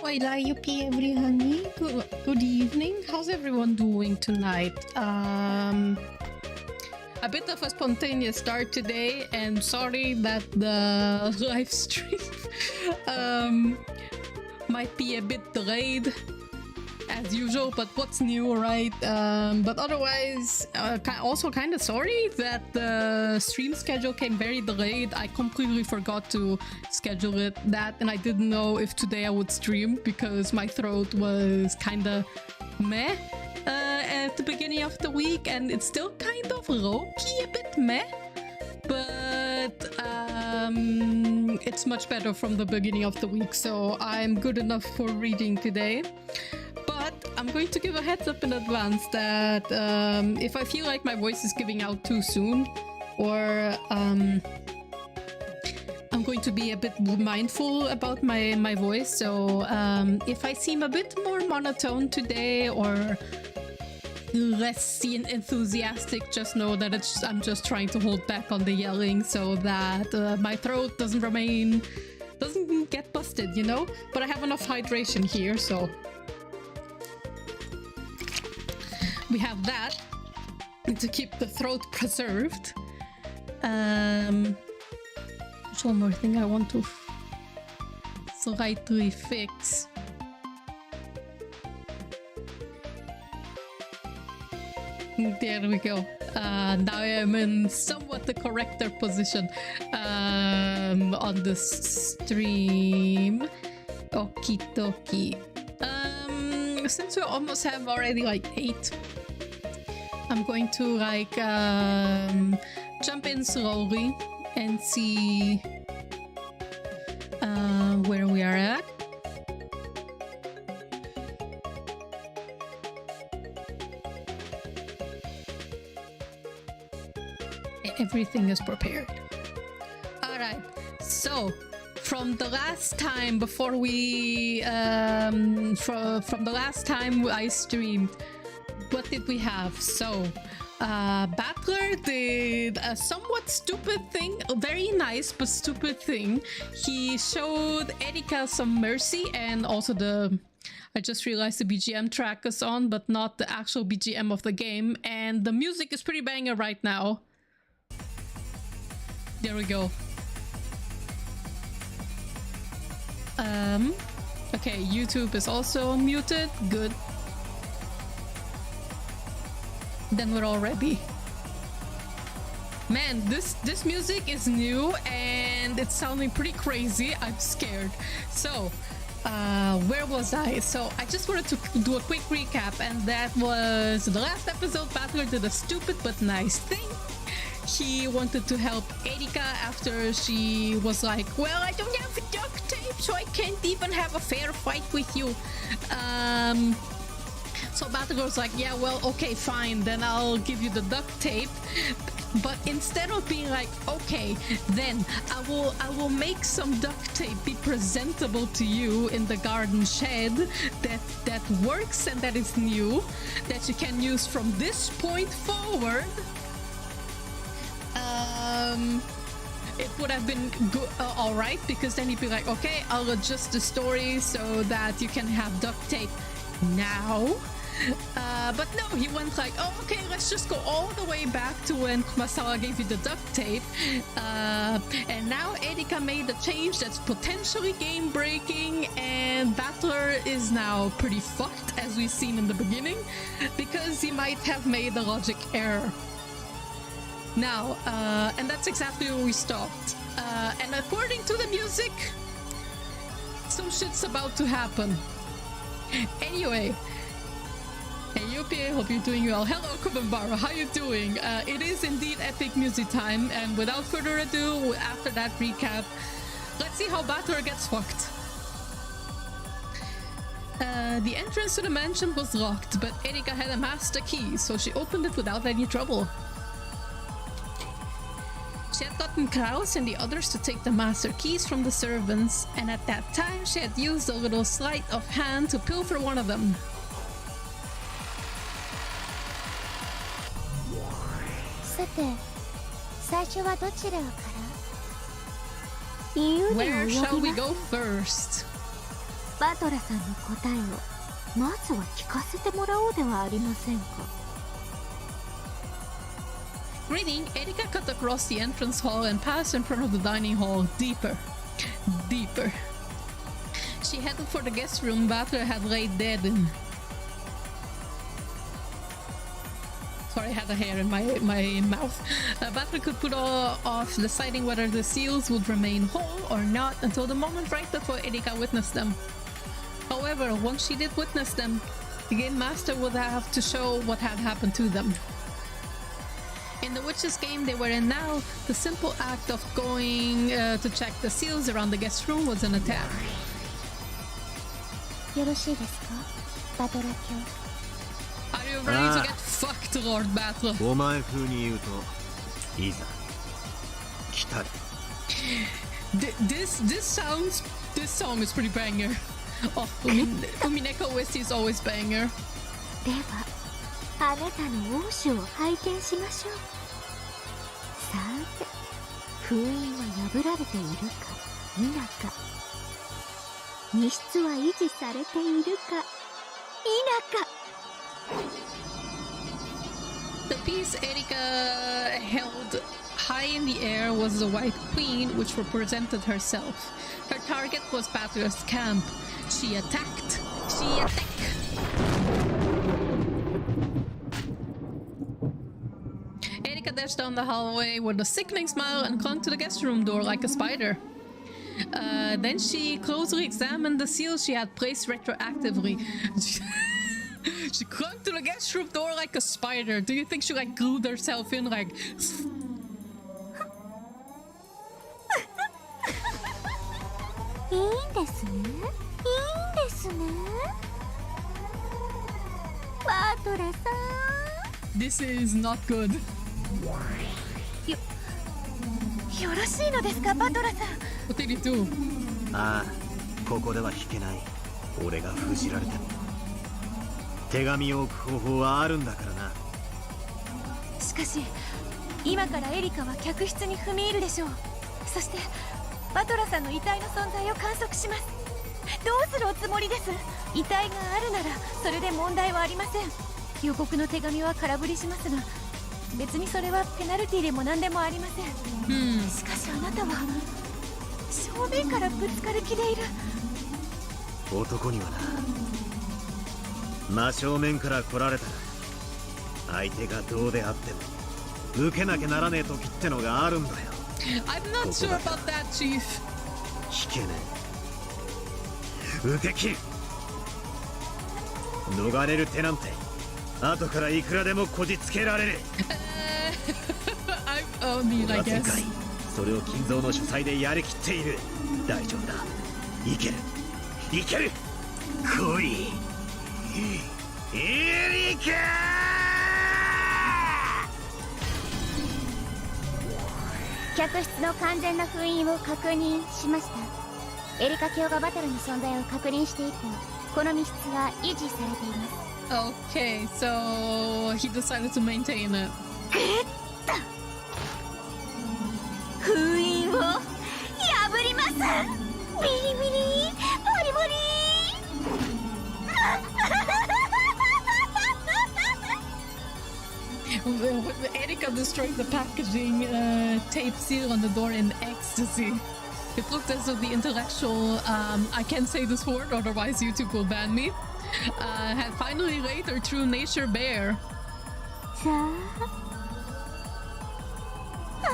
Hola, yuppie, everyone. Good evening. How's everyone doing tonight? A bit of a spontaneous start today, and sorry that the live stream might be a bit delayed as usual, but what's new, right? But otherwise, also kind of sorry that the stream schedule came very delayed. I completely forgot to schedule that, and I didn't know if today I would stream because my throat was kind of meh at the beginning of the week, and it's still kind of low-key a bit meh, but it's much better from the beginning of the week, so I'm good enough for reading today. But I'm going to give a heads up in advance that if I feel like my voice is giving out too soon, or I'm going to be a bit mindful about my voice. So if I seem a bit more monotone today or less enthusiastic, just know that I'm just trying to hold back on the yelling so that my throat doesn't get busted, you know? But I have enough hydration here, so we have that to keep the throat preserved. There's one more thing I want to slightly fix. There we go. Now I am in somewhat the correcter position on the stream. Okie dokie. Since we almost have already like 8, I'm going to like jump in slowly and see where we are at. Everything is prepared. All right, so from the last time before we from the last time I streamed, what did we have? So Battler did a somewhat stupid thing, a very nice but stupid thing. He showed Erika some mercy, and also I just realized the BGM track is on, but not the actual BGM of the game, and the music is pretty banger right now. There we go. Okay, YouTube is also muted. Good. Then we're all ready. Man, this music is new and it's sounding pretty crazy. I'm scared. So, where was I? So I just wanted to do a quick recap, and that was the last episode. Battler did a stupid but nice thing. He wanted to help Erika after she was like, well, I don't have duct tape, so I can't even have a fair fight with you. So Battler was like, yeah, well, okay, fine, then I'll give you the duct tape. But instead of being like, okay, then I will make some duct tape be presentable to you in the garden shed that works and that is new, that you can use from this point forward. It would have been good, all right, because then he'd be like, okay, I'll adjust the story so that you can have duct tape now. But no, he went like, oh, okay, let's just go all the way back to when Kumasawa gave you the duct tape. And now Erika made a change that's potentially game-breaking, and Battler is now pretty fucked, as we've seen in the beginning, because he might have made a logic error. Now, and that's exactly where we stopped. And according to the music, some shit's about to happen. Anyway, hey Yuppie, hope you're doing well. Hello Kubambara, how you doing? It is indeed epic music time, and without further ado, after that recap, let's see how Battler gets fucked. The entrance to the mansion was locked, but Erika had a master key, so she opened it without any trouble. She had gotten Kraus and the others to take the master keys from the servants, and at that time she had used a little sleight of hand to pilfer one of them. Where shall we go first? バトラさんの答えをまずは聞かせてもらおうではありませんか。Greeting, Erika cut across the entrance hall and passed in front of the dining hall. Deeper. Deeper. She headed for the guest room Battler had laid dead in. Sorry, I had a hair in my mouth. Battler could put off deciding whether the seals would remain whole or not until the moment right before Erika witnessed them. However, once she did witness them, the Game Master would have to show what had happened to them. In the witch's game they were in now, the simple act of going to check the seals around the guest room was an attack. よろしいですか、バトラ卿。 Are you ready to get fucked, Lord Battler? お前風に言うと、いざ来たり。This song is pretty banger. Oh, Umineko Westy is always banger. では、あなたの王子を拝見しましょう。さて、封印は破られているか否か、密室は維持されているか否か。The piece Erika held high in the air was the White Queen, which represented herself. Her target was Battler's camp. She attacked. She attacked. Erika dashed down the hallway with a sickening smile and clung to the guest room door like a spider. Then she closely examined the seal she had placed retroactively. She clung to the guest room door like a spider. Do you think she like glued herself in like? いいんですね。いいんですね。バトラさん。This is not good. よろしいのですか、バトラさん。What did you do? ああ、ここでは引けない。俺が封じられても手紙を置く方法はあるんだからな。しかし今からエリカは客室に踏み入るでしょう。そしてバトラさんの遺体の存在を観測します。どうするおつもりです。遺体があるならそれで問題はありません。予告の手紙は空振りしますが、別にそれはペナルティでも何でもありません。しかしあなたは正面からぶつかる気でいる。男にはな、真正面から来られたら相手がどうであっても受けなきゃならねえ時ってのがあるんだよ。I'm not sure about that, Chief. 引けねえ。受け切る。逃れる手なんて後からいくらでもこじつけられる。I mean, I guess. それを金蔵の書斎でやりきっている。大丈夫だ。いける。いける。来い。エリカー。客室の完全な封印を確認しました。エリカ卿がバトルの存在を確認して以降、この密室は維持されています。Okay, so he decided to maintain it. 封印を破ります。ビリビリ、ボリボリ。Erika destroyed the packaging tape seal on the door in ecstasy. It looked as though the intellectual, I can't say this word, otherwise YouTube will ban me, had finally laid her true nature bare. さ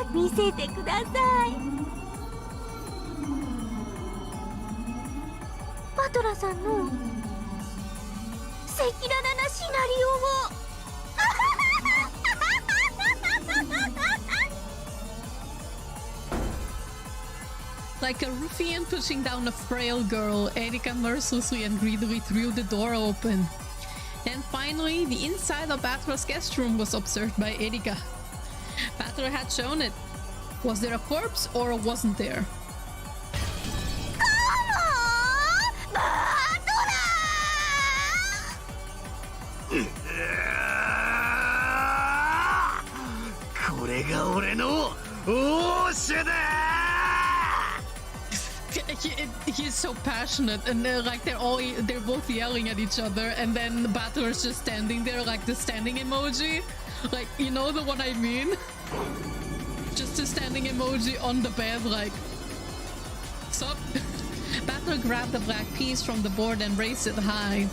あ、見せてください。バトラさんの赤裸々なシナリオを。Like a ruffian pushing down a frail girl, Erika mercilessly and greedily threw the door open. And finally, the inside of Batra's guest room was observed by Erika. Batra had shown it. Was there a corpse or wasn't there? これが俺の王手だ。he's so passionate, and they're both yelling at each other, and then Battler's just standing there like the standing emoji, like, you know the one I mean? Just a standing emoji on the bed, like, sup? Battler grabbed the black piece from the board and raised it high.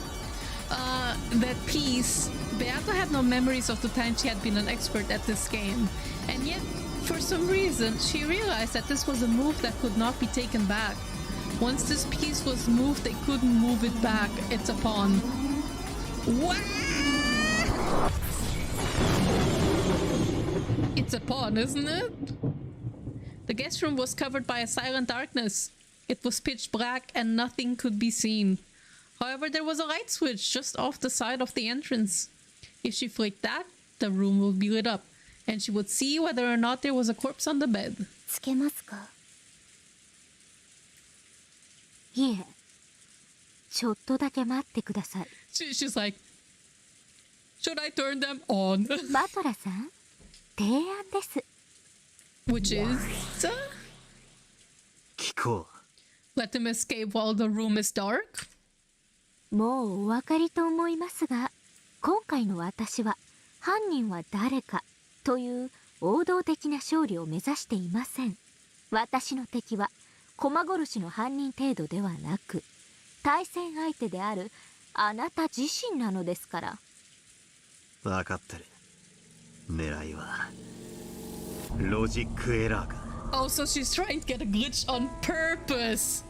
That piece, Beato had no memories of the time she had been an expert at this game, and yet, for some reason, she realized that this was a move that could not be taken back. Once this piece was moved, they couldn't move it back. It's a pawn. What? It's a pawn, isn't it? The guest room was covered by a silent darkness. It was pitch black and nothing could be seen. However, there was a light switch just off the side of the entrance. If she flicked that, the room would be lit up, and she would see whether or not there was a corpse on the bed. つけますか? いえ、ちょっとだけ待ってください。She's like, should I turn them on? バトラさん、提案です。Which is, 聞こう。 let them escape while the room is dark? もうお分かりと思いますが、今回の私は犯人は誰かという王道的な勝利を目指していません。私の敵は駒殺しの犯人程度ではなく、対戦相手であるあなた自身なのですから。分かってる。狙いはロジックエラーか。Oh, so she's trying to get a glitch on purpose.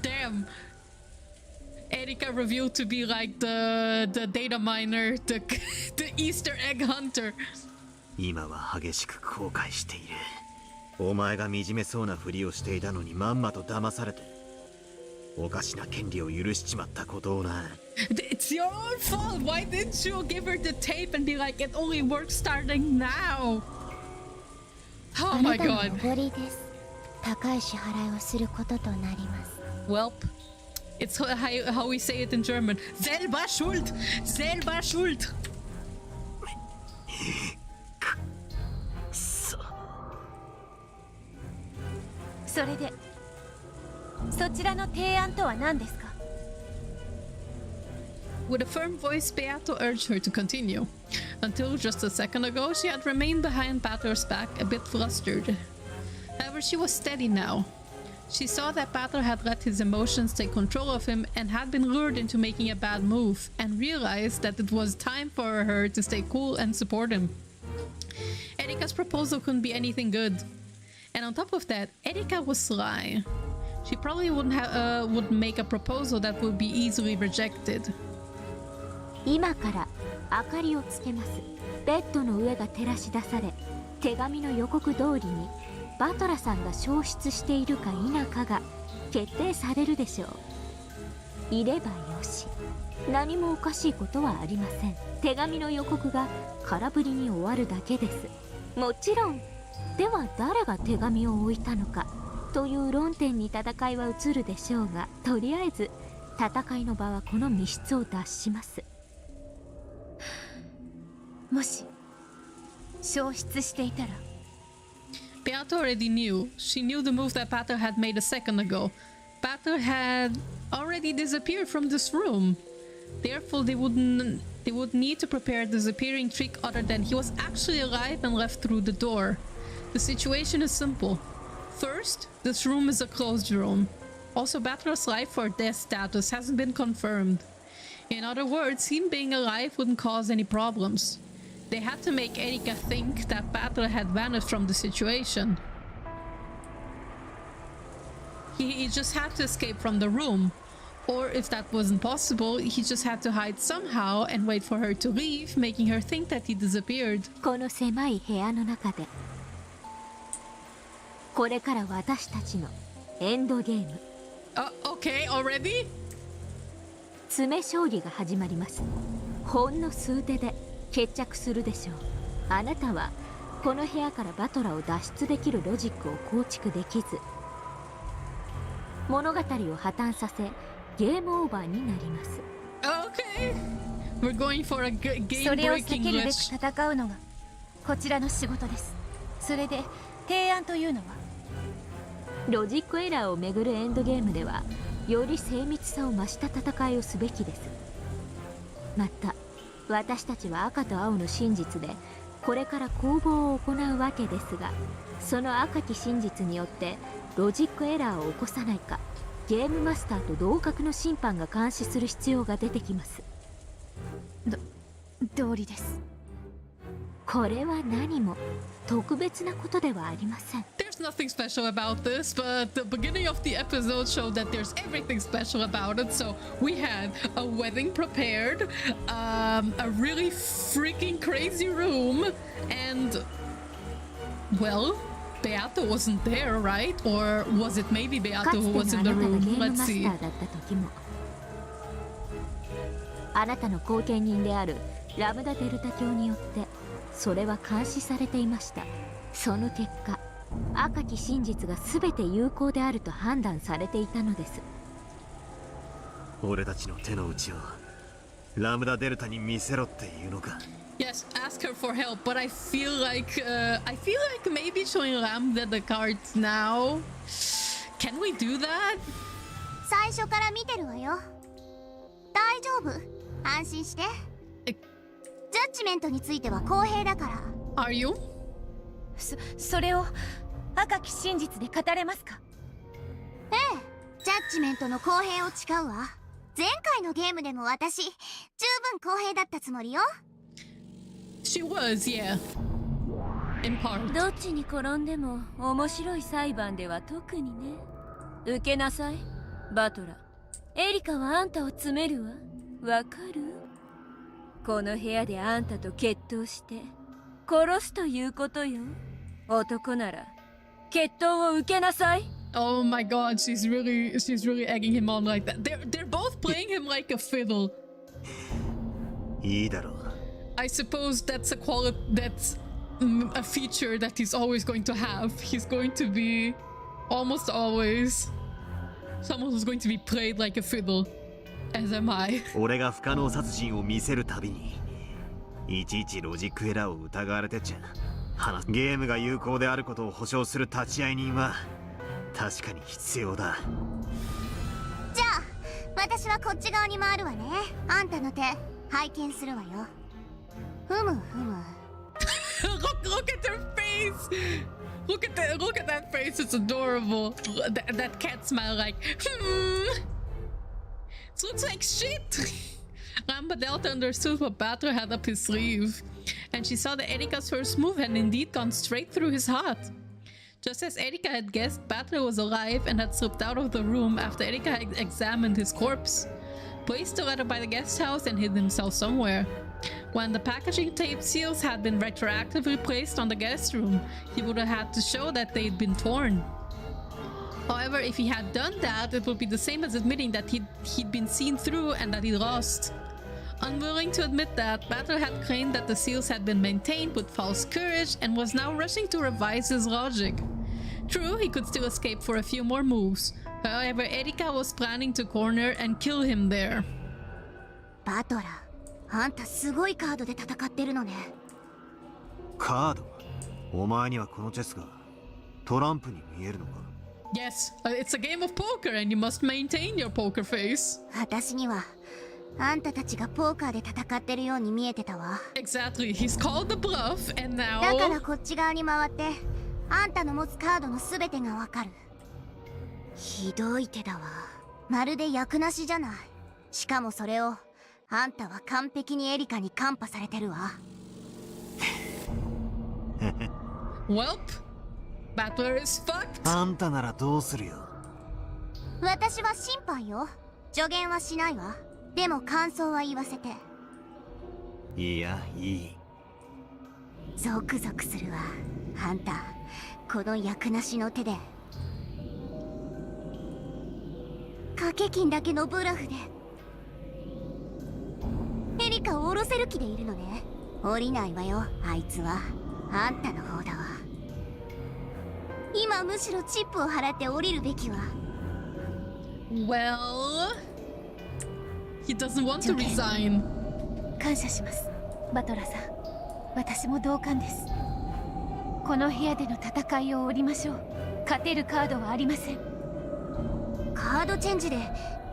Damn. Erika revealed to be like the data miner, the Easter egg hunter. 今は激しく後悔している。お前が惨めそうなふりをしていたのにまんまと騙されて、おかしな権利を許しちまったことをな。It's your own fault. Why didn't you give her the tape and be like, it only works starting now? Oh my god. あなたのおごりです。高い支払いをすることとなります。Welp. It's how we say it in German. Selber schuld! Selber schuld! それで、そちらの提案とは何ですか? With a firm voice, Beato urged her to continue. Until just a second ago, she had remained behind Battler's back, a bit flustered. However, she was steady now. She saw that Battler had let his emotions take control of him and had been lured into making a bad move, and realized that it was time for her to stay cool and support him. Erika's proposal couldn't be anything good. And on top of that, Erika was sly. She probably wouldn't make a proposal that would be easily rejected. 今から明かりをつけます。ベッドの上が照らし出され、手紙の予告通りにバトラさんが消失しているか否かが決定されるでしょう。いればよし。何もおかしいことはありません。手紙の予告が空振りに終わるだけです。もちろん。では誰が手紙を置いたのかという論点に戦いは移るでしょうが、とりあえず戦いの場はこの密室を脱します。もし消失していたら。Beato already knew. She knew the move that Battler had made a second ago. Battler had already disappeared from this room. Therefore, they would need to prepare a disappearing trick other than he was actually alive and left through the door. The situation is simple. First, this room is a closed room. Also, Battler's life or death status hasn't been confirmed. In other words, him being alive wouldn't cause any problems. They had to make Erika think that Battler had vanished from the situation. He just had to escape from the room. Or if that wasn't possible, he just had to hide somehow and wait for her to leave, making her think that he disappeared. この狭い部屋の中で、これから私たちのエンドゲーム。Okay, already? 詰め将棋が始まります。ほんの数手で決着するでしょう。あなたはこの部屋からバトラを脱出できるロジックを構築できず、物語を破綻させゲームオーバーになります。Okay. We're going for a game breaking glitch. それを避けるべく戦うのがこちらの仕事です。それで提案というのは、ロジックエラーをめぐるエンドゲームではより精密さを増した戦いをすべきです。また私たちは赤と青の真実でこれから攻防を行うわけですが、その赤き真実によってロジックエラーを起こさないかゲームマスターと同格の審判が監視する必要が出てきます。道理です。これは何も特別なことではありません。 There's nothing special about this, but the beginning of the episode showed that there's everything special about it. So we had a wedding prepared, a really freaking crazy room, and well, Beato wasn't there, right? Or was it maybe Beato who was in the room? Let's see. あなたの後見人であるラムダデルタ教によってそれは監視されていました。その結果赤き真実が全て有効であると判断されていたのです。俺たちの手の内をラムダデルタに見せろっていうのか。 Yes, ask her for help, but I feel like maybe showing Lambda the cards now. Can we do that? 最初から見てるわよ。大丈夫、安心して。ジャッジメントについては公平だから。 Are you? それを赤き真実で語れますか？ええ、ジャッジメントの公平を誓うわ。前回のゲームでも私十分公平だったつもりよ。 She was, yeah. In part. どっちに転んでも面白い裁判では特にね。受けなさいバトラ。エリカはあんたを詰めるわ。わかる？この部屋であんたと決闘して殺すということよ。男なら決闘を受けなさい。 Oh my god, she's really egging him on like that. They're both playing him like a fiddle. いいだろう。 I suppose that's a feature that he's always going to have. He's going to be almost always someone who's going to be played like a fiddle. As am I. 俺が不可能殺人を見せるたびにいちいちロジックエラーを疑われてちゃゲームが有効であることを保証する立ち会い人は確かに必要だ。じゃあ私はこっち側に回るわね。あんたの手拝見するわよ。ふむふむ。look at her face. Look at that face. It's adorable. That cat smile like This looks like shit. Ramba Delta understood what Batra had up his sleeve, and she saw that Erika's first move had indeed gone straight through his heart. Just as Erika had guessed, Batra was alive and had slipped out of the room after Erika had examined his corpse, placed the letter by the guest house, and hid himself somewhere. When the packaging tape seals had been retroactively placed on the guest room, he would have had to show that they'd been torn. However, if he had done that, it would be the same as admitting that he'd been seen through and that he lost. Unwilling to admit that, Batra had claimed that the seals had been maintained with false courage and was now rushing to revise his logic. True, he could still escape for a few more moves. However, Erika was planning to corner and kill him there. バトラ、あんたすごいカードで戦ってるのね。カード？お前にはこのチェスがトランプに見えるのか？ Yes, it's a game of poker and you must maintain your poker face. 私にはあんたたちがポーカーで戦ってるように見えてたわ。 Exactly, he's called the bluff and だから now... こっち側に回ってあんたの持つカードのすべてがわかる。ひどい手だわ。まるで役なしじゃない。しかもそれをあんたは完璧にエリカにカンパされてるわ。Welp, Battler is fucked. あんたならどうするよ。私は審判よ。助言はしないわ。でも感想は言わせて。いや、いい。ゾクゾクするわ。あんたこの役なしの手で掛け金だけのブラフでエリカを降ろせる気でいるのね。降りないわよ、あいつは。あんたの方だわ。今むしろチップを払って降りるべきわ。 Well, he doesn't want to resign. 感謝します、バトラさん。私も同感です。この部屋での戦いを降りましょう。勝てるカードはありません。カードチェンジで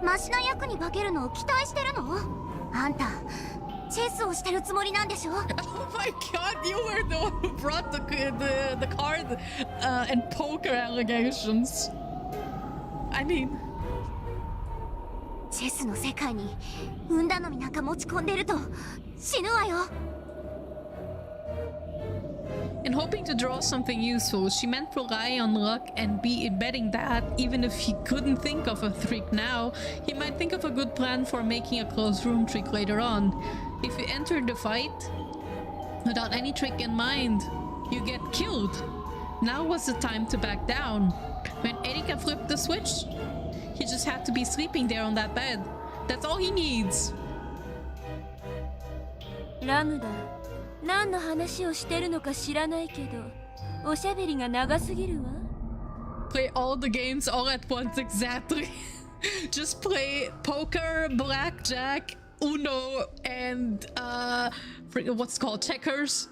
マシな役に化けるのを期待してるの？あんたチェスをしてるつもりなんでしょ？ Oh my god, you were the one who brought the card and poker allegations. I mean... チェスの世界に運頼みなんか持ち込んでると死ぬわよ。In hoping to draw something useful, she meant rely on luck and be betting that, even if he couldn't think of a trick now, he might think of a good plan for making a closed room trick later on. If you enter the fight without any trick in mind, you get killed. Now was the time to back down. When Erika flipped the switch, he just had to be sleeping there on that bed. That's all he needs. ラムダ、何の話をしてるのか知らないけど、おしゃべりが長すぎるわ。Play all the games all at once, exactly. Just play poker, blackjack, Uno, and what's called checkers,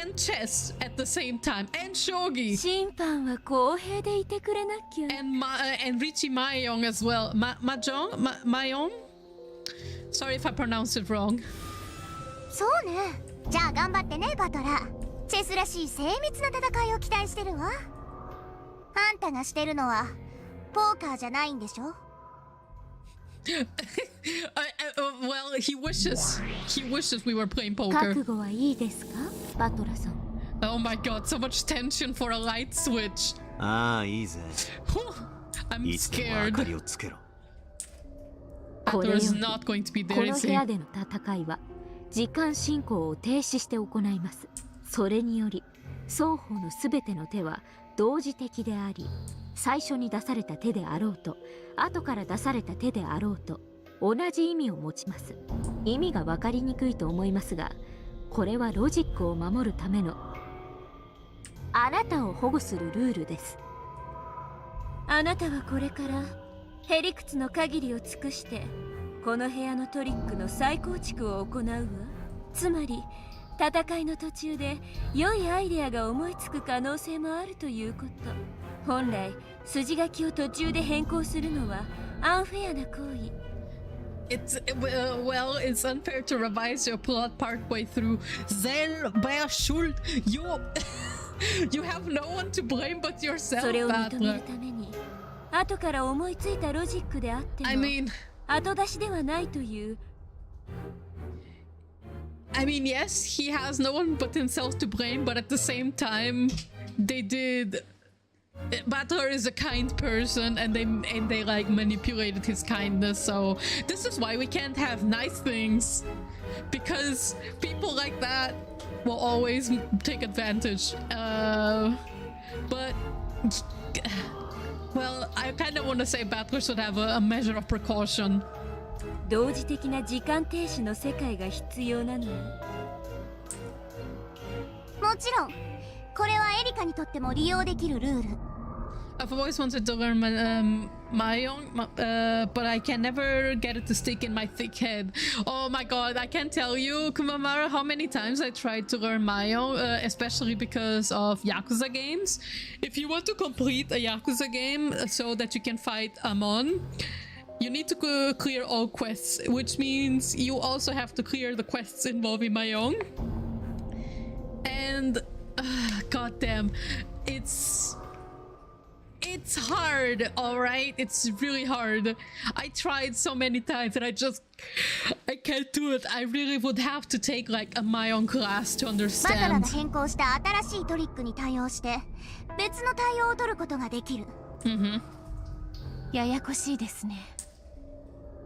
and chess at the same time, and shogi. 審判は公平でいてくれなきゃ。And Richie Mayong as well. Mayong? Sorry if I pronounced it wrong. そうね。じゃあ頑張ってねバトラー。チェスらしい精密な戦いを期待してるわ。あんたがしてるのはポーカーじゃないんでしょ？ Well, he wishes we were playing 覚 poker. 悟はいいですか、バトラさん。Oh my god, so much tension for a light switch. ああいいぜ。 I'm いつでも明かり scared. をつけろ。これ Battler よ is り not going to be こ there, の is 部屋 he? での戦いは時間進行を停止して行います。それにより双方の全ての手は同時的であり、最初に出された手であろうと後から出された手であろうと同じ意味を持ちます。意味が分かりにくいと思いますが、これはロジックを守るためのあなたを保護するルールです。あなたはこれからへりくつの限りを尽くしてこの部屋のトリックの再構築を行うわ。つまり戦いの途中で良いアイデアが思いつく可能性もあるということ。本来筋書きを途中で変更するのはアンフェアな行為。Well, it's unfair to revise your plot partway through. Selber schuld. You have no one to blame but yourself, それを認め Battler. るために後から思いついたロジックであっても I mean, 後出しではないという。yes, he has no one but himself to blame, but at the same time, they did. Battler is a kind person, and they like manipulated his kindness. So this is why we can't have nice things, because people like that will always take advantage. But well, I kind of want to say Battler should have a measure of precaution. 同時的な時間停止の世界が必要なのよ。もちろんこれはエリカにとっても利用できるルール。 I've always wanted to learn Mahjong, but I can never get it to stick in my thick head. Oh my god, I can't tell you, Kumamara, how many times I tried to learn Mahjong, especially because of Yakuza games. If you want to complete a Yakuza game so that you can fight Amon, you need to clear all quests, which means you also have to clear the quests involving Mahjong. And goddamn, it's hard, all right? It's really hard. I tried so many times and I can't do it. I really would have to take like a Mahjong class to バトラが understand. 変更した新しいトリックに対応して別の対応を取ることができる。ややこしいですね。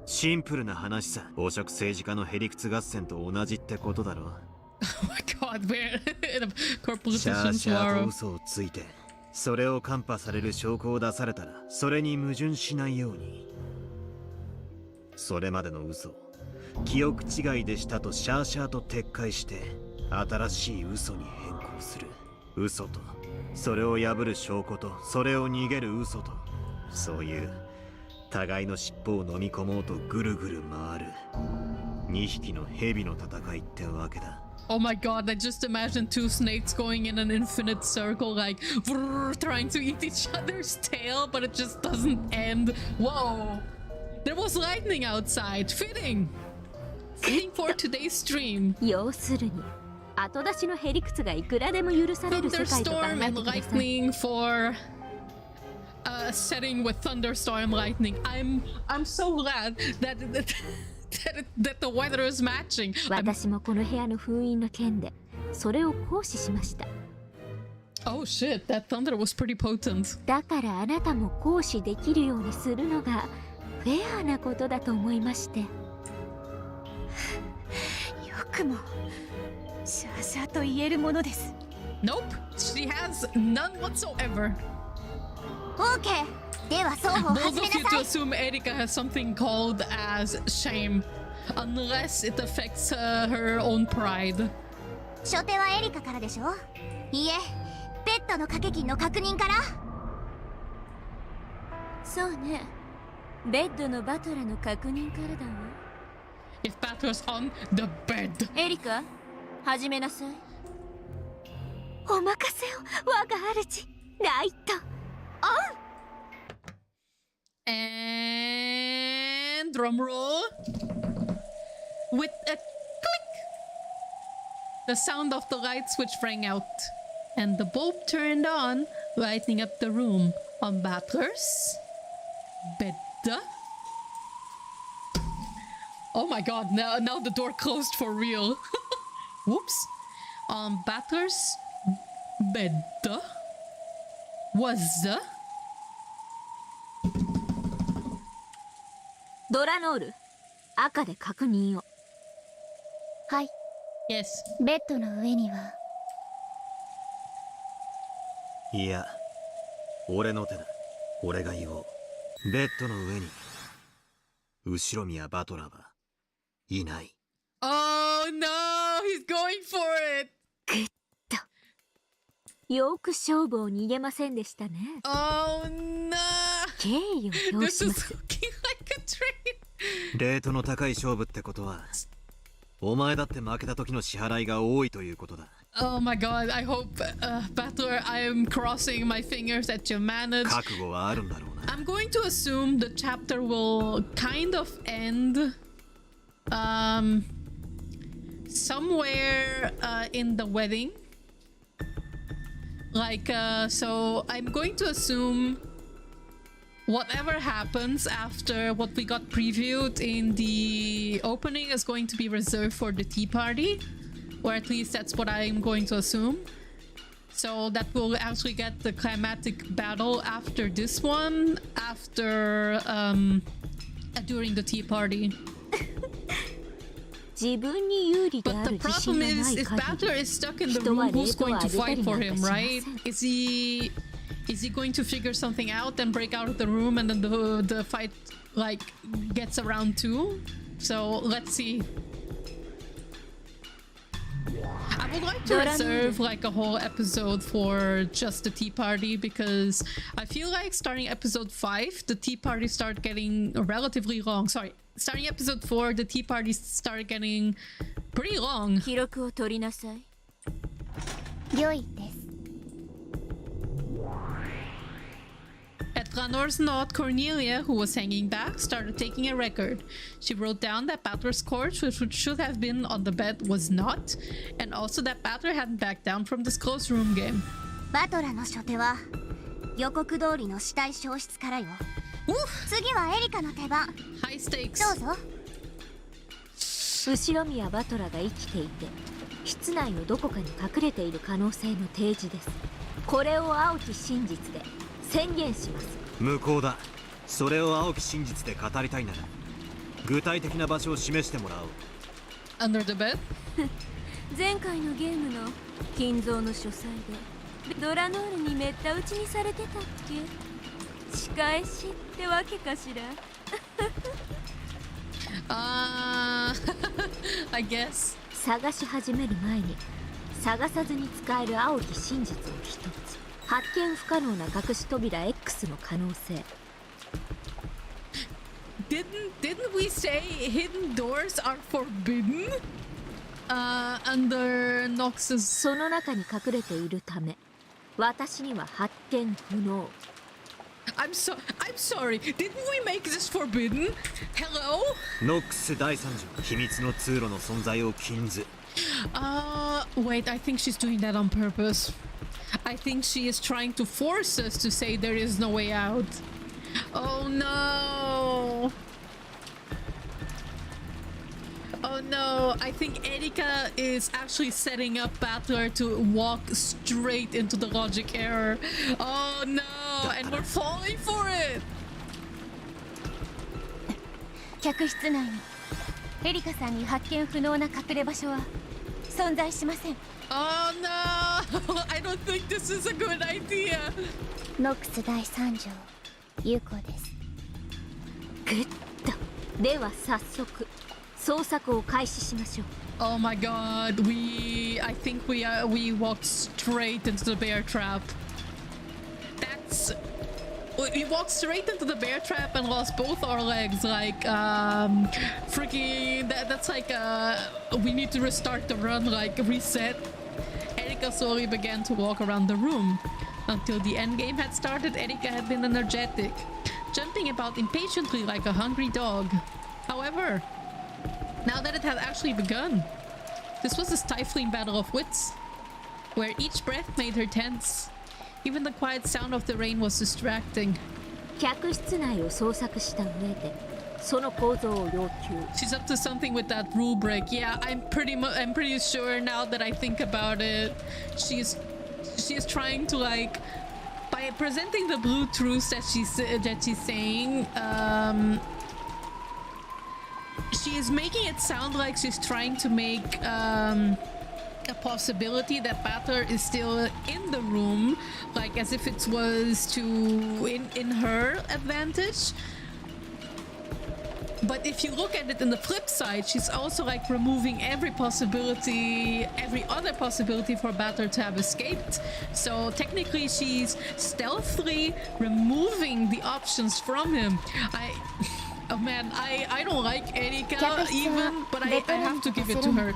シンプルな話さ。汚職政治家のへりくつ合戦と同じってことだろ。Oh my god, we're in a シャー politician's シャーと war. 嘘をついてそれをカンパされる証拠を出されたらそれに矛盾しないように。それまでの嘘記憶違いでしたとシャーシャーと撤回して新しい嘘に変更する。嘘とそれを破る証拠とそれを逃げる嘘と、そういう互いの尻尾を飲み込もうとぐるぐる回る。2匹の蛇の戦いってわけだ。 Oh my god, I just imagined two snakes going in an infinite circle, like trying to eat each other's tail, but it just doesn't end. Whoa! There was lightning outside. Fitting! Fitting for today's stream. 要するに後出しのへりくつがいくらでも許される世界と考 Thunderstorm え and てください。 lightning for a setting with thunderstorm lightning. I'm so glad that the weather is matching. 私もこの部屋の封印の件でそれを行使しました。 Oh shit, that thunder was pretty potent. だからあなたも行使できるようにするのがフェアなことだと思いまして。よくもシャーシャーと言えるものです。 Nope, she has none whatsoever. OK では双方 Bold 始 of め you な to さい。 assume Erika has something called as shame, unless it affects her own pride. 初手はエリカからでしょ。いいえ、ペットの掛け金の確認から。そうね。ベッドのバトラの確認からだわ。 If that was on the bed. エリカ、始めなさい。お任せを我が主ライト。 And drum roll. With a click, the sound of the light switch rang out, and the bulb turned on, lighting up the room. On Battler's bed. Oh my god, now the door closed for real. Whoops. On Battler's bed was ドラノール、赤で確認を。はい、 yes. ベッドの上には。いや、俺の手だ。俺が言おう。ベッドの上に後ろ宮バトラーはいない。 Oh no, he's going for it. グッと。よく勝負を逃げませんでしたね。 Oh no. 敬意を表 This しま is す。 looking like a train. レートの高い勝負ってことは、お前だって負けた時の支払いが多いということだ。 Oh my god, I hope, Battler, I am crossing my fingers that you manage. 覚悟はあるんだろうな。 I'm going to assume the chapter will kind of end somewhere in the wedding. Like, so I'm going to assume whatever happens after what we got previewed in the opening is going to be reserved for the tea party. Or at least that's what I'm going to assume. So that we'll actually get the climatic battle after this one, after during the tea party. 自分に有利で But あ the る自信 problem がな is, い if 限 Battler り is stuck in the 人は room, who's 冷凍 going を to あげた fight り for なんか him, しま right? せん。 Is he going to figure something out and break out of the room, and then the fight like gets around too? So let's see. I would like to reserve like a whole episode for just the tea party, because I feel like starting episode 5, the tea party start getting relatively long. Sorry, starting episode 4, the tea parties start getting pretty long. 記録を取りなさい。良いです。 At Ranor's nod, Cornelia, who was hanging back, started taking a record. She wrote down that Battler's corpse, which should have been on the bed, was not, and also that Battler hadn't backed down from this closed room game. バトラの初手は予告通りの死体消失からよ。 Oof! 次はエリカの手番。 High stakes. どうぞ。後ろ宮バトラが生きていて室内のどこかに隠れている可能性の提示です。これを青き真実で宣言します。無効だ。それを青き真実で語りたいなら具体的な場所を示してもらおう。 Under the bed? 前回のゲームの金蔵の書斎でドラノールにめった打ちにされてたっけ。仕返しってわけかしら。I guess. 探し始める前に探さずに使える青き真実を一つ。発見不可能な隠し扉 X の可能性。 Did Didn't we say hidden doors are forbidden? Under Nox's. その中に隠れているため私には発見不能。 I'm sorry. Didn't we make this forbidden? Hello? ノックス第三条秘密の通路の存在を禁ず。 Wait, I think she's doing that on purpose. I think she is trying to force us to say there is no way out. Oh no! Oh no, I think Erika is actually setting up Battler to walk straight into the logic error. Oh no, and we're falling for it! 客室内にエリカさんに発見不能な隠れ場所は存在しません。 Oh no! I don't think this is a good idea! ノックス第3条有効です。グッド。では早速捜索を開始しましょう。 Oh my god, I think we walked straight into the bear trap. We walked straight into the bear trap and lost both our legs. Like, freaking, that's like, we need to restart the run, like, reset. Erika slowly began to walk around the room. Until the endgame had started, Erika had been energetic, jumping about impatiently like a hungry dog. However, now that it had actually begun, this was a stifling battle of wits, where each breath made her tense. Even the quiet sound of the rain was distracting. 客室内を捜索した上でその構造を要求。 She's up to something with that rule break. Yeah, I'm pretty sure now that I think about it. She is trying to, like, by presenting the blue truths that she's saying, she is making it sound like she's trying to make a possibility that Battler is still in the room, like as if it was in her advantage. But if you look at it in the flip side, she's also like removing every other possibility for Battler to have escaped. So technically she's stealthily removing the options from him. Oh man, I don't like Erika even, but I have to give it to her.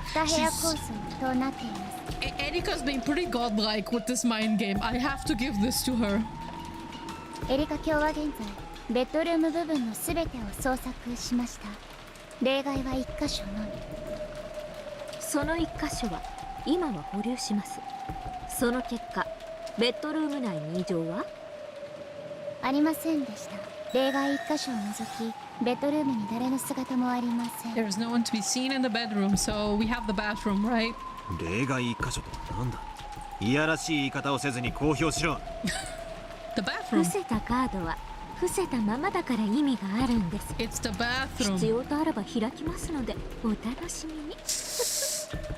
Erika's been pretty godlike with this mind game. I have to give this to her. エリカ卿は現在ベッドルーム部分のすべてを捜索しました。例外は1箇所のみ。その1箇所は今は保留します。その結果ベッドルーム内に異常はありませんでした。例外1箇所を除きベッドルームに誰の姿もありません。 There's no one to be seen in the bedroom, so we have the bathroom, right? 例外一箇所となんだ。いやらしい言い方をせずに公表しろ。The bathroom. 伏せたカードは伏せたままだから意味があるんです。 It's the bathroom. 必要とあれば開きますのでお楽しみに。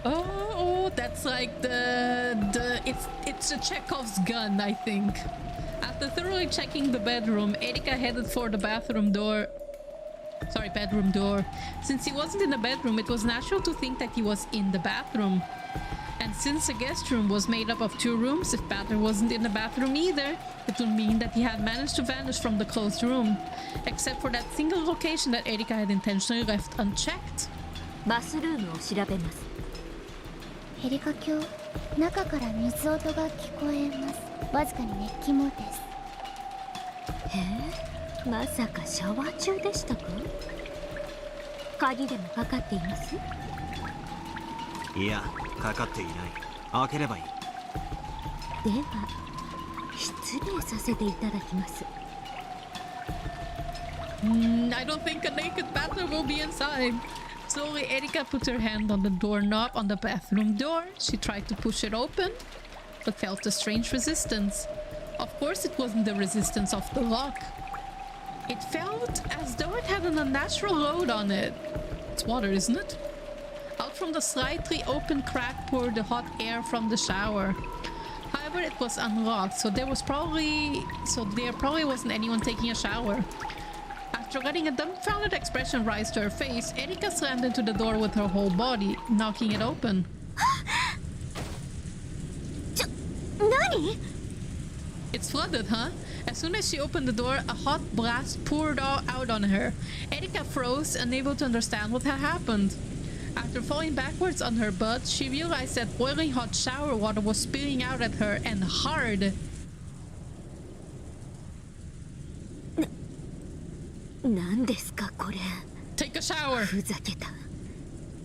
Oh, that's like it's a Chekhov's gun, I think. After thoroughly checking the bedroom, Erika headed for the bedroom door. Since he wasn't in the bedroom, it was natural to think that he was in the bathroom. And since the guest room was made up of 2 rooms, if Battler wasn't in the bathroom either, it would mean that he had managed to vanish from the closed room, except for that single location that Erika had intentionally left unchecked. バスルームを調べます。エリカ卿、中から水音が聞こえます。わずかに熱気もです。まさかシャワー中でしたか？鍵でもかかっています？いや、かかっていない。開ければいい。では失礼させていただきます。I don't think a naked Battler will be inside. Slowly, Erika put her hand on the doorknob on the bathroom door. She tried to push it open, but felt a strange resistance. Of course, it wasn't the resistance of the lock. It felt as though it had an unnatural load on it. It's water, isn't it? Out from the slightly open crack poured the hot air from the shower. However, it was unlocked, so there probably wasn't anyone taking a shower. After letting a dumbfounded expression rise to her face, Erika slammed into the door with her whole body, knocking it open. 何？ It's flooded, huh? As soon as she opened the door, a hot blast poured out on her. Erika froze, unable to understand what had happened. After falling backwards on her butt, she realized that boiling hot shower water was spilling out at her, and hard. 何ですかこれ。 Take a shower. ふざけた。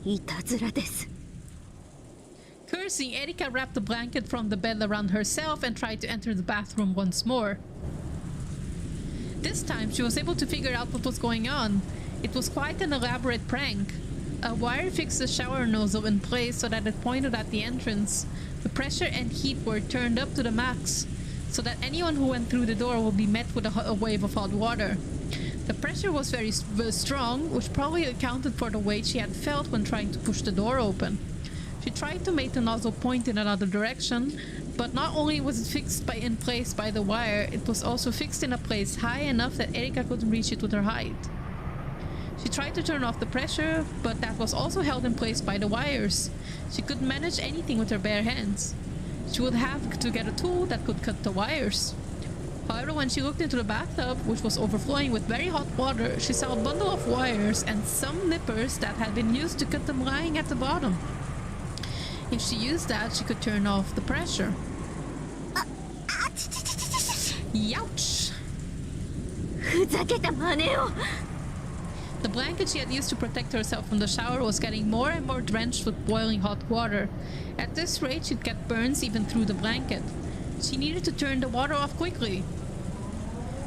いたずらです。 Cursing, Erika wrapped the blanket from the bed around herself and tried to enter the bathroom once more. This time, she was able to figure out what was going on. It was quite an elaborate prank. A wire fixed the shower nozzle in place so that it pointed at the entrance. The pressure and heat were turned up to the max, so that anyone who went through the door would be met with a wave of hot water. The pressure was very strong, which probably accounted for the weight she had felt when trying to push the door open. She tried to make the nozzle point in another direction, but not only was it fixed in place by the wire, it was also fixed in a place high enough that Erika couldn't reach it with her height. She tried to turn off the pressure, but that was also held in place by the wires. She couldn't manage anything with her bare hands. She would have to get a tool that could cut the wires. However, when she looked into the bathtub, which was overflowing with very hot water, she saw a bundle of wires and some nippers that had been used to cut them lying at the bottom. If she used that, she could turn off the pressure. Youch! ふざけた真似を。 The blanket she had used to protect herself from the shower was getting more and more drenched with boiling hot water. At this rate, she'd get burns even through the blanket. She needed to turn the water off quickly.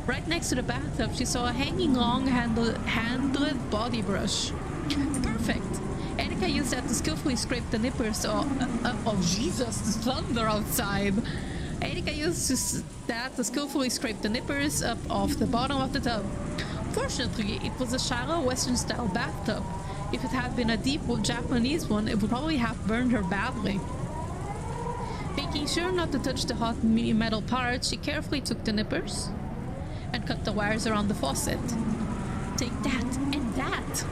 Right next to the bathtub, she saw a hanging long-handled body brush. Perfect! Erika used that to skillfully scrape the nippers. Oh Jesus, the thunder outside! Erika used that to skillfully scrape the nippers up off the bottom of the tub. Fortunately, it was a shallow Western-style bathtub. If it had been a deep Japanese one, it would probably have burned her badly. Making sure not to touch the hot metal parts, she carefully took the nippers and cut the wires around the faucet. Take that and that!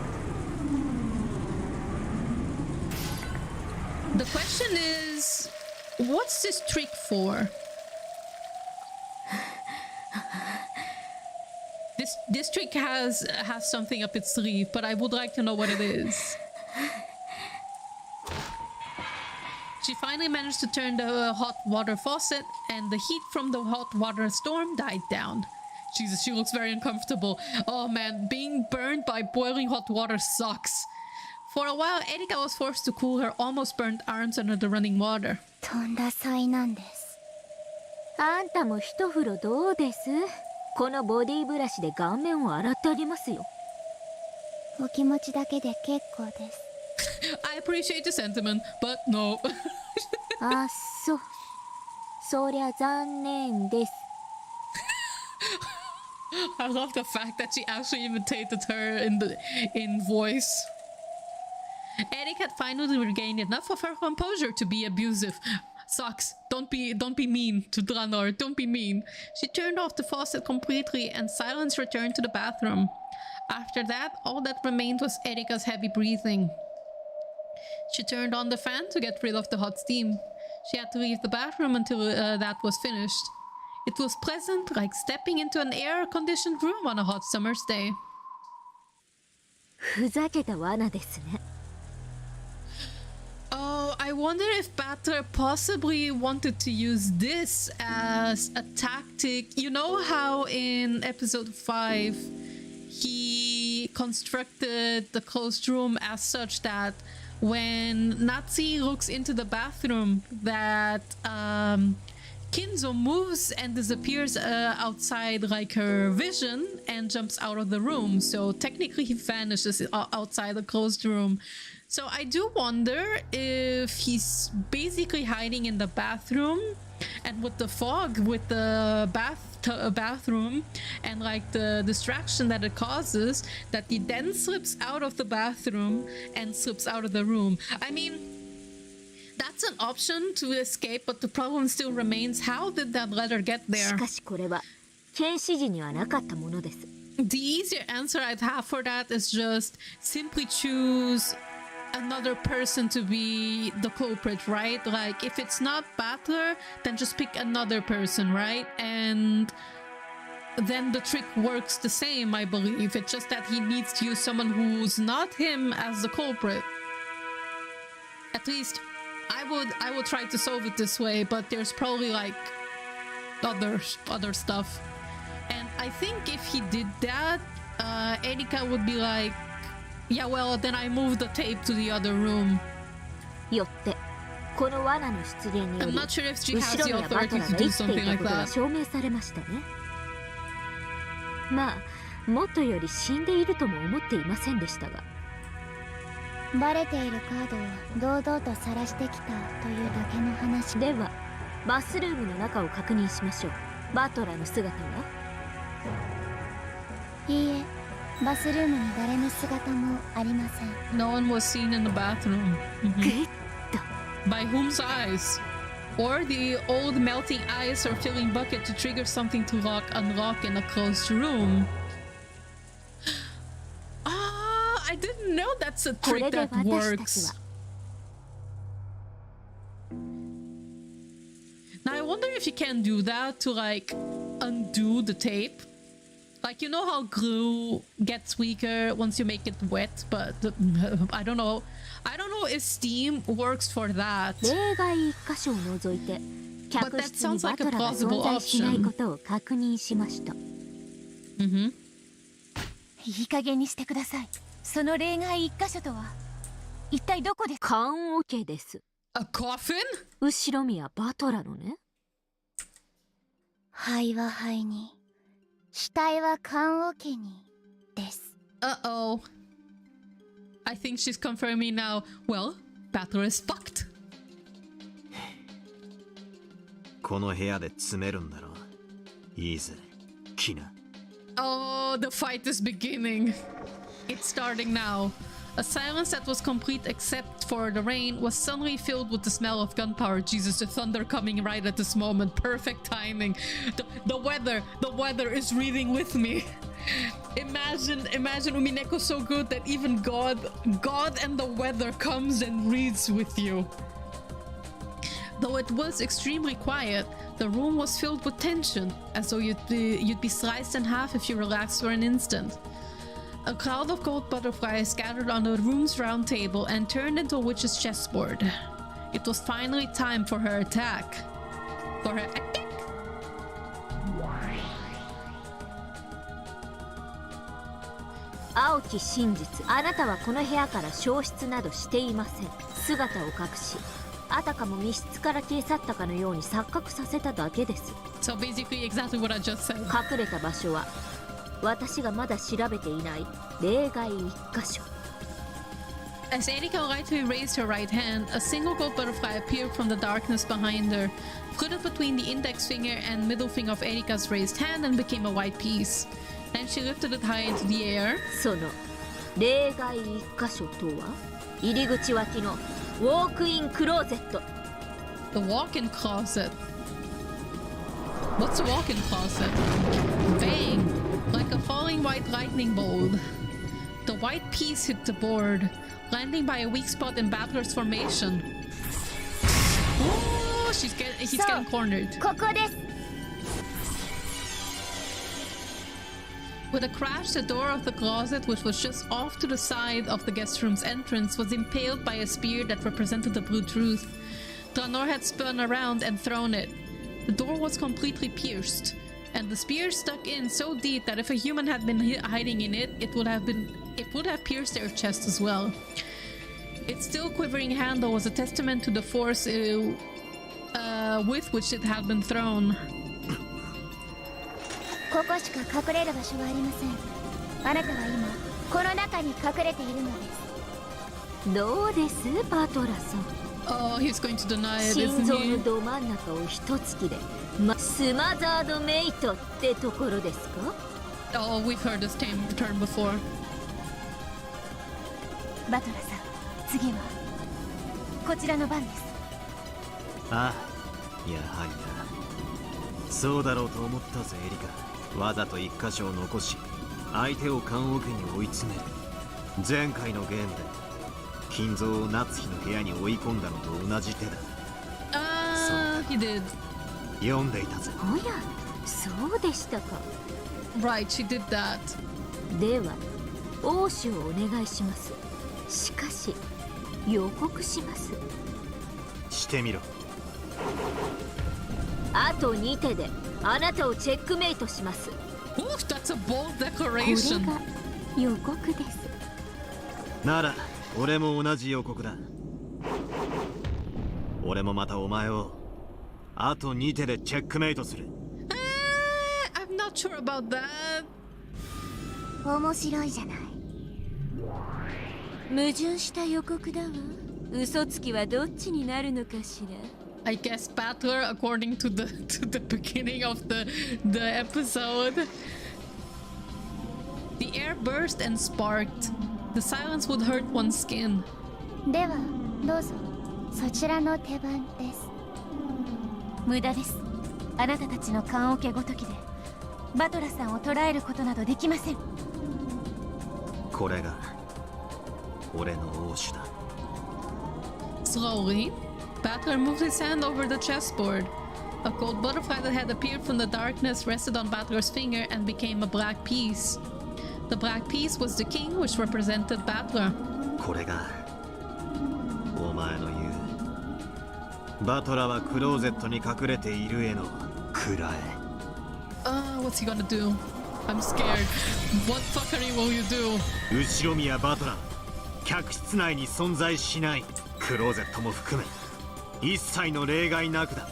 The question is, what's this trick for? This trick has something up its sleeve, but I would like to know what it is. She finally managed to turn the hot water faucet, and the heat from the hot water storm died down. Jesus, she looks very uncomfortable. Oh man, being burned by boiling hot water sucks. For a while, Erika was forced to cool her almost burnt arms under the running water. とんだ災難です。あんたも一風呂どうです？このボディブラシで顔面を洗ってあげますよ。お気持ちだけで結構です。I appreciate the sentiment, but no. あっそ。そりゃ残念です。I love the fact that she actually imitated her in voice. Eric had finally regained enough of her composure to be abusive. Sucks. Don't be mean to Dranor. Don't be mean. She turned off the faucet completely and silence returned to the bathroom. After that, all that remained was Erika's heavy breathing. She turned on the fan to get rid of the hot steam. She had to leave the bathroom until that was finished. It was pleasant, like stepping into an air-conditioned room on a hot summer's day. ふざけた罠ですね。Oh, I wonder if Batter possibly wanted to use this as a tactic. You know how in episode 5 he constructed the closed room as such that when Natsu looks into the bathroom that Kinzo moves and disappears outside like her vision and jumps out of the room. So technically he vanishes outside the closed room. So I do wonder if he's basically hiding in the bathroom, and with the fog with the bathroom and like the distraction that it causes, that he then slips out of the bathroom and slips out of the room. I mean, that's an option to escape, but the problem still remains. How did that letter get there? しかしこれは検視時にはなかったものです。 The easier answer I'd have for that is just simply choose another person to be the culprit, right? Like if it's not Battler, then just pick another person, right? And then the trick works the same, I believe. It's just that he needs to use someone who's not him as the culprit. At least I would try to solve it this way, but there's probably like other stuff. And I think if he did that, Erika would be like, yeah, well, then I moved the tape to the other room. よってこの罠の出現によ I'm り not sure if she has 後 the ろにはバト authority ラ to が do 生きてい something た like ことが that. 証明されましたね。まあもとより死んでいるとも思っていませんでしたが。バレているカードを堂々と晒してきたというだけの話ではバスルームの中を確認しましょう。バトラの姿は？いいえ、バスルームに誰の姿もありません。 No one was seen in the bathroom. グッド By whose eyes? Or the old melting ice or filling bucket to trigger something to unlock in a closed room. Ah, I didn't know that's a これ trick で that 私たち works. は Now I wonder if you can do that to like undo the tape. Like, you know how glue gets weaker once you make it wet, but I don't know. I don't know if Steam works for that. 例外1箇所を除いて But 客 that 室に sounds バ like ト a ラが plausible 存在しない option. ことを確認しました。Mm-hmm. いい加減にしてください。その例外一箇所とは一体どこですか？棺桶です。 A coffin? 後ろ身はバトラのね。肺は肺に、死体は棺桶にです。Uh-oh. I think she's confirming now. Well, Battler is fucked. この部屋で詰めるんだろう。いいぜ、キナ。 Oh, the fight is beginning. It's starting now. A silence that was complete except for the rain was suddenly filled with the smell of gunpowder. Jesus, the thunder coming right at this moment. Perfect timing. The weather is reading with me. Imagine Umineko so good that even God and the weather comes and reads with you. Though it was extremely quiet, the room was filled with tension, as though you'd be sliced in half if you relaxed for an instant. A cloud of gold butterflies gathered on the room's round table and turned into a witch's chessboard. It was finally time for her attack. For her attack! 青き真実、あなたはこの部屋から消失などしていません。姿を隠し、あたかも密室から消え去ったかのように錯覚させただけです。 So basically exactly what I just said. 隠れた場所は私がまだ調べていない例外1箇所。 As Erika lightly raised her right hand, a single gold butterfly appeared from the darkness behind her, flitted between the index finger and middle finger of Erika's raised hand and became a white piece. Then she lifted it high into the air. その例外1箇所とは入り口脇のウォークインクローゼット。 The walk-in closet. What's a walk-in closet? Bang! Like a falling white lightning bolt. The white piece hit the board, landing by a weak spot in Battler's formation. Oh, he's getting cornered. ここです。 With a crash, the door of the closet, which was just off to the side of the guest room's entrance, was impaled by a spear that represented the blue truth. Dranor had spun around and thrown it. The door was completely pierced, and the spear stuck in so deep that if a human had been hiding in it, it would have pierced their chest as well. Its still quivering handle was a testament to the force with which it had been thrown. ここしか隠れる場所はありません。あなたは今この中に隠れているのです。どうですバトラさん。 Oh, he's going to deny it, 心 isn't 臓 he? のど真ん中を一突きで、スマザードメイトってところですか？ Oh, we've heard this term before. バトラさん、次はこちらの番です。ああ、やはりな。そうだろうと思ったぜエリカ。わざと一箇所を残し相手を棺桶に追い詰める。前回のゲームで金蔵を夏日の部屋に追い込んだのと同じ手だ。He did. 読んでいたぜ。おや、そうでしたか。 Right, she did that. では応酬をお願いします。しかし予告します。してみろ。あと2手であなたをチェックメイトします。 Oof, that's a bold これ declaration. が予告です。なら俺も同じ予告だ。俺もまたお前をあと2手でチェックメイトする。I'm not sure about that. 面白いじゃない。矛盾した予告だわ。嘘つきはどっちになるのかしら。 I guess battler according to the beginning of the episode. The air burst and sparked. The silence would hurt one's skin. ではどうぞ、そちらの手番です。無駄です。あなたたちの棺桶ごときでバトラさんを捕らえることなどできません。これが俺の応酬だ。 Slowly, Battler moved his hand over the chessboard. A gold butterfly that had appeared from the darkness rested on Battler's finger and became a black piece. The black piece was the king, which represented Battler. これがお前の言うバトラはクローゼットに隠れているへのくらえ。 What's he gonna do? I'm scared. What fuckery will you do? 後ろ宮バトラ客室内に存在しない。クローゼットも含め一切の例外なくだ。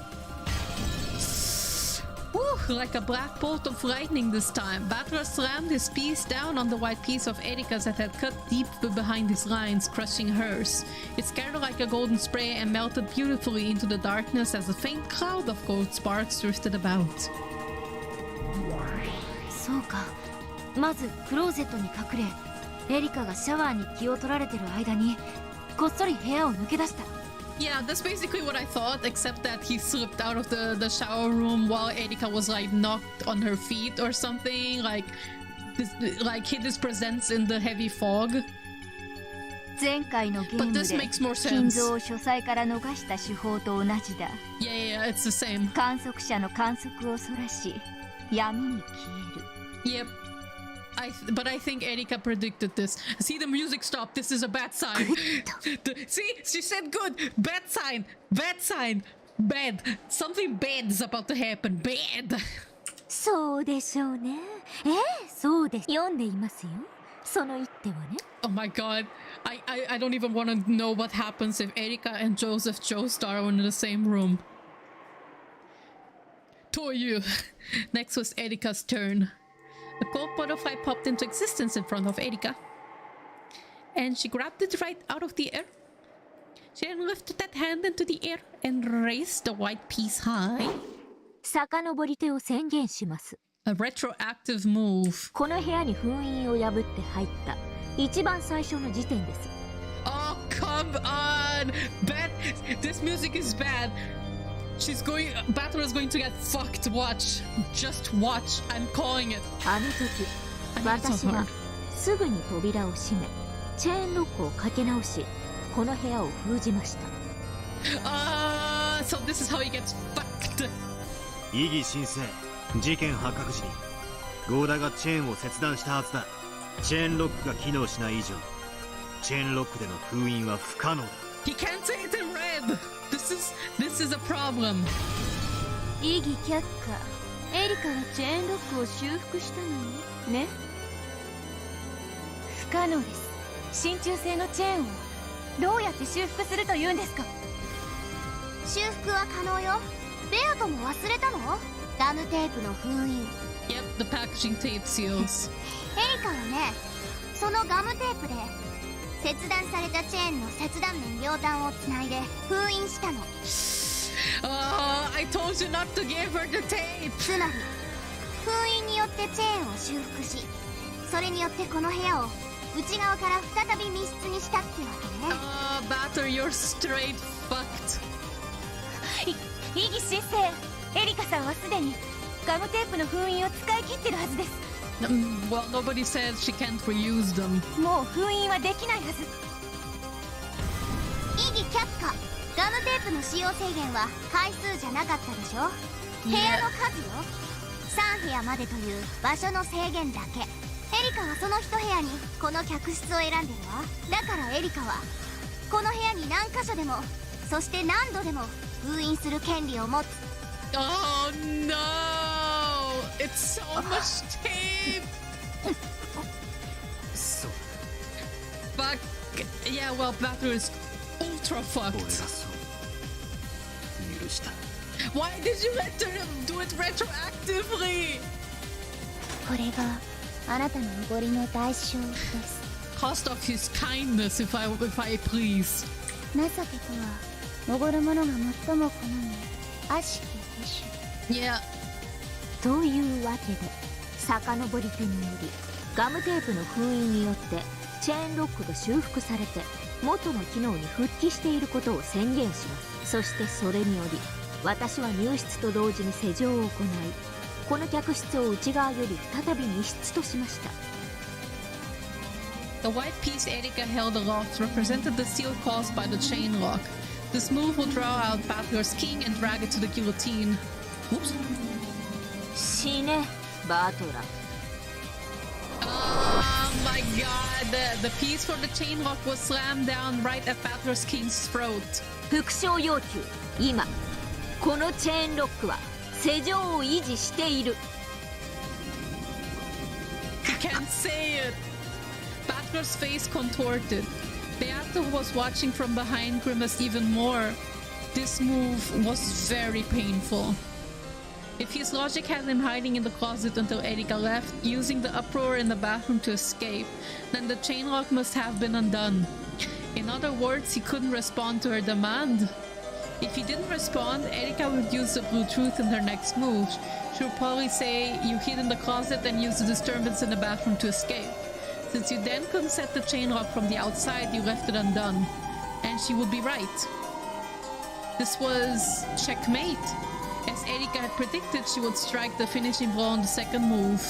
Woo, like a black bolt of lightning this time. Battler slammed his piece down on the white piece of Erika's that had cut deep behind his lines, crushing hers. It scattered like a golden spray and melted beautifully into the darkness as a faint cloud of gold sparks drifted about. そうか。まずクローゼットに隠れ、エリカがシャワーに気を取られてる間にこっそり部屋を抜け出した。 Yeah, that's basically what I thought, except that he slipped out of the shower room while Erika was like knocked on her feet or something, like hid his presence in the heavy fog. 前回のゲー But ムで this makes more 金 sense. 蔵を書斎から逃した手法と同じだ。 Yeah, it's the same. 観測者の観測をそらし闇に消える。 Yep. But I think Erika predicted this. See, the music stopped. This is a bad sign. See, she said good. Bad sign. Bad sign. Bad. Something bad is about to happen. Bad. そうでしょうね。ええ、そうです。読んでいますよ。その一手はね。 Oh my god. I don't even want to know what happens if Erika and Joseph Joestar are in the same room. Toyu. Next was Erika's turn. A gold butterfly popped into existence in front of Erika. And she grabbed it right out of the air. She then lifted that hand into the air and raised the white piece high. 遡り手を宣言します。 A retroactive move. この部屋に封印を破って入った一番最初の時点です。 Oh, come on! Bad. This music is bad. Battler is going to get fucked. Watch. Just watch. I'm calling it. あの時、私はすぐに扉を閉め、チェーンロックをかけ直し、この部屋を封じました。So this is how he gets fucked. 異議申請。事件発覚時にゴーダがチェーンを切断したはずだ。チェーンロックが機能しない以上チェーンロックでの封印は不可能だ。 He can't say it in red. This is a problem. 異議却下。エリカはチェーンロックを修復したのね。不可能です。真鍮製のチェーンをどうやって修復するというんですか。修復は可能よ。ベアとも忘れたの？ガムテープの封印。 Yep, the packaging tape seals. エリカはね、そのガムテープで切断されたチェーンの切断面両端をつないで封印したの。I told you not to give her the tape. つまり封印によってチェーンを修復し、それによってこの部屋を内側から再び密室にしたってわけね。Batter, you're straight fucked. 異議申請。エリカさんはすでにガムテープの封印を使い切ってるはずです。Well, nobody said she can't reuse them. もう封印はできないはず。異議却下。ガムテープの使用制限は回数じゃなかったでしょ。部屋の数よ。3部屋までという場所の制限だけ。エリカはその1部屋にこの客室を選んでるわ。だからエリカはこの部屋に何箇所でも、そして何度でも封印する権利を持つ。 Oh no! It's so much tape! そう Fuck. Yeah, well, Battler is ultra 俺が fucked. そう許した。 Why did you let her do it retroactively? これがあなたのおごりの代償です。 Cost of his kindness, if I please. 情けとはおごる者が最も好む悪しきでしょ。 Yeah. というわけで遡り手によりガムテープの封印によってチェーンロックが修復されて元の機能に復帰していることを宣言します。そしてそれにより私は入室と同時に施錠を行い、この客室を内側より再び密室としました。 The white piece Erika held aloft represented the seal caused by the chain lock. This move will draw out Battler's king and drag it to the guillotine. Whoops. 死ねバトラ。 Oh my god, the piece for the chain lock was slammed down right at Battler's king's throat. 副賞要求。今このチェーンロックは施錠を維持している。 He can't say it. Battler's face contorted. Beato was watching from behind grimaced even more. This move was very painful. If his logic had him hiding in the closet until Erika left, using the uproar in the bathroom to escape, then the chain lock must have been undone. In other words, he couldn't respond to her demand. If he didn't respond, Erika would use the blue truth in her next move. She would probably say, you hid in the closet and used the disturbance in the bathroom to escape. Since you then couldn't set the chain lock from the outside, you left it undone. And she would be right. This was checkmate. As Erika had predicted, she would strike the finishing blow on the second move.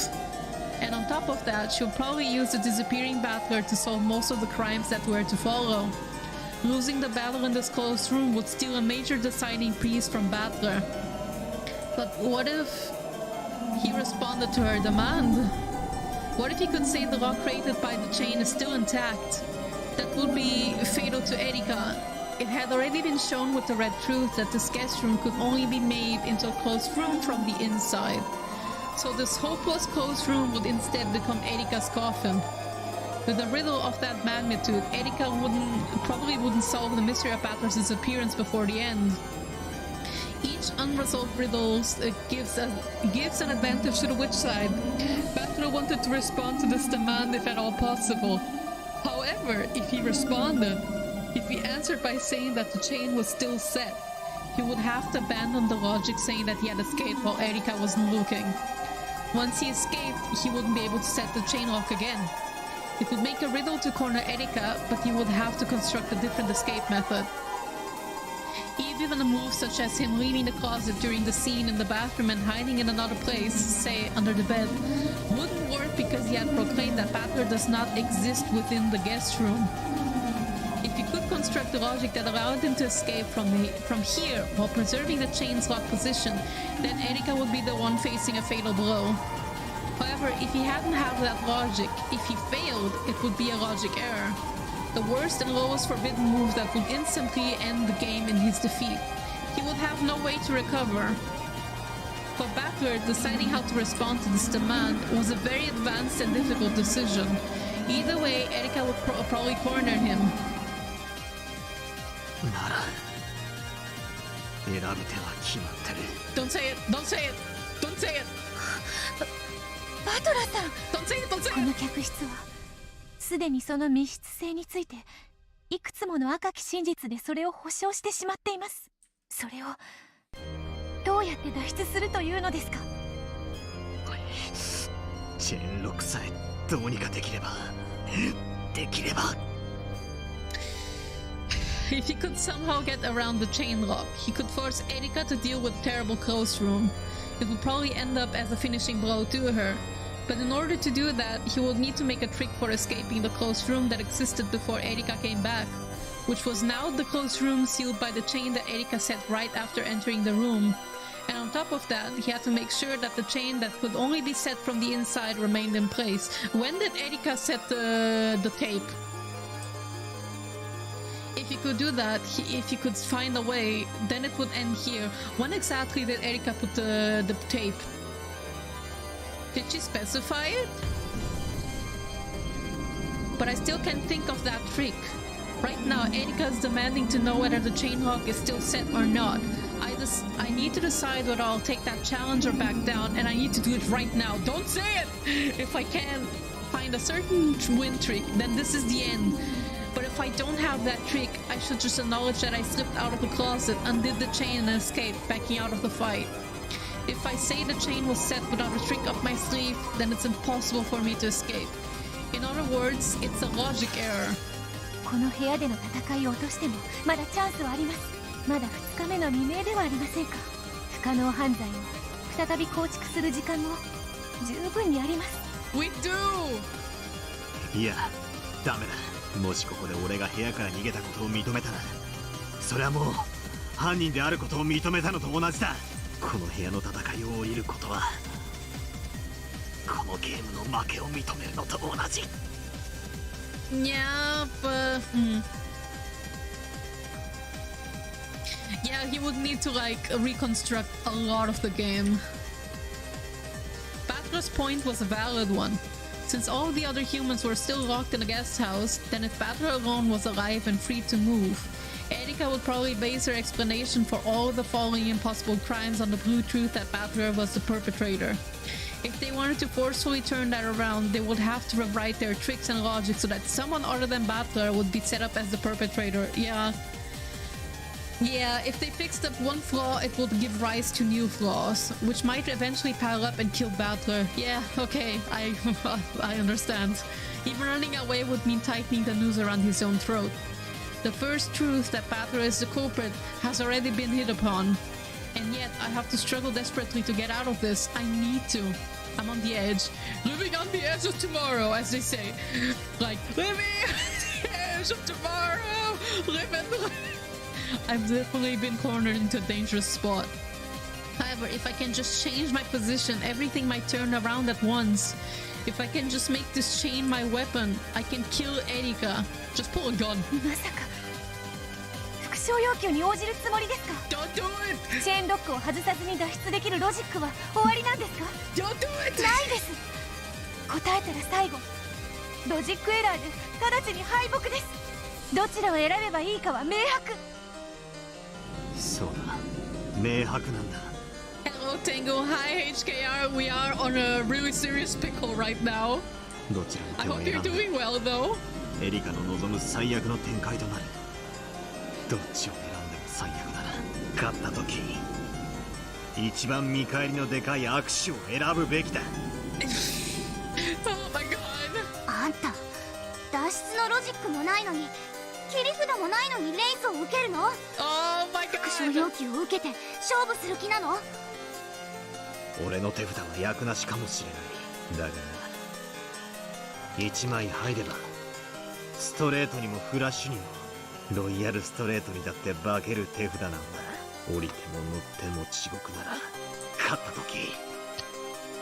And on top of that, she would probably use the disappearing battler to solve most of the crimes that were to follow. Losing the battle in this closed room would steal a major deciding piece from Battler. But what if he responded to her demand? What if he could say the lock created by the chain is still intact? That would be fatal to Erika. It had already been shown with the red truth that this guest room could only be made into a closed room from the inside. So this hopeless closed room would instead become Erika's coffin. With a riddle of that magnitude, Erika probably wouldn't solve the mystery of Battler's disappearance before the end. Each unresolved riddle gives an advantage to the witch side. Battler wanted to respond to this demand if at all possible. However, if he answered by saying that the chain was still set, he would have to abandon the logic saying that he had escaped while Erika wasn't looking. Once he escaped, he wouldn't be able to set the chain lock again. It would make a riddle to corner Erika, but he would have to construct a different escape method. Even a move such as him leaving the closet during the scene in the bathroom and hiding in another place, say under the bed, wouldn't work because he had proclaimed that Battler does not exist within the guest room. If he could construct a logic that allowed him to escape from here while preserving the chain's locked position, then Erika would be the one facing a fatal blow. However, if he hadn't had that logic, if he failed, it would be a logic error. The worst and lowest forbidden move that would instantly end the game in his defeat. He would have no way to recover. For Battler, deciding how to respond to this demand was a very advanced and difficult decision. Either way, Erika would probably corner him. なら選ぶ手は決まってる。 Don't say it! Don't say it! Don't say it! バトラさん、 Don't say it! Don't say こ it! の客室はすでにその密室性についていくつもの赤き真実でそれを保証してしまっています。それをどうやって脱出するというのですか？チェーンロックさえどうにかできれば。 If he could somehow get around the chain lock, he could force Erika to deal with terrible closed room. It would probably end up as a finishing blow to her. But in order to do that, he would need to make a trick for escaping the closed room that existed before Erika came back, which was now the closed room sealed by the chain that Erika set right after entering the room. And on top of that, he had to make sure that the chain that could only be set from the inside remained in place. When did Erika set the tape? If he could do that, if he could find a way, then it would end here. When exactly did Erika put the tape? Did she specify it? But I still can't think of that trick. Right now, Erika is demanding to know whether the chain lock is still set or not. I need to decide whether I'll take that challenge or back down, and I need to do it right now. Don't say it! If I can find a certain win trick, then this is the end. But if I don't have that trick, I should just acknowledge that I slipped out of the closet, undid the chain, and escaped, backing out of the fight. If I say the chain was set without a trick up my sleeve, then it's impossible for me to escape. In other words, it's a logic error. この部屋での戦いを落としてもまだチャンスはあります。まだ2日目の未明ではありませんか。不可能犯罪を再び構築する時間も十分にあります。 We do! いや、ダメだ。もしここで俺が部屋から逃げたことを認めたら、それはもう犯人であることを認めたのと同じだ。この部屋の戦いを降りることは、このゲームの負けを認めるのと同じ。Yeah, but yeah, he would need to like reconstruct a lot of the game. Batra's point was a valid one. Since all the other humans were still locked in the guest house, then if Batra alone was alive and free to move, Erika would probably base her explanation for all of the following impossible crimes on the blue truth that Batra was the perpetrator. If they wanted to forcefully turn that around, they would have to rewrite their tricks and logic so that someone other than Batra would be set up as the perpetrator. Yeah, if they fixed up one flaw, it would give rise to new flaws, which might eventually pile up and kill Batra. Yeah, okay, I understand. Even running away would mean tightening the noose around his own throat. The first truth that Batra is the culprit has already been hit upon. And yet, I have to struggle desperately to get out of this. I need to. I'm on the edge. Living on the edge of tomorrow, as they say. Like, living on the edge of tomorrow! I've definitely been cornered into a dangerous spot. However, if I can just change my position, everything might turn around at once. If I can just make this chain my weapon, I can kill Erika. Just pull a gun. まさか復讐要求に応じるつもりですか。 Don't do it! チェーンロックを外さずに脱出できるロジックは終わりなんですか。 Don't do it! ないです。答えたら最後。ロジックエラーで直ちに敗北です。どちらを選べばいいかは明白。そうだ、明白なんだ。 Hello Tango, hi HKR, we are on a really serious pickle right now. どちら I の hope 手 you're を選ぶ。 doing well though. エリカの望む最悪の展開となる。どっちを選んでも最悪だな。勝った時、一番見返りのでかい握手を選ぶべきだ。Oh my god. あんた脱出のロジックもないのに、切り札もないのにレイスを受けるの。 Oh my 復讐 god. 要求を受けて勝負する気なの。俺の手札は役なしかもしれない。だが1枚入ればストレートにもフラッシュにもロイヤルストレートにだって化ける手札なんだ。降りても乗っても地獄なら、勝った時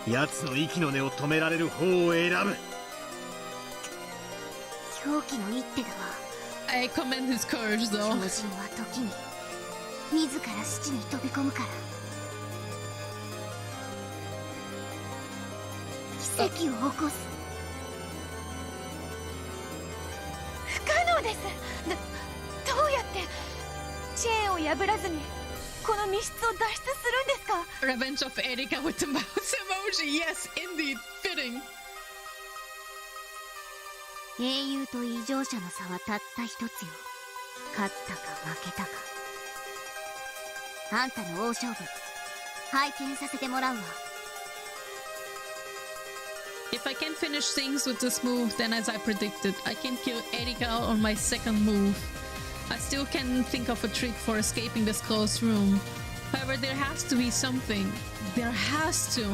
奴の息の根を止められる方を選ぶ。狂気の一手だわ。 I commend his courage 狂 though. 人は時に自ら死地に飛び込むから。奇跡を起こす。不可能です。どうやってチェーンを破らずにこの密室を脱出するんですか。 Revenge of Erika with the mouse emoji. Yes, indeed, fitting. 英雄と異常者の差はたった一つよ。勝ったか負けたか。あんたの大勝負拝見させてもらうわ。 If I can finish things with this move, then as I predicted, I can kill Erika on my second move. I still can think of a trick for escaping this closed room. However, there has to be something. There has to.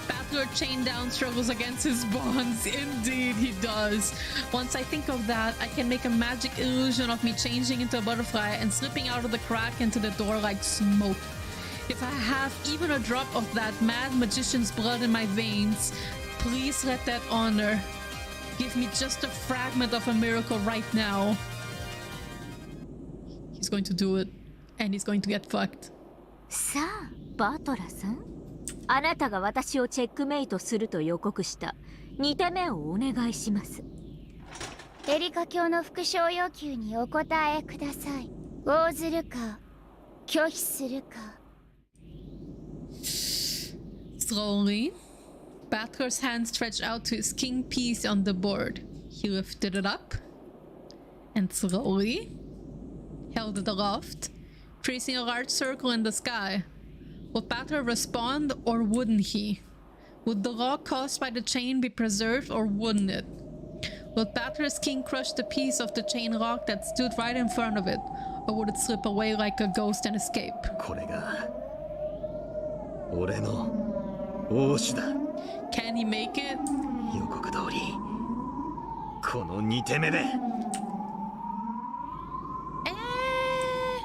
Battler chained down struggles against his bonds. Indeed, he does. Once I think of that, I can make a magic illusion of me changing into a butterfly and slipping out of the crack into the door like smoke. If I have even a drop of that mad magician's blood in my veins, please let that honor give me just a fragment of a miracle right now. He's going to do it, and he's going to get fucked. さあバトラさん、あなたが私をチェックメイトすると予告した2手目をお願いします。エリカ卿の副賞要求にお答えください。応ずるか拒否するか。 Slowly, Batker's hand stretched out to his king piece on the board. He lifted it up and slowly held it aloft, tracing a large circle in the sky. Would Batker respond or wouldn't he? Would the lock caused by the chain be preserved or wouldn't it? Would Batker's king crush the piece of the chain lock that stood right in front of it, or would it slip away like a ghost and escape? これが俺の王子だ。 Can he make it? 予告通りこの2手目で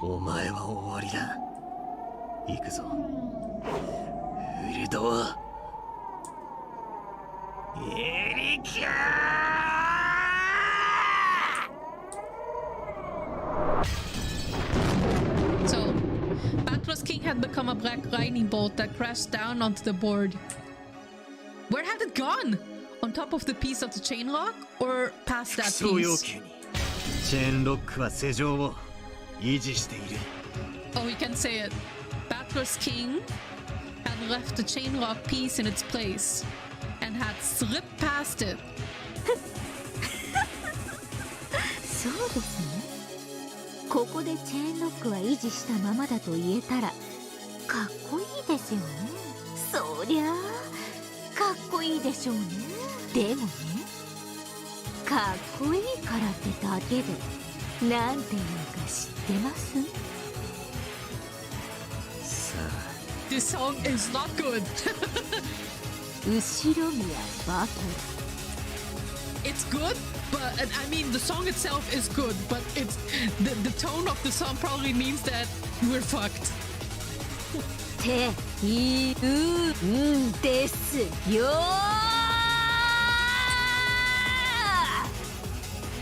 お前は終わりだ。行くぞウルドエリカ。 So, Batker's king had become a black lightning bolt that crashed down onto the board. Where had it gone? On top of the piece of the chain lock, or past that 副賞要 piece? 求にチェーンロックは施錠を維持している。 Oh, we can say it. Batker's king had left the chain lock piece in its place and had slipped past it. そうですね。ここでチェーンロックは維持したままだと言えたらかっこいいですよね。そりゃあかっこいいでしょうね。でもね、かっこいいからってだけでなんていうか知ってます？ This song is not good. 後ろ宮バトル。 It's good, but I mean the song itself is good, but it's the tone of the song probably means that we're fucked. って言うんですよ。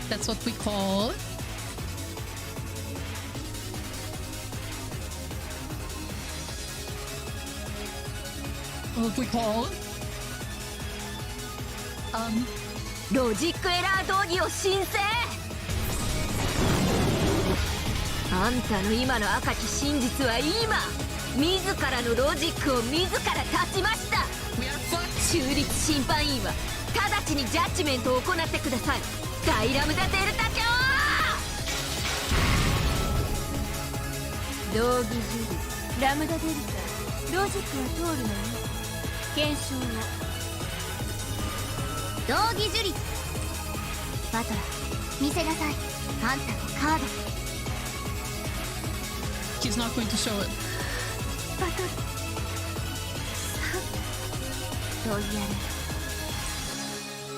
That's what we callロジックエラー動議を申請。あんたの今の赤き真実は今自らのロジックを自ら断ちました。 We are fucked. 中立審判員は直ちにジャッジメントを行ってください。ダイラムダデルタ卿。道義樹里ラムダデルタ、ロジックは通るのよ。検証を。道義樹里バトラー見せなさいあんたのカード。 He's not going to show it. バトルさロイヤ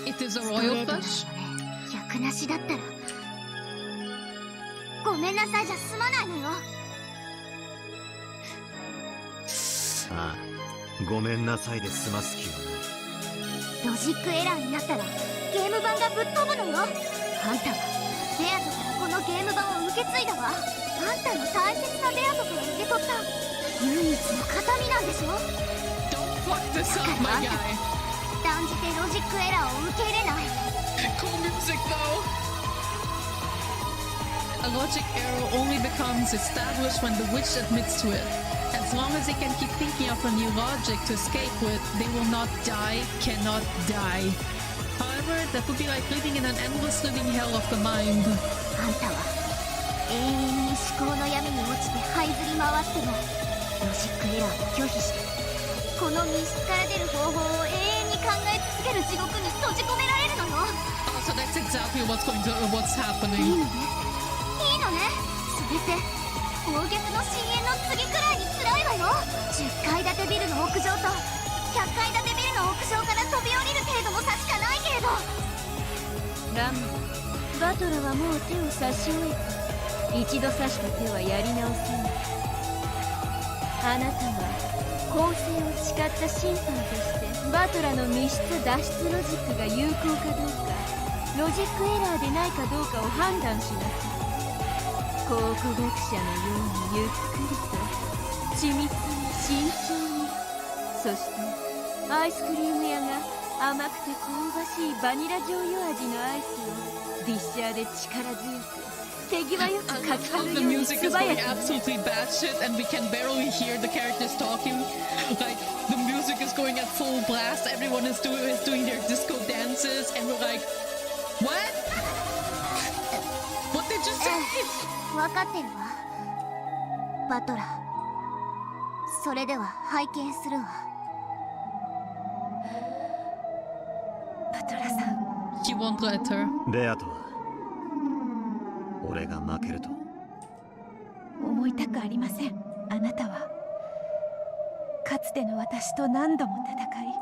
ル It is a スト royal レートなの flush. ね。役なしだったらごめんなさいじゃ済まないのよ。ああごめんなさいで済ます気はない。 ロジックエラーになったらゲーム版がぶっ飛ぶのよ。あんたはベアゾからこのゲーム版を受け継いだわ。あんたの大切なベアゾから受け取った唯一の形見なんでしょ。 Don't fuck this up, my guy. 断じてロジックエラーを受け入れない。 Cool music though. A logic error only becomes established when the witch admits to it. As long as they can keep thinking of a new logic to escape with, they will not die, cannot die. However, that would be like living in an endless living hell of the mind. あんたは永遠に思考の闇に落ちて這いずり回ってもロジックエラーを拒否してこの密室から出る方法を永遠に考え続ける地獄に閉じ込められるのよ。 Oh, so that's exactly what's happening. いいのねいいのね。それって暴虐の深淵の次くらいに辛いわよ。10階建てビルの屋上と100階建てビルの屋上から飛び降りる程度の差しかないけれど。ラムバトラはもう手を差し終えた。一度刺した手はやり直せない。あなたは公正を誓った審判としてバトラの密室脱出ロジックが有効かどうか、ロジックエラーでないかどうかを判断しなさい。考古学者のようにゆっくりと緻密に慎重に、そしてアイスクリーム屋が甘くて香ばしいバニラ醤油味のアイスをディッシャーで力強く手際よく I か love き how 込む the ように music 素 is 早 going く。 absolutely batshit and we can barely hear the characters talking. Like, the music is going at full blast, everyone is doing their disco dances, and we're like, what? What did you say? 分かってるわバトラー。それでは拝見するわ。バトラさん、 He won't let her. ベアトは俺が負けると。思いたくありません。あなたはかつての私と何度も戦い、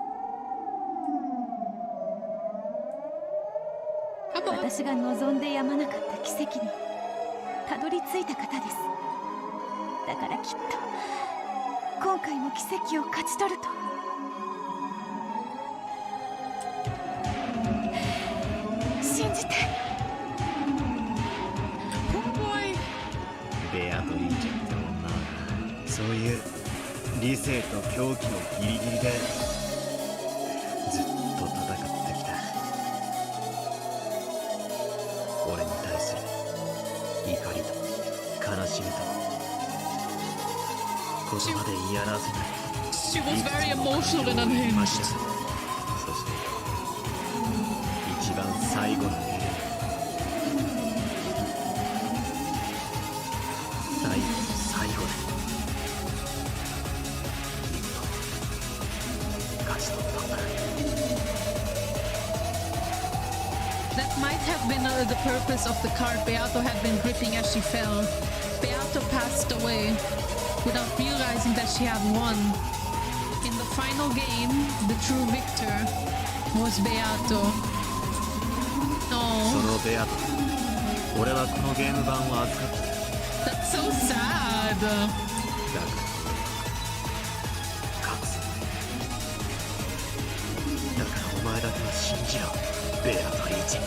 Come on. 私が望んでやまなかった奇跡にたどり着いた方です。だからきっと今回も奇跡を勝ち取ると信じて。ベアトリーチェって女はそういう理性と狂気のギリギリでずっと戦ってきた。俺に対する怒りと悲しみと言葉で言い表せない。 She was very emotional and unhinged. そして一番最後のゲーム、最後の最後で見事勝ち取ったんだ。 That might have been the purpose of the card Beato had been gripping as she fell. Beato passed away without realizing that she had won. In the final game, the true victor was Beato. そ Oh, のベアト、俺はこのゲーム版を預かった。 that's so sad. だから隠す。だからお前だけは信じろ、ベアトリーチェ。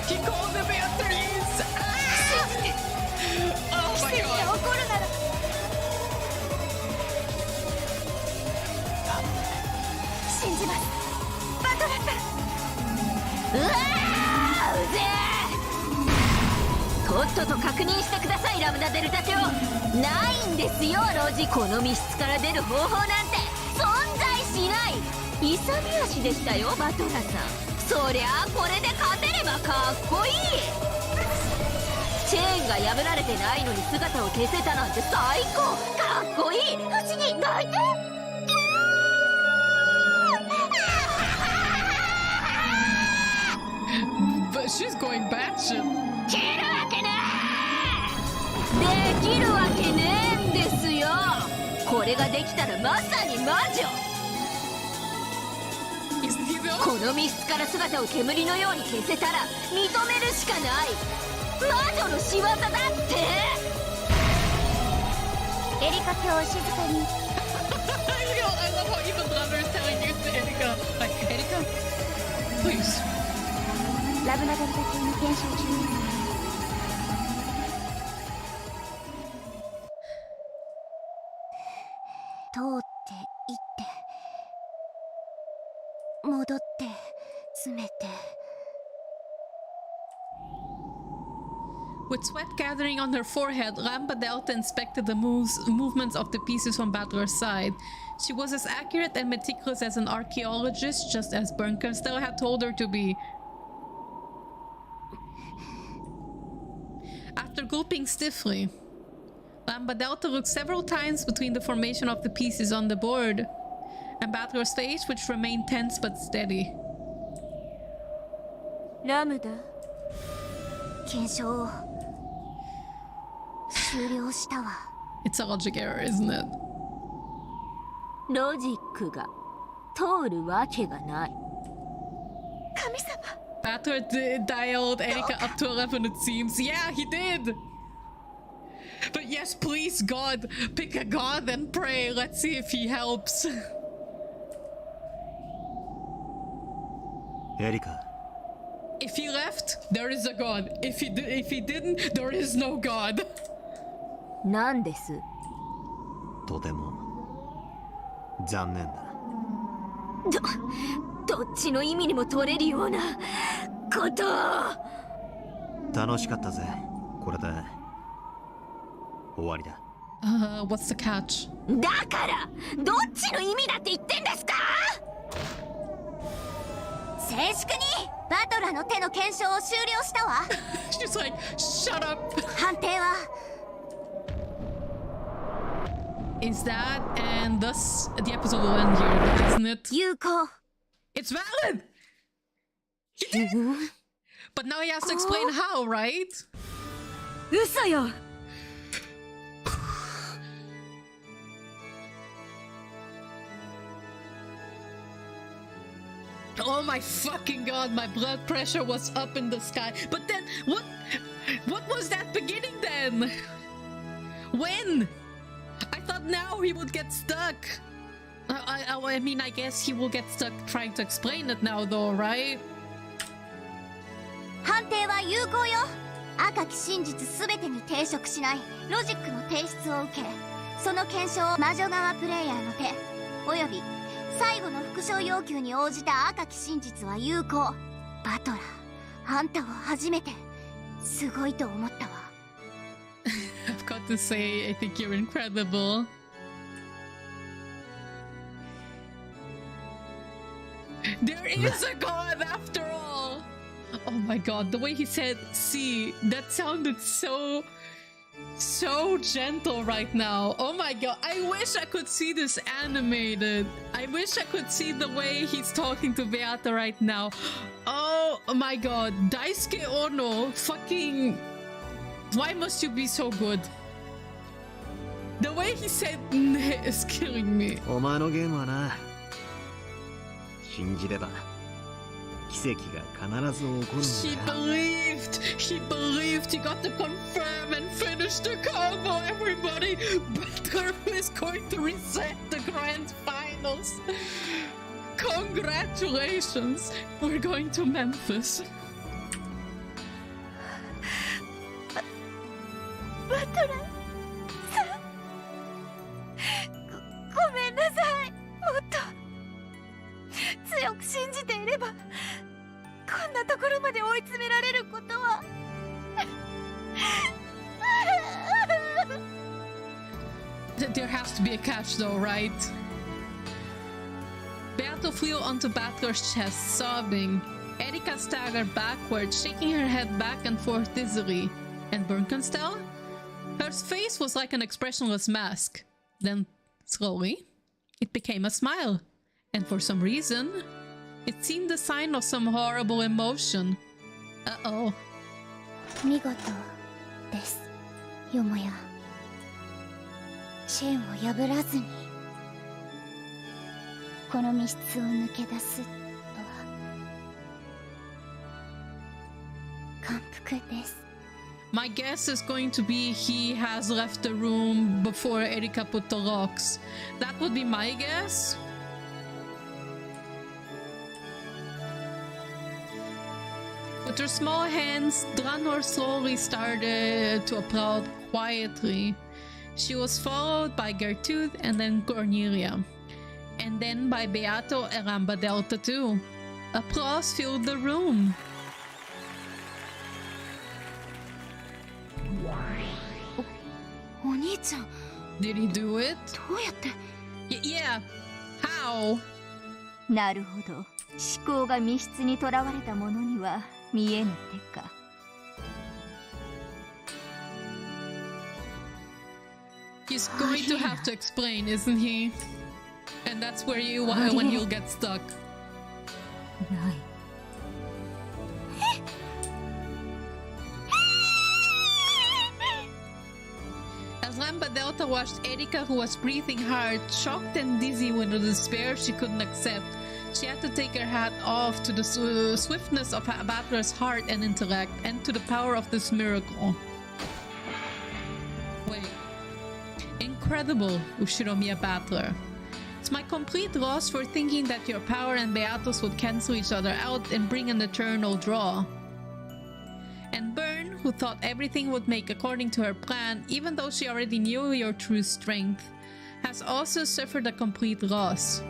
He called the Beatrice! Ah! Oh my 奇跡が god. 起こるなら信じます。バトラさん。うわーうぜー、とっとと確認してください。ラムダデルタ卿、ないんですよロジ。この密室から出る方法なんて存在しない。勇み足でしたよバトラさん。そりゃあこれで勝てればかっこいい。チェーンが破られてないのに姿を消せたなんて最高、かっこいい。不思議、泣いて。 But she's going batshit. 切るわけねえ、できるわけねえんですよ。これができたらまさに魔女。 Is he the この密室から姿を煙のように消せたら認めるしかない。魔女の仕業だって。エリカ卿、静かに。 I love how even Brother is telling you to Erika. Like, Erika, please. ラブナデルタ卿に検証中。通って行って戻って詰めて。 With sweat gathering on her forehead, Ramba Delta inspected the movements of the pieces from Battler's side. She was as accurate and meticulous as an archaeologist, just as Bernkenstell had told her to be. After gulping stiffly, Ramba Delta looked several times between the formation of the pieces on the board and Battler's face, which remained tense but steady. ラムダ、検証終了したわ。 It's a logic error, isn't it? ロジックが通るわけがない。神様。 Battler dialed Erika up to 11, it seems. Yeah, he did! But yes, please, God, pick a god and pray. Let's see if he helps. Erika. If he left, there is a god. If he didn't, there is no god. なんです。とても残念だ。どっちの意味にも取れるようなことを。楽しかったぜ。これで終わりだ。What's the catch? だからどっちの意味だって言ってんですか。静粛に。バトラの手の検証を終了したわ。She's like, shut up. 判定は Is that, and thus the episode will end here, isn't it? 有効。 It's valid! He did! But now he has to explain how, right? 嘘よ。Oh my fucking god, my blood pressure was up in the sky. But then, what was that beginning then? When? I thought now he would get stuck. I mean, I guess he will get stuck trying to explain it now though, right? 判定は有効よ。赤き真実すべてに抵触しないロジックの提出を受け、その検証を魔女側プレイヤーの手および最後の復唱要求に応じた赤き真実は有効。バトラー、あんたは初めてすごいと思ったわ。I've got to say, I think you're incredible. There is a god after all! Oh my god, the way he said "see," that sounded so gentle right now. Oh my god, I wish I could see this animated. I wish I could see the way he's talking to Beata right now. Oh my god, Daisuke Ono, fucking... Why must you be so good? The way he said "ne" is killing me. お前のゲームはな、信じれば奇跡が必ず起こるんだ。 He believed, he got to confirm and finish the combo, everybody! Butler is going to reset the grand finals! Congratulations! We're going to Memphis. バトラさん、ごめんなさい。もっと強く信じていればこんなところまで追い詰められることは。There has to be a catch though, right? Beato flew onto Battler's chest, sobbing. Erika staggered backwards, shaking her head back and forth dizzily. And Bernkenstel? Her face was like an expressionless mask. Then, slowly, it became a smile. And for some reason, it seemed the sign of some horrible emotion. Uh-oh. 見事です、よもや。チェーンを破らずにこの密室を抜け出すとは感服です。 My guess is going to be he has left the room before Erika put the locks. That would be my guess. With her small hands, Dranor slowly started to applaud quietly. She was followed by Gertrude and then Cornelia. And then by Beato and Ramba Delta too. Applause filled the room. Did he do it? Yeah. How? なるほど。思考が密室にとらわれたものには見えぬ手か。He's going to have to explain, isn't he? And that's where you when you'll get stuck. ない。As Lamba Delta watched Erika, who was breathing hard, shocked and dizzy with the despair she couldn't accept, she had to take her hat off to the swiftness of Battler's heart and intellect, and to the power of this miracle. Wait. incredible, Ushiromiya Battler. It's my complete loss for thinking that your power and Beatos would cancel each other out and bring an eternal draw. And Byrne, who thought everything would make according to her plan, even though she already knew your true strength, has also suffered a complete loss.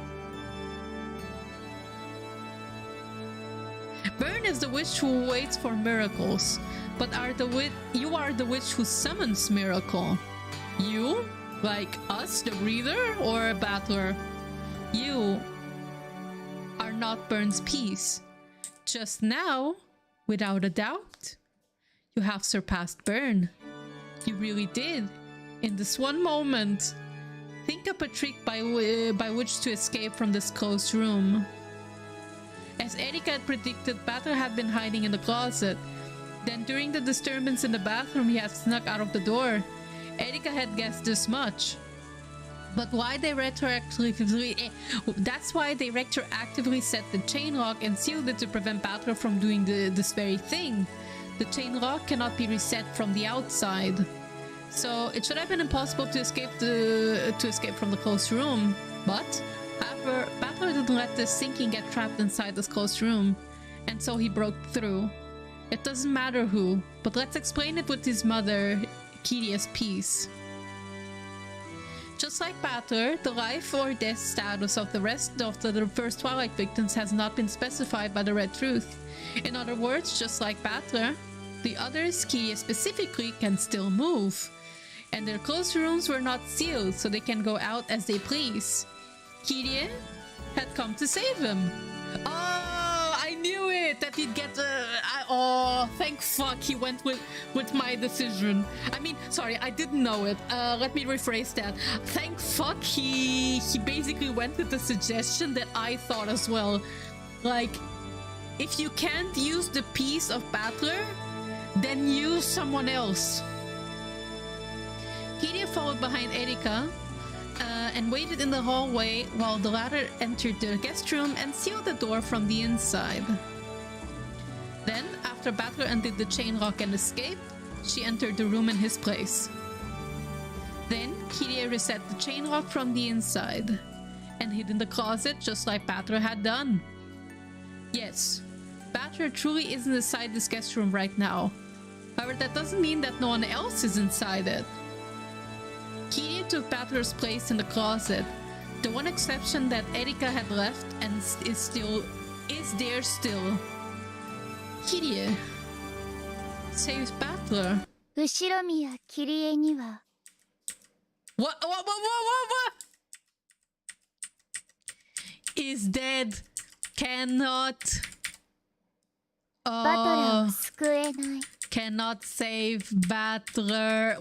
Byrne is the witch who waits for miracles, but you are the witch who summons miracle. You? Like us, the breather, or a battler? You are not Byrne's piece. Just now, without a doubt, you have surpassed Byrne. You really did. In this one moment. Think up a trick by which to escape from this closed room. As Erika had predicted, Battler had been hiding in the closet. Then during the disturbance in the bathroom, he had snuck out of the door. Erika had guessed this much. But why they that's why they retroactively set the chain lock and sealed it to prevent Battler from doing this very thing. The chain lock cannot be reset from the outside. So it should have been impossible to escape from the closed room. But however, Battler didn't let the sinking get trapped inside this closed room, and so he broke through. It doesn't matter who, but let's explain it with his mother, Kiria's piece. Just like Battler, the life or death status of the rest of the first Twilight victims has not been specified by the Red Truth. In other words, just like Battler, the others, Kiria specifically, can still move. And their closed rooms were not sealed, so they can go out as they please. Kiria had come to save him. Oh, I knew it! That he'd get oh, thank fuck he went with my decision. I mean, sorry, I didn't know it. Let me rephrase that. Thank fuck he basically went with the suggestion that I thought as well. Like, if you can't use the piece of Battler, then use someone else. Kiria followed behind Erika and waited in the hallway while the latter entered the guest room and sealed the door from the inside. Then, after Battler undid the chain lock and escaped, she entered the room in his place. Then, Kiria reset the chain lock from the inside and hid in the closet just like Battler had done. Yes, Battler truly is inside this guest room right now. However, that doesn't mean that no one else is inside it. Kiria took Battler's place in the closet, the one exception that Erika had left and is there still. Kiria saves Battler. 後ろ宮キリエには What? Is dead. Cannot. バトラを救えない Cannot save Battler.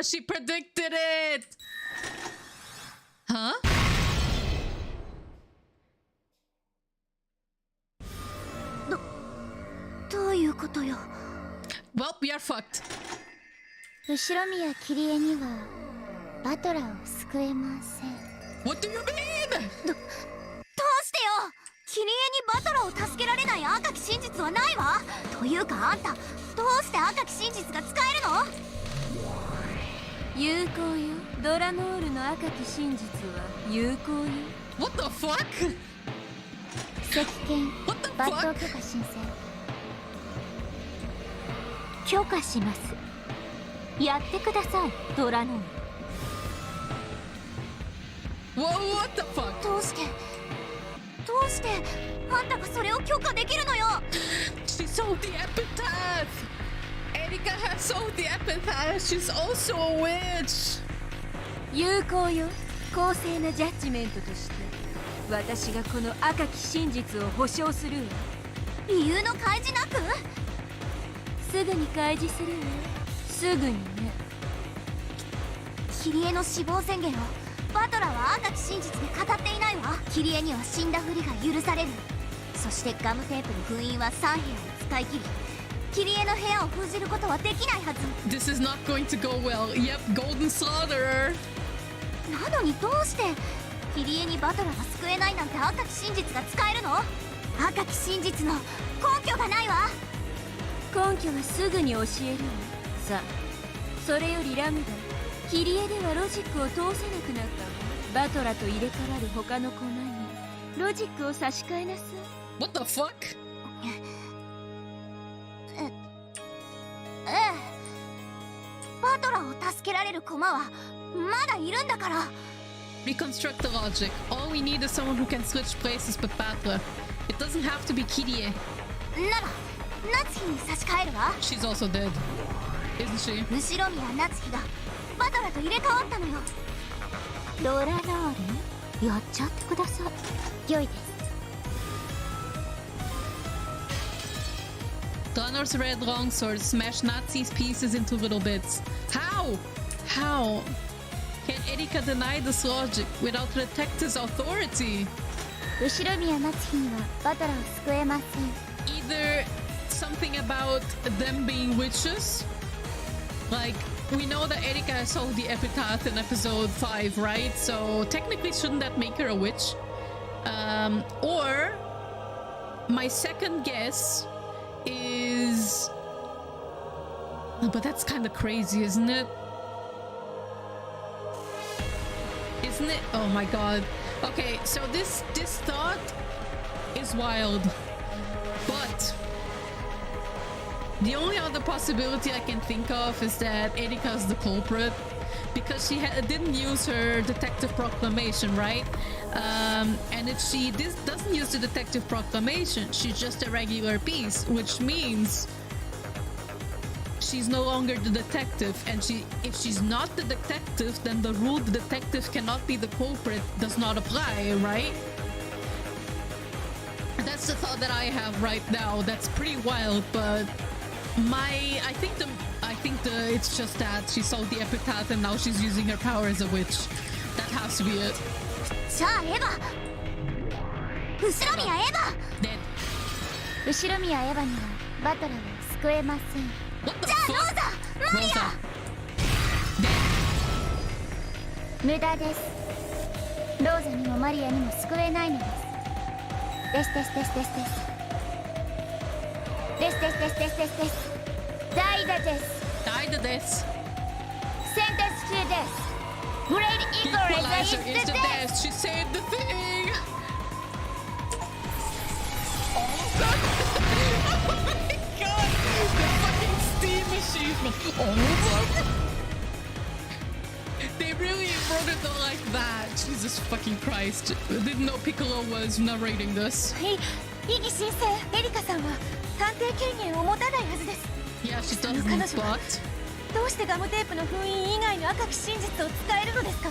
She predicted it. Huh? Well, we are fucked. 後ろ宮キリエにはバトラーを救えません What do you mean? どうしてよ。キリエにバトラーを助けられない赤き真実はないわ。というかあんた、どうして赤き真実が使えるの？有効よ。ドラモールの赤き真実は有効よ。 What the fuck? 石剣 What the 抜刀 fuck? 許可申請許可します。やってください、ドラノール。 What the fuck? どうしてあんたがそれを許可できるのよ。 She sold the epitaph. Erika has sold the epitaph. She's also a witch. 有効よ。公正なジャッジメントとして私がこの赤き真実を保証するわ。理由の開示なく？すぐに開示するわ。すぐにね。キリエの死亡宣言をバトラーは赤き真実で語っていないわ。キリエには死んだふりが許される。そしてガムテープの封印は3部屋を使い切り、キリエの部屋を封じることはできないはず。 This is not going to go well. Yep, Golden Slaughterer. なのにどうしてキリエにバトラーが救えないなんて赤き真実が使えるの？赤き真実の根拠がないわ。根拠はすぐに教えるわ。さあ、それよりラムダ、切り絵ではロジックを通せなくなったわ。バトラと入れ替わる他の駒にロジックを差し替えなさい。 What the fuck? ええ、バトラを助けられる駒はまだいるんだから。 Reconstruct the logic. All we need is someone who can switch places with Batra. It doesn't have to be Kirie. なら夏日に差し替えるわ。 She's also dead, isn't she? 後ろ宮夏日がバトラと入れ替わったのよ。ロラロールやっちゃってください。良いです。 Donner's red longsword smash Nazis pieces into little bits. How? How? Can Erika deny this logic without the detective's authority? 後ろ宮夏日にはバトラを救えません。 Either something about them being witches, like we know that Erika saw the epitaph in episode 5, right? So technically shouldn't that make her a witch? Or my second guess is, but that's kind of crazy, isn't it? Isn't it? Oh my god. Okay, so this thought is wild, but the only other possibility I can think of is that Erika's the culprit because she didn't use her detective proclamation, right? And if she doesn't use the detective proclamation, she's just a regular piece, which means she's no longer the detective. And if she's not the detective, then the rule the detective cannot be the culprit does not apply, right? That's the thought that I have right now. That's pretty wild, but I think it's just that she saw the epitaph and now she's using her power as a witch. That has to be it. じゃあエヴァ、後ろ宮エヴァ。 Dead. 後ろ宮エヴァにはバトラを救えません。 What the じゃあロ fuck? ーザ、マリ Rosa. ア。 Dead. 無駄です。ローザにもマリアにも救えないのです。ですですですですです。ですですですですですです。代打です。 Died of this. センテンス中です。グレートイコールザイズ Equalizer で is the す。 death. She saved the thing. Oh my god. The fucking steam machine. Oh. They really wrote it like that. Jesus fucking Christ. Didn't know Piccolo was narrating this. はい、イギ先生、エリカさんは探偵権限を持たないはずです。 Yeah, she その doesn't, 彼女 but はどうしてガムテープの封印以外の赤き真実を使えるのですか？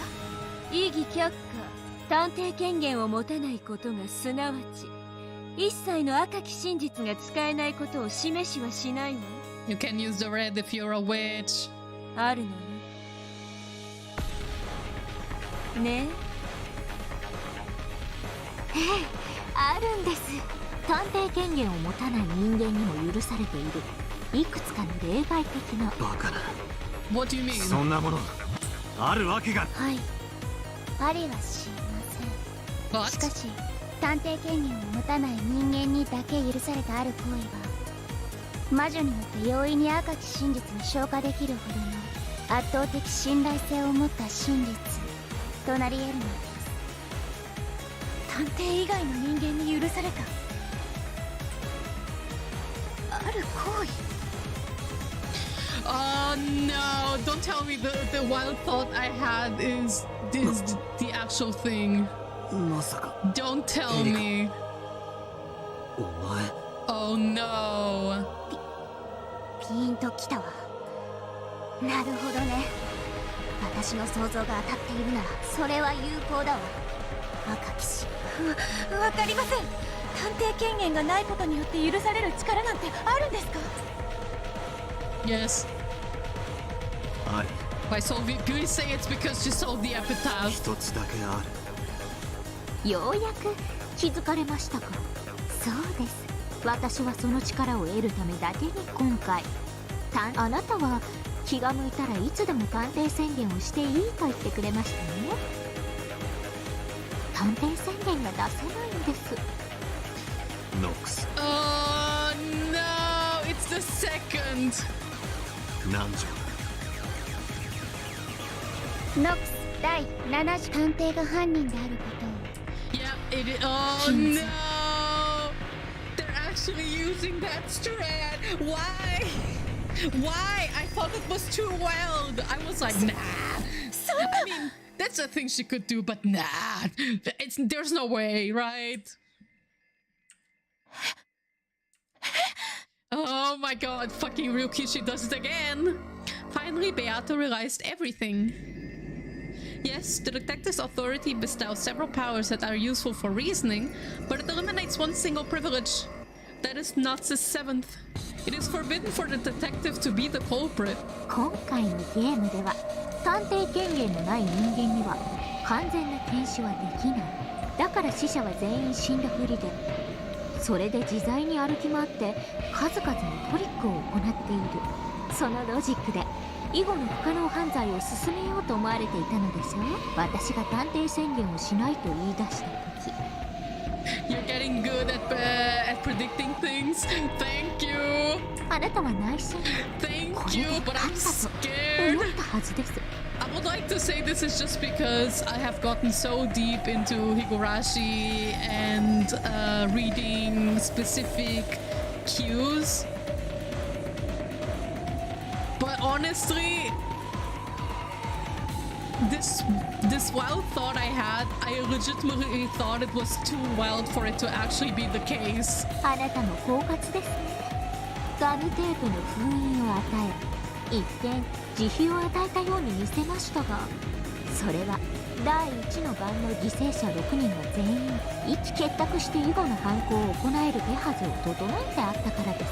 異議却下。探偵権限を持たないことがすなわち一切の赤き真実が使えないことを示しはしないわ。 you can use the red if you're a witch. あるのね。ねええ、あるんです。探偵権限を持たない人間にも許されているいくつかの例外的な。バカな。 What do you mean? そんなものあるわけが。はい、ありはしません。しか What? し探偵権限を持たない人間にだけ許されたある行為は魔女によって容易に赤き真実に昇華できるほどの圧倒的信頼性を持った真実となり得るのです。探偵以外の人間に許されたある行為。 Oh no, don't tell me the wild thought I had is the actual thing. まさか Don't tell me. お前。 Oh no. ピーンときたわ。なるほどね。私の想像が当たっているならそれは有効だわ。赤騎士。わかりません。探偵権限がないことによって許される力なんてあるんですか？ Yes. あり。 Why so you say it's because she sold the epitaph? 一つだけある。ようやく気づかれましたか。そうです。私はその力を得るためだけに今回あなたは気が向いたらいつでも探偵宣言をしていいと言ってくれましたね。探偵宣言が出せないんです。ノックス。 Oh no, it's the second. 何時。ノックス第70探偵が犯人であることを Yeah, it is. Oh no! They're actually using that strand. Why? Why? I thought it was too wild. I was like, nah. I mean, that's a thing she could do, but nah. There's no way, right? Oh my god, fucking Ryuki, she does it again. Finally, Beato realized everything. Yes, the detective's authority bestows several powers that are useful for reasoning, but it eliminates one single privilege. That is not the seventh. It is forbidden for the detective to be the culprit. 今回のゲームでは探偵権限のない人間には完全な検視はできない。だから死者は全員死んだふりで、それで自在に歩き回って数々のトリックを行っている。そのロジックで以後の不可能犯罪を進めようと思われていたのでしょう。私が探偵宣言をしないと言い出した時。You're getting good at predicting things. Thank you. あなたは内心 Thank you, but I'm 思 scared. ったはずです。I would like to say this is just because I have gotten so deep into Higurashi and reading specific cues. But honestly, this wild thought I had, I legitimately thought it was too wild for it to actually be the case. あなたの狡猾ですね。ガムテープの封印を与え、一見慈悲を与えたように見せましたが、それは第1の番の犠牲者6人が全員一致結託して以後の犯行を行える手はずを整えてあったからです。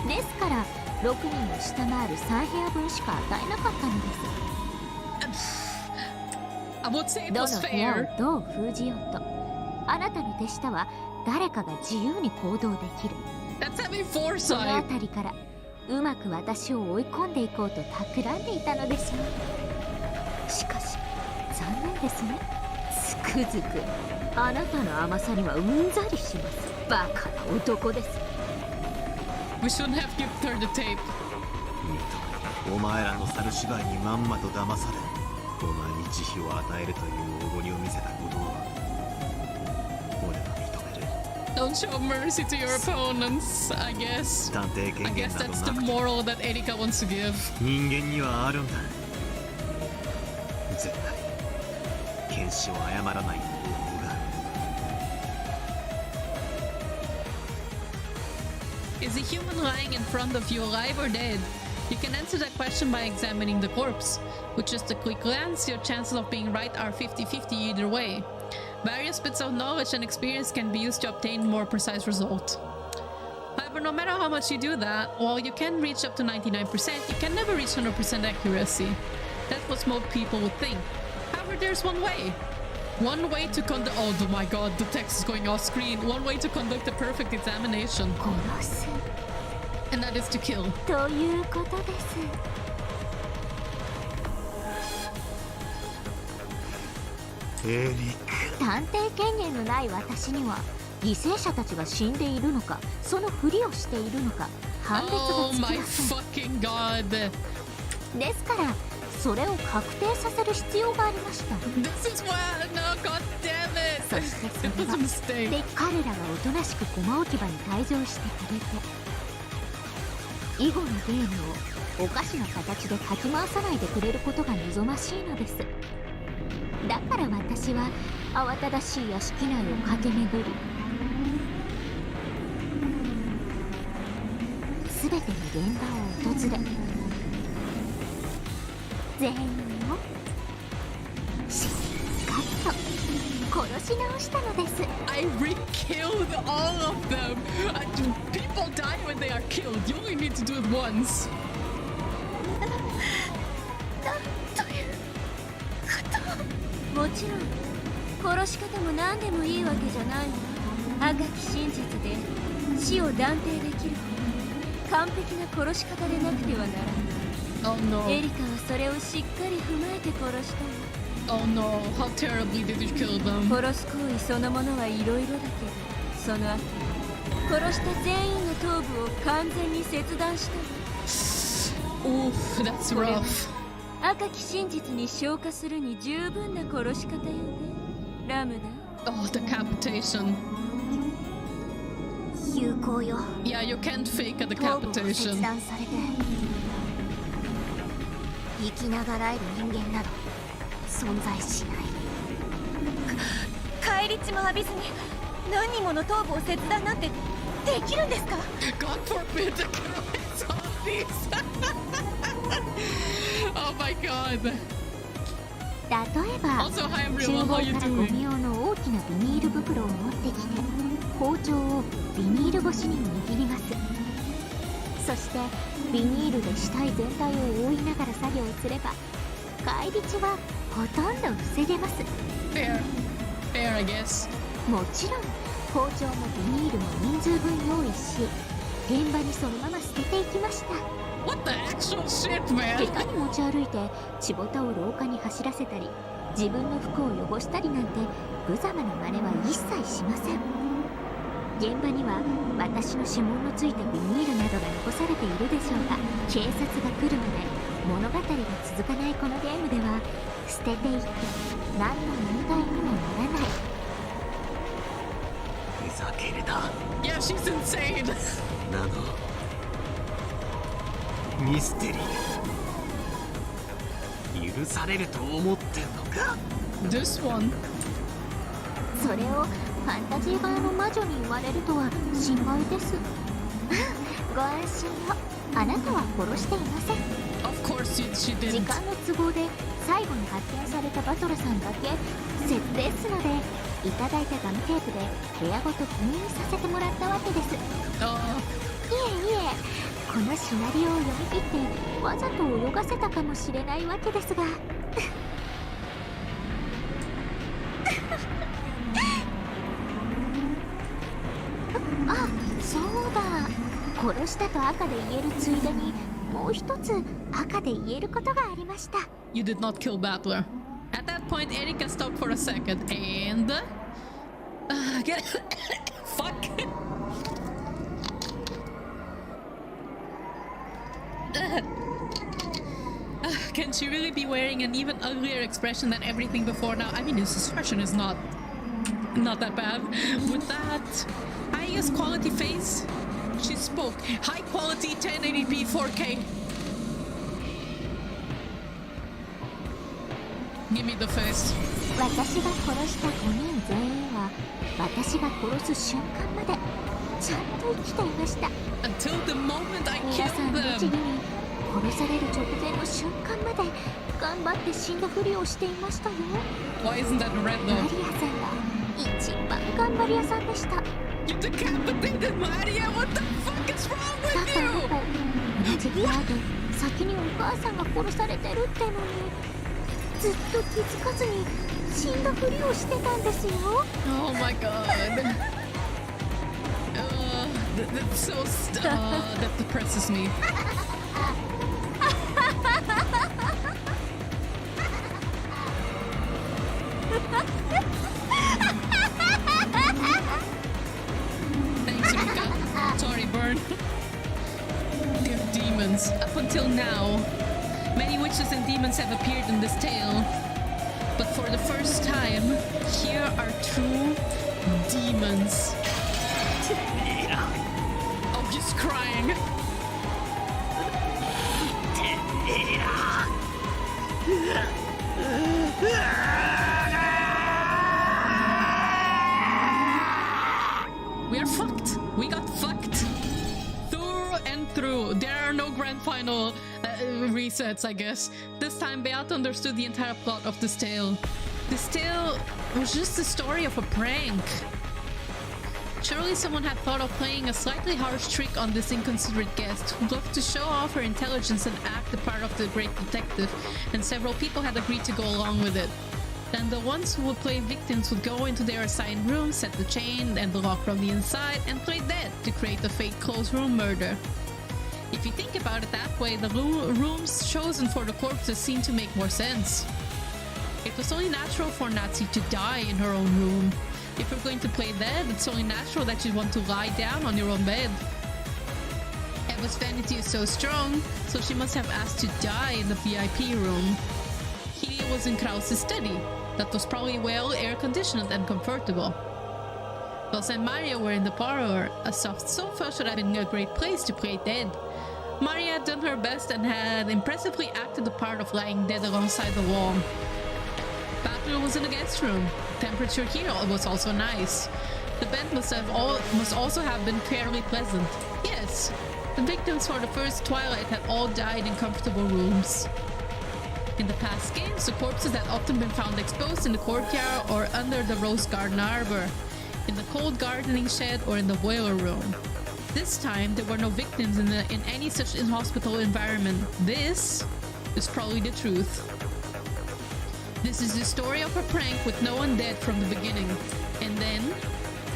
ですから6人を下回る3部屋分しか与えなかったのです。I would say it ど was の部屋 fair. をどう封じようと、あなたの手下は誰かが自由に行動できる。 That's having そのあ foresight. たりからうまく私を追い込んでいこうと企んでいたのでしょう。しかし残念ですね。つくづくあなたの甘さにはうんざりします。バカな男です。 We shouldn't have given her the tape. お前らの猿芝居にまんまと騙され、お前に慈悲を与えるというおごりを見せたことを俺は認める。 Don't show mercy to your opponents, I guess. 探偵 I 権 guess 限など that's な the くて moral that Erika wants to give. 人間にはあるんだ。絶対検視を誤らない方法が。 Is a human lying in front of you alive or dead? You can answer that question by examining the corpse. With just a quick glance, your chances of being right are 50-50 either way. Various bits of knowledge and experience can be used to obtain more precise result. However, no matter how much you do that, while you can reach up to 99%, you can never reach 100% accuracy. That's what most people would think. However, there's one way. One way to conduct— oh my god, the text is going off screen. One way to conduct a perfect examination. 殺す And that is to kill. ということです。エリカ、探偵権限のない私には犠牲者たちが死んでいるのか、そのふりをしているのか判別が Oh つき my ません。 fucking god. ですからそれを確定させる必要がありました。 This is why— no, god damn そ it. してそ It れ was は a mistake. で彼らがおとなしく駒置き場に退場してくれて、以後のゲームをおかしな形でかき回さないでくれることが望ましいのです。だから私は慌ただしい屋敷内を駆け巡り、すべての現場を訪れ、全員をしっかりと殺し直したのです。 I re-killed all of them. People die when they are killed. You only need to do it once. もちろん殺し方も何でもいいわけじゃないわ。赤き真実で死を断定できる完璧な殺し方でなくてはならない。 Oh no. エリカはそれをしっかり踏まえて殺したの。 Oh no. How terribly did you kill them? 殺す行為そのものはいろいろだけど、その後殺した全員の頭部を完全に切断した。 Oof, that's rough. 赤き真実に昇華するに十分な殺し方よね、ラムダ。 Oh, decapitation. 有効よ。 Yeah, you can't fake a 頭部を切 decapitation. 断されて生きながらえる人間など存在しない。返り血も浴びずに何人もの頭部を切断なんてできるんですか？ God forbid the zombies. Oh my god. 例えば Also, hi 厨 everyone, 房 how you からゴ doing? ミ用の大きなビニール袋を持ってきて包丁をビニール越しに握ります。そしてビニールで死体全体を覆いながら作業すれば返り血はほとんど防げます。 Fair. Fair, I guess. もちろん包丁もビニールも人数分用意し現場にそのまま捨てていきました。 What the actual shit, 下 man? 手に持ち歩いて血ボタを廊下に走らせたり自分の服を汚したりなんて無様な真似は一切しません。現場には私の指紋のついたビニールなどが残されているでしょうが警察が来るまで物語が続かないこのゲームでは捨てていって何の問題にもならない。ふざけるな。 Yeah, she's insane. なのミステリー許されると思ってんのか。 This one. それをファンタジー側の魔女に言われるとは心外です。ご安心を。あなたは殺していません。 Of course she 時 didn't. 間の都合で最後に発見されたバトラさんだけ設定ですのでいただいたガムテープで部屋ごと封印させてもらったわけです。い Oh, えいえこのシナリオを読み切ってわざと泳がせたかもしれないわけですがあ、そうだ。殺したと赤で言えるついでにもう一つ赤で言えることがありました。 you did not kill Battler. At that point, Erika stopped for a second and... get... Fuck. Can she really be wearing an even uglier expression than everything before now? I mean, this expression is not that bad. With that highest quality face, she spoke. High quality 1080p 4K. Give me the face. 私が殺した5人全員は私が殺す瞬間までちゃんと生きていました。 Until the moment I 皆さ killed ん律儀 them. に殺される直前の瞬間まで頑張って死んだふりをしていましたよ。 Why isn't that red マ though? リアさんが一番頑張り屋さんでした。 You decapitated Maria! What the fuck is wrong だ with から you? 同じ部屋で先にお母さんが殺されてるってのにずっと気づかずに死んだふりをしてたんですよ。 Oh my god. That's so that depresses me. Thanks, Rika. Sorry, Burn. They're demons. Up until now, many witches and demons have appeared in this tale. But for the first time, here are true demons. Oh, he's crying. We are fucked. We got fucked. Through and through. There are no grand final resets, I guess. This time, Beata understood the entire plot of this tale. This tale was just the story of a prank. Surely someone had thought of playing a slightly harsh trick on this inconsiderate guest who loved to show off her intelligence and act the part of the great detective, and several people had agreed to go along with it. Then the ones who would play victims would go into their assigned rooms, set the chain and the lock from the inside, and play dead to create a fake closed room murder. If you think about it that way, the rooms chosen for the corpses seem to make more sense. It was only natural for Nazi to die in her own room, If you're going to play dead, it's only natural that you want to lie down on your own bed. Eva's vanity is so strong, so she must have asked to die in the VIP room. Hideo was in Krause's study. That was probably well air-conditioned and comfortable. Rosa and Maria were in the parlor. A soft sofa should have been a great place to play dead. Maria had done her best and had impressively acted the part of lying dead alongside the wall. Bathroom was in the guest room. Temperature here was also nice. The bed must also have been fairly pleasant. Yes, the victims for the first Twilight had all died in comfortable rooms. In the past games, the corpses had often been found exposed in the courtyard or under the rose garden arbor, in the cold gardening shed or in the boiler room. This time, there were no victims in any such inhospitable environment. This is probably the truth. This is the story of a prank with no one dead from the beginning. And then,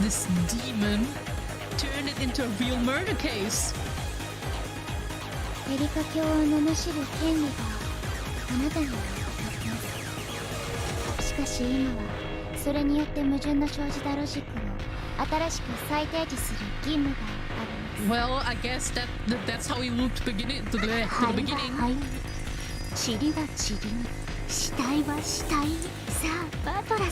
this demon turned it into a real murder case. エリカ卿を罵る権利があなたには渡ってます。しかし今はそれによって矛盾の生じたロジックを新しく再提示する義務があります。Well, I guess that's how we looped to the beginning. 塵は塵に、死体は死体に。さあ、バトラさん、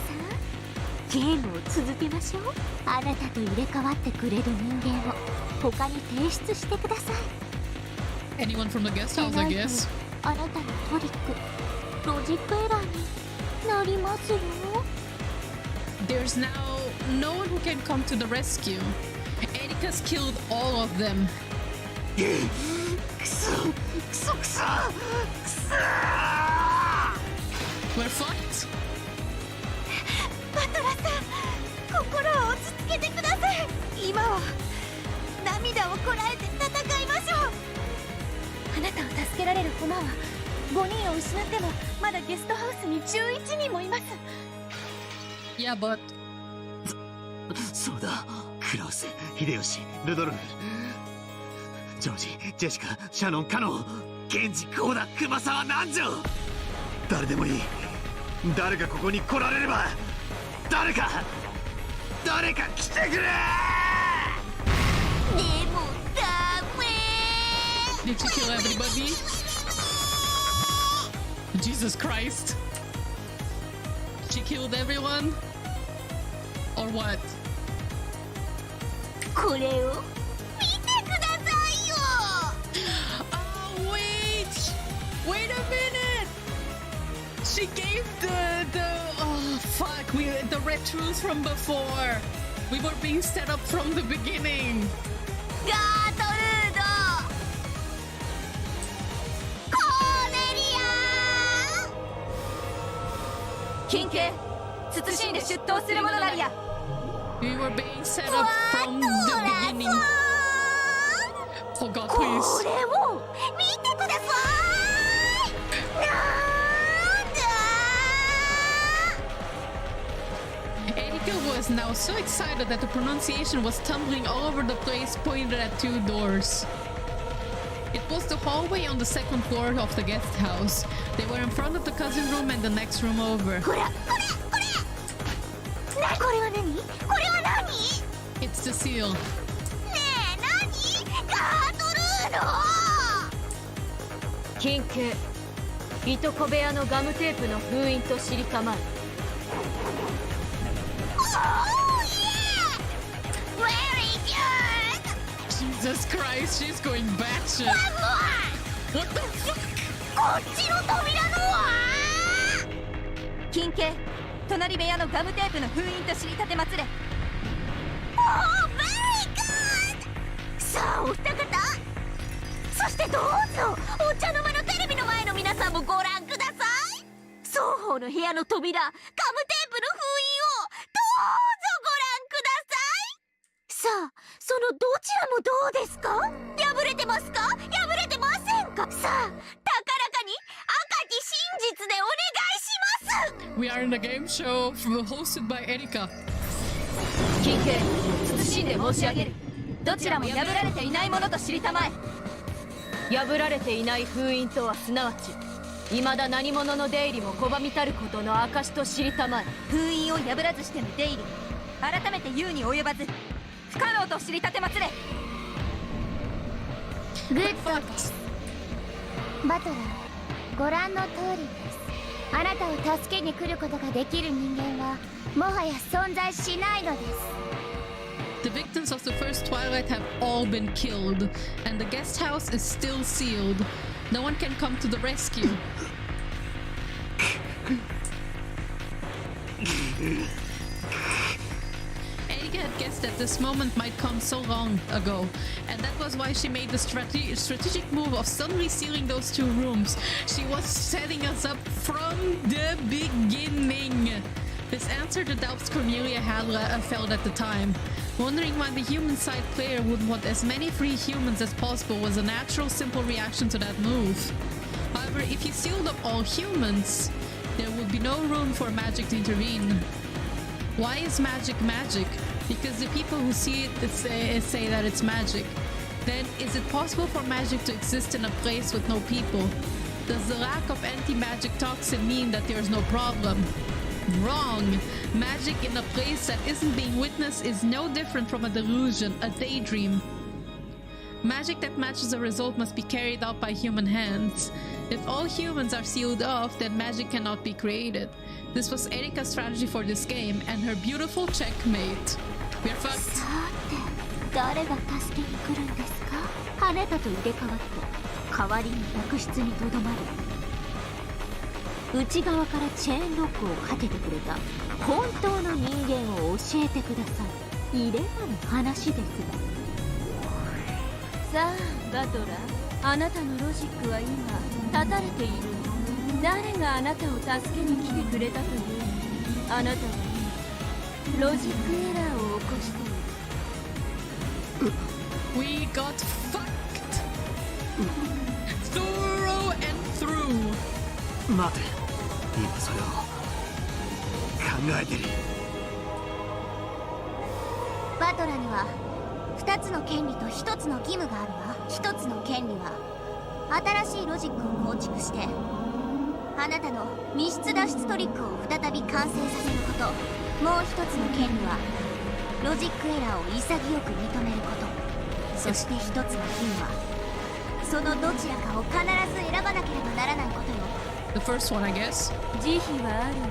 ゲームを続けましょう。あなたと入れ替わってくれる人間を他に提出してください。Anyone from the guest house, I guess. あなたのトリック、ロジックエラーになりますよ。There's now no one who can come to the rescue. Erika's killed all of them. クソクソクソクソ We're fucked. バトラさん、心を落ち着けてください。今は涙をこらえて戦いましょう。あなたを助けられる駒は5人を失ってもまだゲストハウスに11人もいます。 Yeah, but そうだ、クラウス、秀吉、ルドルフ、ジョージ、ジェシカ、シャノン、カノン、ケンジ、コーダ、熊沢、南條。誰でもいい。誰がここに来られれば、誰か来てくれ。でもダメ。 did she kill everybody? Jesus Christ. She killed everyone? Or what? これを見てくださいよ。Oh, wait a minute. She gave oh fuck, the red truth from before. We were being set up from the beginning. ガートルード、コーネリア。金系、慎んで出頭するものなりや。 We were being set up from the beginning. Oh god, please. これを見てください。なんだ。 Erika was now so excited that the pronunciation was tumbling all over the place, pointed at two doors. It was the hallway on the second floor of the guest house. They were in front of the cousin room and the next room over. これは何？これは何？ It's the seal. ねえ、何？ガートルード。金系、いとこ部屋のガムテープの封印と知りたまえ。Jesus Christ, she's going batshit. What the fuck? こっちの扉のは？金系、隣部屋のガムテープの封印と知りたてまつれ。おー、ベリーグッド。さあ、お二方、そしてどうぞお茶の間のテレビの前の皆さんもご覧ください。双方の部屋の扉、ガムテープの封印をどうぞご覧ください。さあ、そのどちらもどうですか？破れてますか？破れてませんか？さあ、高らかに赤き真実でお願いします。 We are in a game show hosted by Erika. 金系、慎んで申し上げる。どちらも破られていないものと知りたまえ。破られていない封印とはすなわち、未だ何者の出入りも拒みたることの証と知りたまえ。封印を破らずしての出入り、改めて言うに及ばず不可能と知りたてまつれ。グッドです。バトラー、ご覧の通りです。あなたを助けに来ることができる人間はもはや存在しないのです。 The victims of the first Twilight have all been killed, and the guest house is still sealed. No one can come to the rescue. Erika had guessed that this moment might come so long ago, and that was why she made the strategic move of suddenly sealing those two rooms. She was setting us up from the beginning. This answered the doubts Cornelia had felt at the time. Wondering why the human side player would want as many free humans as possible was a natural, simple reaction to that move. However, if you sealed up all humans, there would be no room for magic to intervene. Why is magic magic? Because the people who see it say that it's magic. Then, is it possible for magic to exist in a place with no people? Does the lack of anti-magic toxin mean that there's no problem? Wrong! Magic in a place that isn't being witnessed is no different from a delusion, a daydream. Magic that matches a result must be carried out by human hands. If all humans are sealed off, then magic cannot be created. This was Erika's strategy for this game, and her beautiful checkmate. We are fucked. さて、誰が助けに来るんですか？あなたと入れ替わって代わりに客室にとどまる。内側からチェーンロックをかけてくれた本当の人間を教えてください。入れ歯の話ですが。さあバトラー、あなたのロジックは今断たれている。誰があなたを助けに来てくれたという。あなたは今ロジックエラーを起こしている。 We got fucked! Thorough and through! 待て、今それを考えてる。バトラには2つの権利と1つの義務があるわ。1つの権利は新しいロジックを構築してあなたの密室脱出トリックを再び完成させること。もう1つの権利はロジックエラーを潔く認めること。そして1つの義務はそのどちらかを必ず選ばなければならないことよ。 The first one, I guess. 慈悲はあるわ。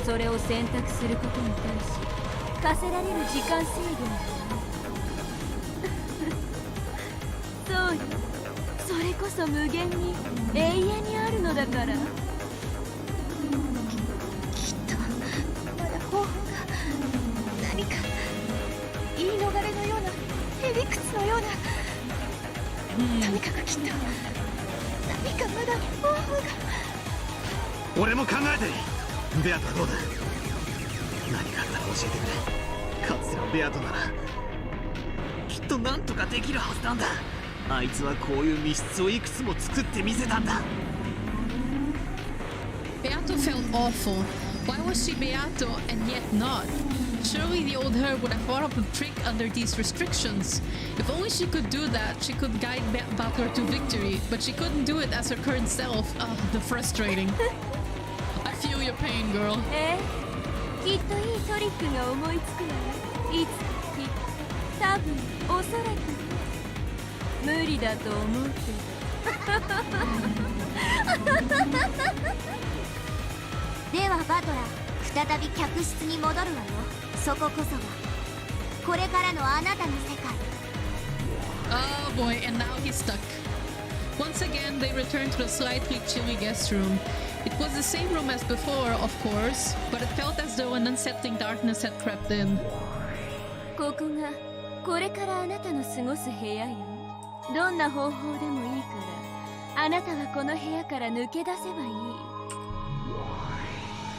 それを選択することに対し課せられる時間制限そうよ、それこそ無限に永遠にあるのだから。きっとまだ方法が何か言い逃れのようなへりくつのような、とにかくきっと何かまだ方法が。俺も考えてる。ベアトはどうだ？何かあったら教えてくれ。かつてのベアトならきっとなんとかできるはずなんだ。あいつはこういう密室をいくつも作ってみせたんだ。 Beato felt awful. Why was she Beato and yet not? Surely the old her would have thought up a trick under these restrictions. If only she could do that, she could guide Beato to victory, but she couldn't do it as her current self. The frustrating. I feel your pain, girl. きっといいトリックが思いつくわよ。いつかきっと、多分、おそらく無理だと思うけど。ではバトラ、再び客室に戻るわよ。そここそがこれからのあなたの世界。 Oh boy, and now he's stuck. Once again, they returned to the slightly chilly guest room. It was the same room as before, of course, but it felt as though an unsettling darkness had crept in. ここがこれからあなたの過ごす部屋よ。どんな方法でもいいから、あなたはこの部屋から抜け出せばいい。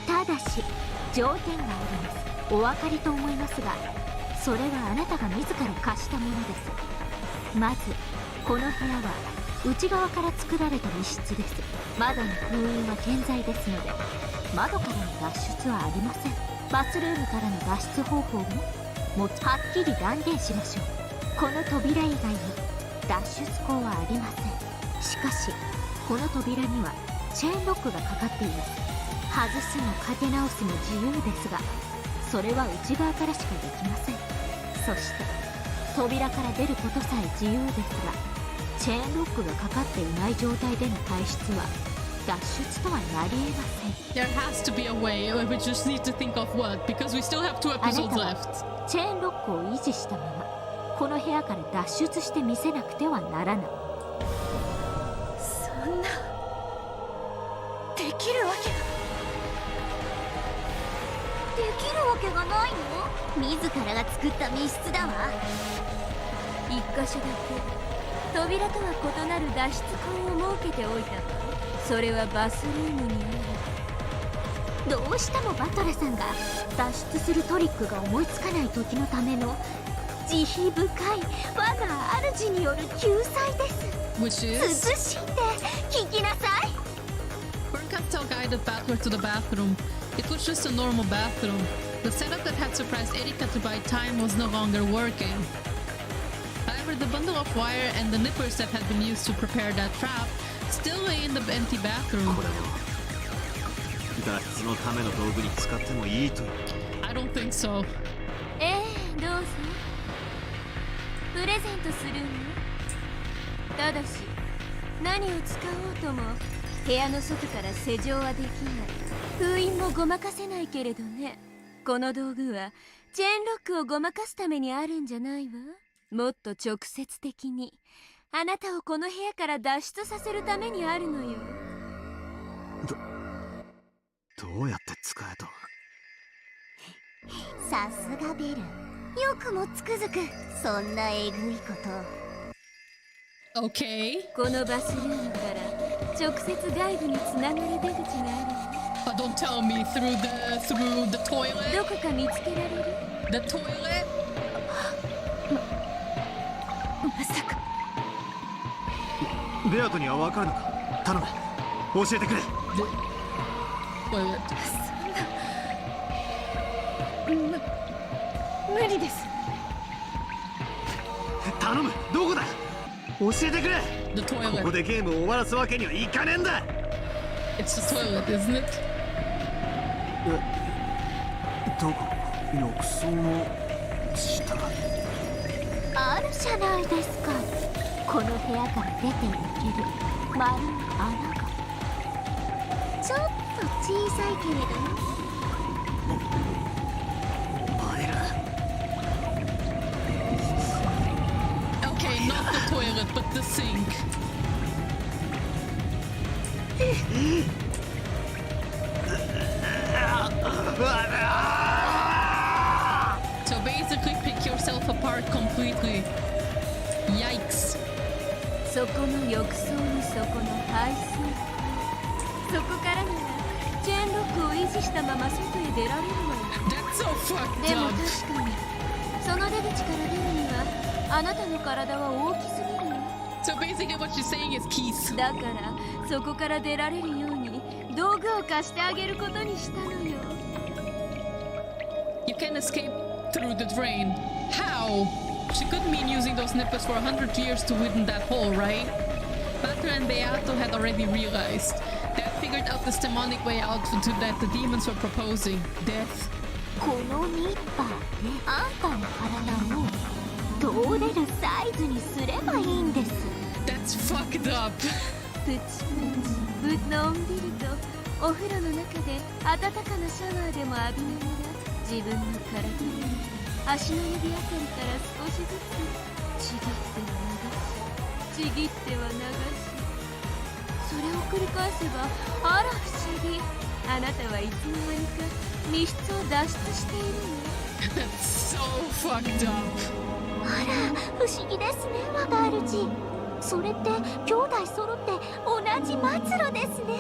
ただし条件があります。お分かりと思いますが、それはあなたが自ら貸したものです。まずこの部屋は内側から作られた密室です。窓の封印は健在ですので、窓からの脱出はありません。バスルームからの脱出方法もはっきり断言しましょう。この扉以外に脱出口はありません。しかしこの扉にはチェーンロックがかかっています。外すもかけ直すも自由ですが、それは内側からしかできません。そして扉から出ることさえ自由ですが、チェーンロックがかかっていない状態での退出は脱出とはなりえません。 There has to be a way. We just need to think of what, because we still have 2 あな episodes たは left. チェーンロックを維持したままこの部屋から脱出してみせなくてはならない。そんなできるわけが。できるわけがないの？自らが作った密室だわ。一箇所だけ扉とは異なる脱出口を設けておいたわ。それはバスルームにある。どうしてもバトラさんが脱出するトリックが思いつかない時のための慈悲深い我が主による救済です。 Which 涼 is しんで聞きなさい。 Burkattel guided backward to the bathroom. It was just a normal bathroom. The setup that had surprised Erika to buy time was no longer working. However, the bundle of wire and the nippers that had been used to prepare that trap still lay in the empty bathroom. これを脱出のための道具に使ってもいいという。 I don't think so. どうぞプレゼントするの。ただし何を使おうとも部屋の外から施錠はできない。封印もごまかせないけれどね。この道具はチェーンロックをごまかすためにあるんじゃないわ。もっと直接的にあなたをこの部屋から脱出させるためにあるのよ。どうやって使えと。さすがベル、よくもつくづくそんなえぐいこと。 Okay. このバスルームから直接外部につながる出口があるわ。Don't tell me through the toilet. どこか見つけられる？ The toilet. まさかベアトには分かるのか。頼む、教えてくれ。 Toilet. 無理です。頼む、どこだ。教えてくれ。 The ここ toilet. でゲームを終わらすわけにはいかねえんだ。 It's the toilet, isn't it? どこ？浴槽の下。あるじゃないですか。この部屋から出ていける丸い穴が。ちょっと小さいけれどね。お前ら。 Okay, not the toilet, but the sink. So basically pick yourself apart completely. Yikes. そこの浴槽の底の排水口、そこからならチェーンロックを維持したまま外へ出られるわよ。 That's so fucked でも up. 確かにその出口から出るにはあなたの体は大きすぎるよ。 So basically what she's saying is keys. だからそこから出られるように道具を貸してあげることにしたのよ。 You can escape through the drain. How? She couldn't mean using those nippers for 100 years to widen that hole, right? Batra and Beato had already realized. They had figured out this demonic way out that the demons were proposing. Death. このニッパーであんたの体を通れるサイズにすればいいんです。 That's fucked up. プチプチのんびりとお風呂の中で温かなシャワーでも浴びながら自分の体に足の指あたりから少しずつちぎっては流しちぎっては流し、それを繰り返せばあら不思議、あなたはいつの間にか密室を脱出しているの。 That's so fucked up. あら不思議ですね我が主。それって兄弟揃って同じ末路ですね。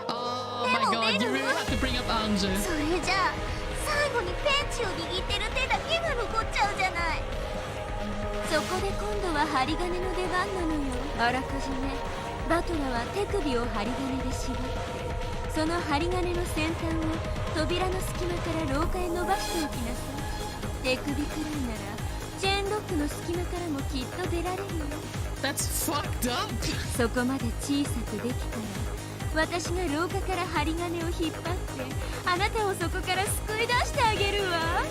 Oh my god, you really have to bring up Anje. それじゃあ最後にペンチを握ってる手だけが残っちゃうじゃない。そこで今度は針金の出番なのよ。あらかじめバトラは手首を針金で縛って、その針金の先端を扉の隙間から廊下へ伸ばしておきなさい。手首くらいならチェーンロックの隙間からもきっと出られるよ。 That's fucked up. そこまで小さくできたら私が廊下から針金を引っ張ってあなたをそこから救い出してあげるわ。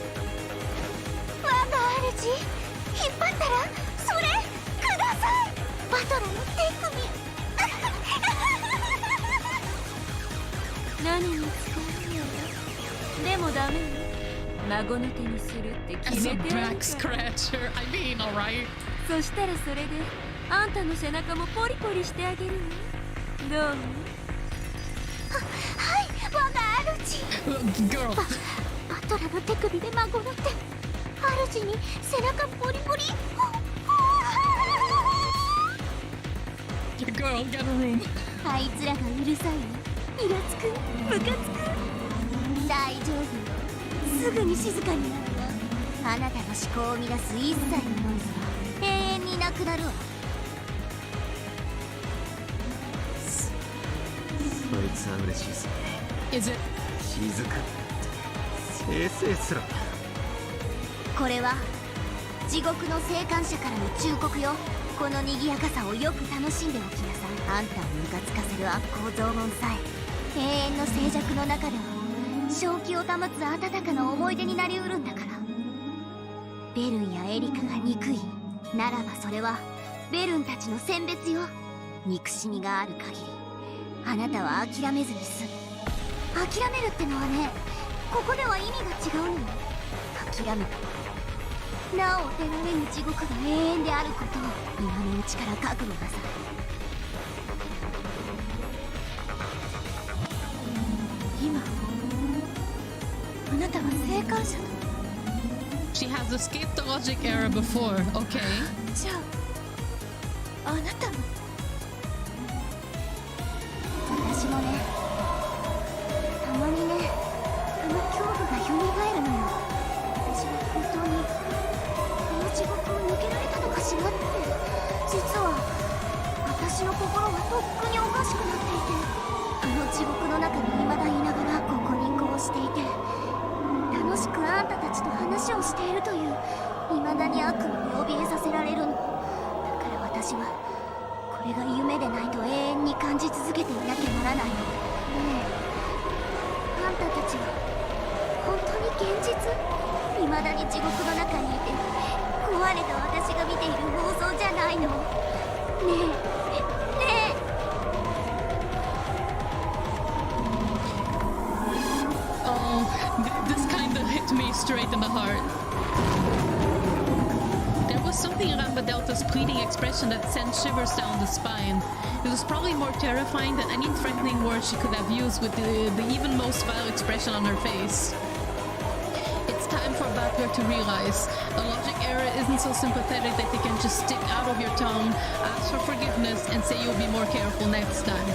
我が主、引っ張ったらそれください。バトラの手首。何に使うの？でもダメよ。孫の手にするって決 As め a てある back から。 scratcher. I mean, alright. そしたらそれであんたの背中もポリポリしてあげるわ。どう？はい、我が主。 Girl. バトラの手首で孫の手。主に背中ポリポリ。 Girl, get a room. あいつらがうるさい。イラつく、ムカつく。大丈夫よ、すぐに静かになるわ。あなたの思考を乱す一切のノイズは永遠になくなるわ。そいつは嬉しいぜ。 Is it? 静か生成すろ。これは地獄の生還者からの忠告よ。この賑やかさをよく楽しんでおきなさい。あんたをムカつかせる悪行雑言さえ永遠の静寂の中では正気を保つ温かな思い出になりうるんだから。ベルンやエリカが憎いならば、それはベルンたちの選別よ。憎しみがある限りあなたは諦めずに済む。諦めるってのはね、ここでは意味が違うのよ。諦めたなお得られぬ地獄が永遠であることを今のうちから覚悟なさい。今あなたは生還者と。 She has escaped the logic error before. Okay. じゃああなたも。私もね、たまにね、あの恐怖が蘇るのよ。私は本当にこの地獄を抜けられたのかしらって。実は私の心はとっくにおかしくなっていて、あの地獄の中に未だいながらここにこうしていて、楽しくあんたたちと話をしているという未だに悪夢に怯えさせられるの。だから私はこれが夢でないと永遠に感じ続けていなきゃならないの。ねえ、あんたたちは本当に現実？未だに地獄の中にいて壊れた私が見ている妄想じゃないの？ねえねえ。Oh, this kind of hit me straight in the heart. There was something in Delta's pleading expression that sent shivers down the spine. It was probably more terrifying than any threatening word she could have used, with the even most vile expression on her face. It's time for Butler to realize a logic error isn't so sympathetic that they can just stick out of your tongue, ask for forgiveness, and say you'll be more careful next time.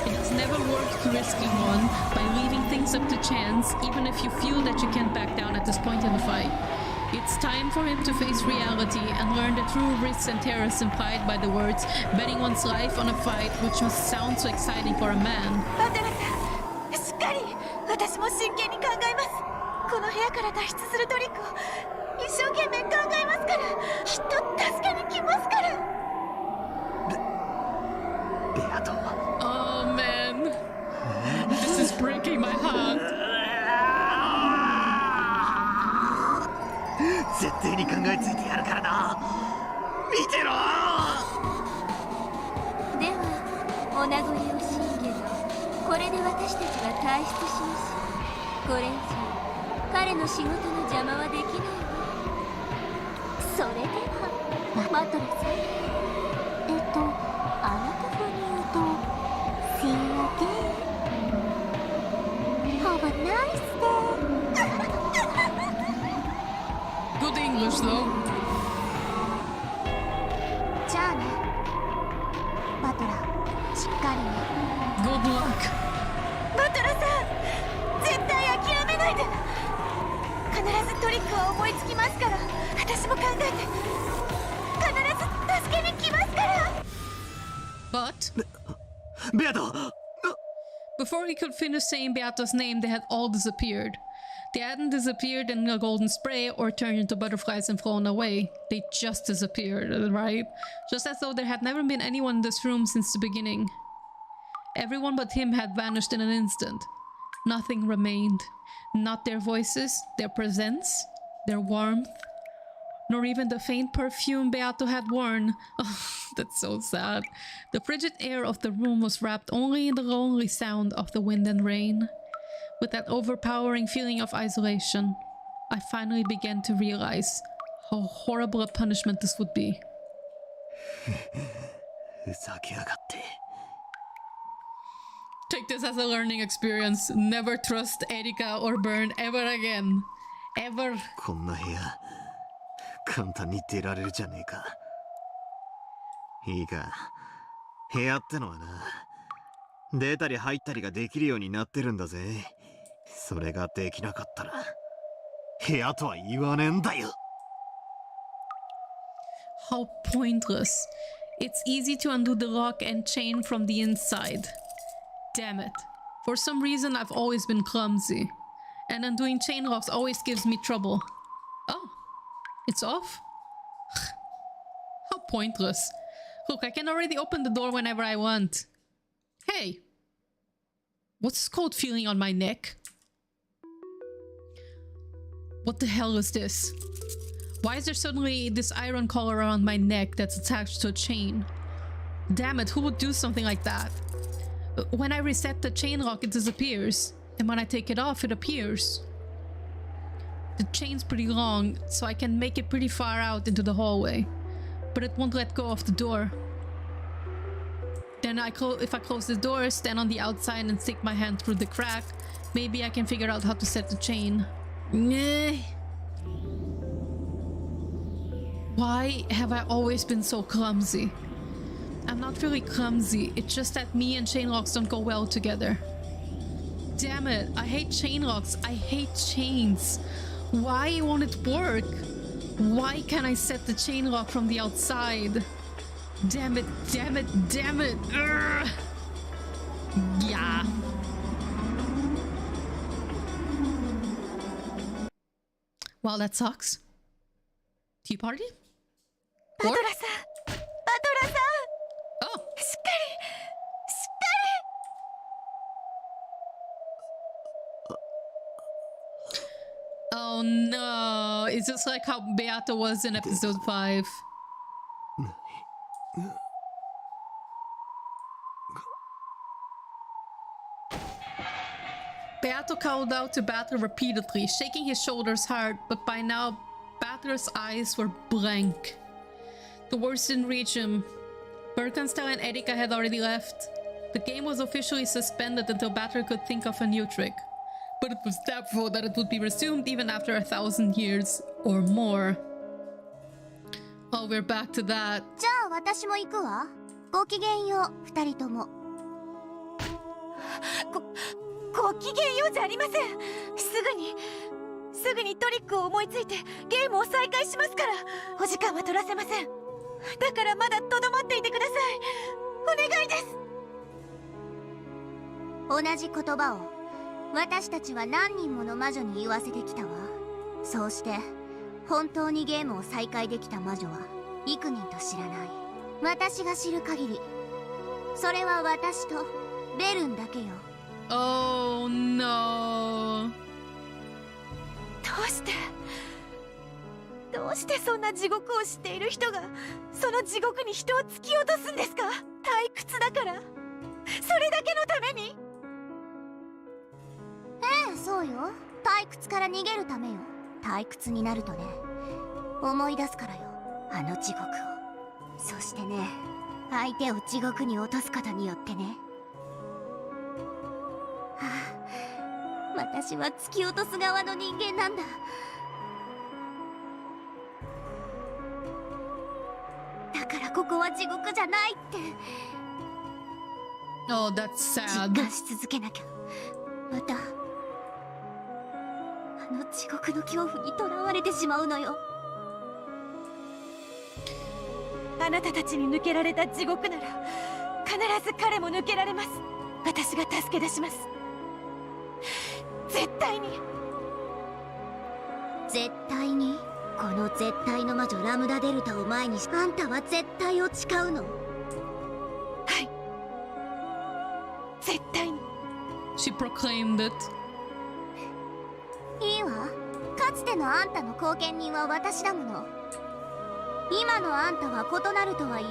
It has never worked risking one by leaving things up to chance, even if you feel that you can't back down at this point in the fight. It's time for him to face reality and learn the true risks and terrors implied by the words betting one's life on a fight, which must sound so exciting for a man. バトラさん、しっかり。私も真剣に考えます。この部屋から脱出するトリックを一生懸命考えますから、きっと助けに来ますから。ベアト。 Oh man, this is breaking my heart. 絶対に考えついてやるからな。見てろ。ではお名残惜しいけどこれで私たちは退出します。これ以上彼の仕事の邪魔はできないわ。それではバトラさん、あなた風に言うと See you again. Have a nice day. Good English though. じゃあね、バトラ、しっかりね。 Good luck. バトラさん、絶対諦めないで。必ずトリックは思いつきますから。私も考えて必ず助けに来ますから。 But ベアト。 before he could finish saying Beata's name, they had all disappeared. They hadn't disappeared in a golden spray or turned into butterflies and flown away. They just disappeared, right? Just as though there had never been anyone in this room since the beginning. Everyone but him had vanished in an instant. Nothing remained. Not their voices, their presence, their warmth, nor even the faint perfume Beato had worn. Oh, that's so sad. The frigid air of the room was wrapped only in the lonely sound of the wind and rain. With that overpowering feeling of isolation, I finally began to realize how horrible a punishment this would be. Take this as a learning experience. Never trust Erika or Burn ever again. Ever. こんな部屋簡単に出られるじゃねえか。いいか、部屋ってのはな、出たり入ったりができるようになってるんだぜ。それができなかったら部屋とは言わねえんだよ。How pointless. It's easy to undo the lock and chain from the inside. Damn it. For some reason I've always been clumsy. And undoing chain locks always gives me trouble. Oh, it's off? How pointless. Look, I can already open the door whenever I want. Hey. What's this cold feeling on my neck? What the hell is this? Why is there suddenly this iron collar around my neck that's attached to a chain? Damn it, who would do something like that? When I reset the chain lock, it disappears. And when I take it off, it appears. The chain's pretty long, so I can make it pretty far out into the hallway. But it won't let go of the door. Then if I close the door, stand on the outside and stick my hand through the crack, maybe I can figure out how to set the chain. Why have I always been so clumsy? I'm not really clumsy, it's just that me and chain locks don't go well together. Damn it, I hate chain locks, I hate chains. Why won't it work? Why can't I set the chain lock from the outside? Damn it, damn it, damn it! Urgh. Yeah. Well, that sucks. Tea party? バトラさん、バトラさん、 Oh! しっかり、しっかり。 Oh no! It's just like how Beato was in episode 5. Beato called out to Batter repeatedly, shaking his shoulders hard, but by now, Batter's eyes were blank. The words didn't reach him. Birkenstein and Erika had already left. The game was officially suspended until Batter could think of a new trick. But it was doubtful that it would be resumed even after 1,000 years or more. Oh, we're back to that. じゃあ私も行くわ。ごきげんよう、二人とも。ごきげんようじゃありません。すぐにトリックを思いついてゲームを再開しますから。お時間は取らせません。だからまだとどまっていてください。お願いです。同じ言葉を私たちは何人もの魔女に言わせてきたわ。そうして本当にゲームを再開できた魔女は幾人と知らない。私が知る限り、それは私とベルンだけよ。Oh no. どうしてそんな地獄を知っている人がその地獄に人を突き落とすんですか？退屈だから。それだけのために？ええ、そうよ。退屈から逃げるためよ。退屈になるとね、思い出すからよ、あの地獄を。そしてね、相手を地獄に落とすことによってね。はあ、私は突き落とす側の人間なんだ。だからここは地獄じゃないって。Oh, that's sad. 実感し続けなきゃ。またあの地獄の恐怖にとらわれてしまうのよ。あなたたちに抜けられた地獄なら必ず彼も抜けられます。私が助け出します。絶対に。絶対に。この絶対の魔女ラムダデルタを前にし、あんたは絶対を誓うの？はい。she proclaimed it. いいわ。かつてのあんたの後見人は私だもの。今のあんたは異なるとはいえ、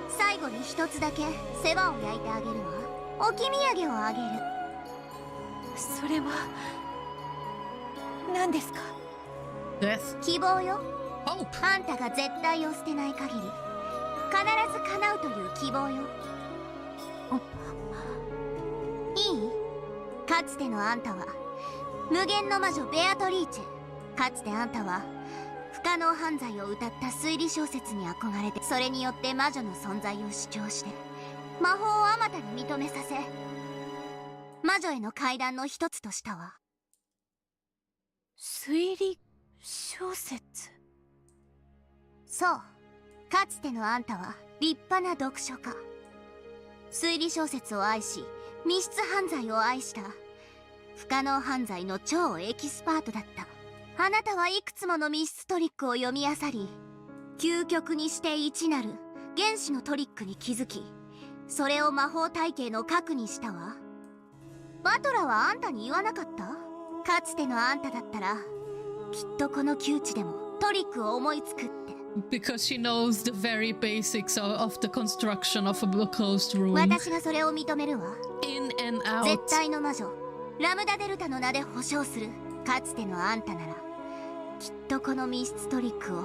最後に一つだけ世話を焼いてあげるわ。置き土産をあげる。それは何ですか？ Death. 希望よ。 Hope. あんたが絶対を捨てない限り、必ず叶うという希望よ。いい？かつてのあんたは無限の魔女ベアトリーチェ。かつてあんたは不可能犯罪を歌った推理小説に憧れて、それによって魔女の存在を主張して魔法をあまたに認めさせ、魔女への階段の一つとしたわ。推理小説？そう。かつてのあんたは立派な読書家。推理小説を愛し、密室犯罪を愛した。不可能犯罪の超エキスパートだった。あなたはいくつもの密室トリックを読み漁り、究極にして一なる原始のトリックに気づき、それを魔法体系の核にしたわ。バトラはあんたに言わなかった？かつてのあんただったら、きっとこの窮地でもトリックを思いつくって。Because she knows the very basics of the construction of a closed room. 私がそれを認めるわ。 In and out. 絶対の魔女ラムダデルタの名で保証する。かつてのあんたならきっとこの密室トリックを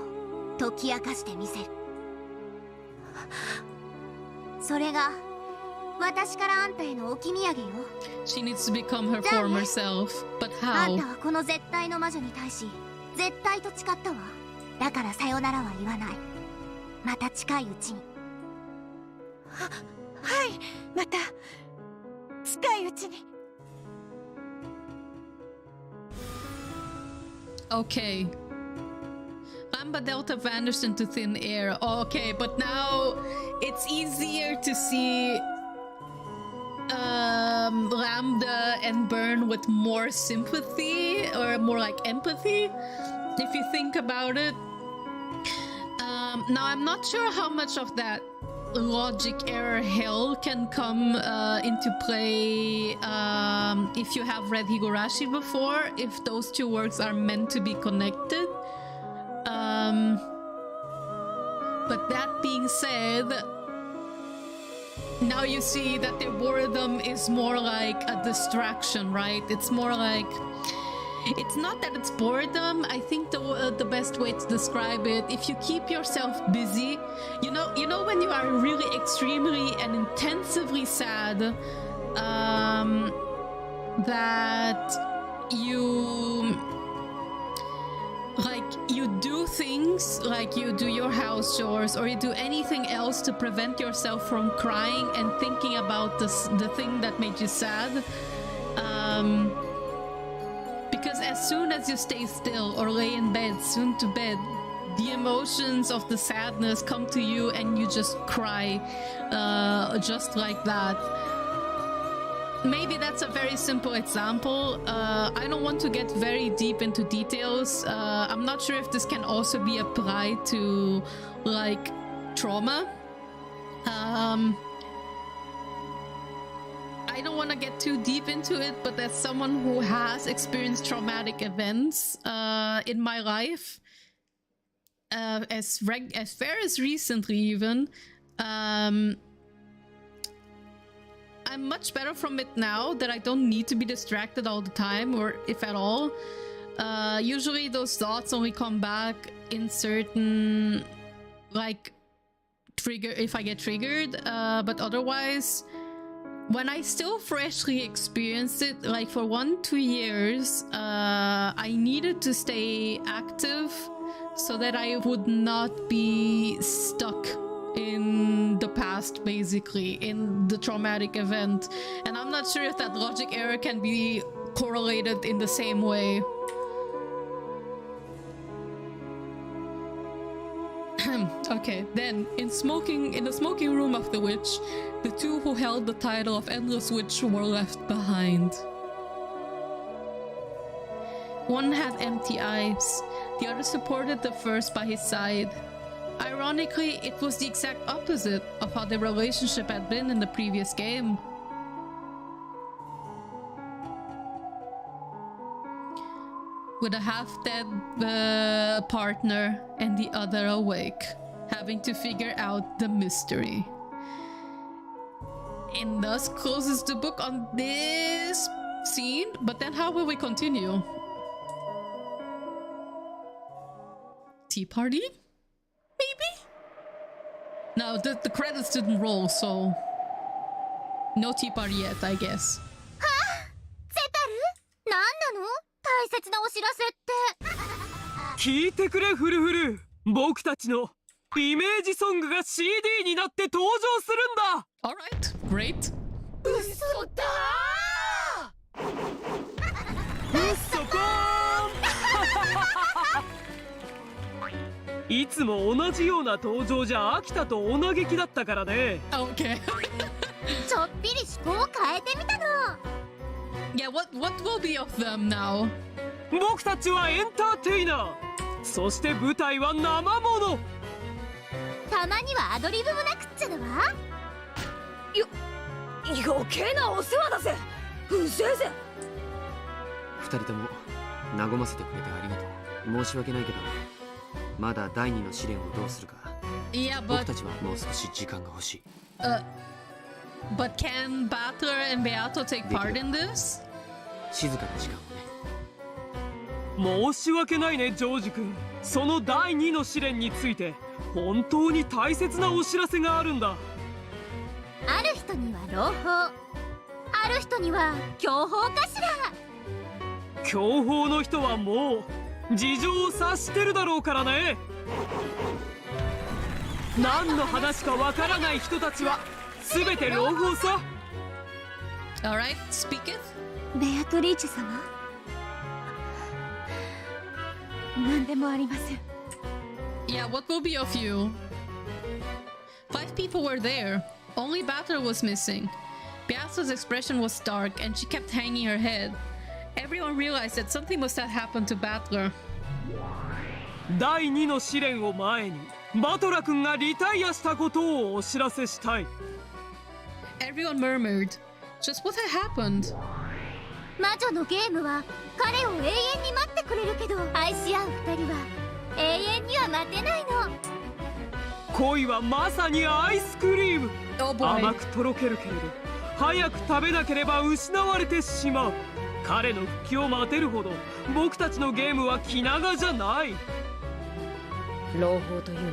解き明かしてみせる。それが私からあんたへの置き土産よ。 She needs to become her former self. But あん how? たはこの絶対の魔女に対し絶対と誓ったわ。だからさよならは言わない。また近いうちに。はい、また近いうちに。Okay. Lambda Delta vanished into thin air. Okay, but now it's easier to see Lambda and Burn with more sympathy or more like empathy, if you think about it. Now I'm not sure how much of that logic error hell can come into play if you have read Higurashi before, if those two works are meant to be connected. But that being said, now you see that their boredom is more like a distraction, right? It's more like, it's not that it's boredom. I think the best way to describe it, if you keep yourself busy, you know when you are really extremely and intensively sad, that you do things like you do your house chores or you do anything else to prevent yourself from crying and thinking about the thing that made you sad. Because as soon as you stay still or lay in bed, soon to bed, the emotions of the sadness come to you and you just cry just like that. Maybe that's a very simple example. I don't want to get very deep into details. I'm not sure if this can also be applied to like trauma. I don't want to get too deep into it, but as someone who has experienced traumatic events in my life, as far as recently even, I'm much better from it now that I don't need to be distracted all the time, or if at all. Usually those thoughts only come back in certain, like, if I get triggered, but otherwise, when I still freshly experienced it, like for 1-2 years, I needed to stay active so that I would not be stuck in the past, basically, in the traumatic event. And I'm not sure if that logic error can be correlated in the same way. Okay, then, in the smoking room of the witch, the two who held the title of Endless Witch were left behind. One had empty eyes, the other supported the first by his side. Ironically, it was the exact opposite of how their relationship had been in the previous game. with a half-dead partner and the other awake, having to figure out the mystery. And thus closes the book on this scene, but then how will we continue? Tea party? Maybe? No, the credits didn't roll, so no tea party yet, I guess. ゼタル？何なの？大切なお知らせって。聞いてくれフルフル。僕たちのイメージソングが CD になって登場するんだ。Alright, great. 嘘だー。嘘こーん。いつも同じような登場じゃ飽きたとお嘆きだったからね。Okay. ちょっぴり趣向を変えてみたの。Yeah, what will be of them now? 僕たちはエンターテイナー。そして舞台は生もの。たまにはアドリブもなくっちゃだわ。余計なお世話だぜ。うぜえぜ。二人とも和ませてくれてありがとう。申し訳ないけどまだ第二の試練をどうするか。Yeah, 僕 but たちはもう少し時間が欲しい。but can Battler and Beato take part in this? 静かな時間をね。申し訳ないねジョージ君。その第2の試練について本当に大切なお知らせがあるんだ。ある人には朗報、ある人には強報かしら。強報の人はもう事情を察してるだろうからね。何の話かわからない人たちは全て朗報さ。 Alright, speak it. ベアトリーチェ様、何でもありません。 Yeah, what will be of you? 5 people were there. Only Battler was missing. Beato's expression was dark and she kept hanging her head. Everyone realized that something must have happened to Battler. 第2の試練を前にバトラ君がリタイアしたことをお知らせしたい。 Everyone murmured. Just what had happened? 魔女のゲームは彼を永遠に待ってくれるけど、愛し合う二人は永遠には待てないの。恋はまさにアイスクリーム。 Oh boy. 甘くとろけるけれど早く食べなければ失われてしまう。彼の復帰を待てるほど僕たちのゲームは気長じゃない。朗報というのは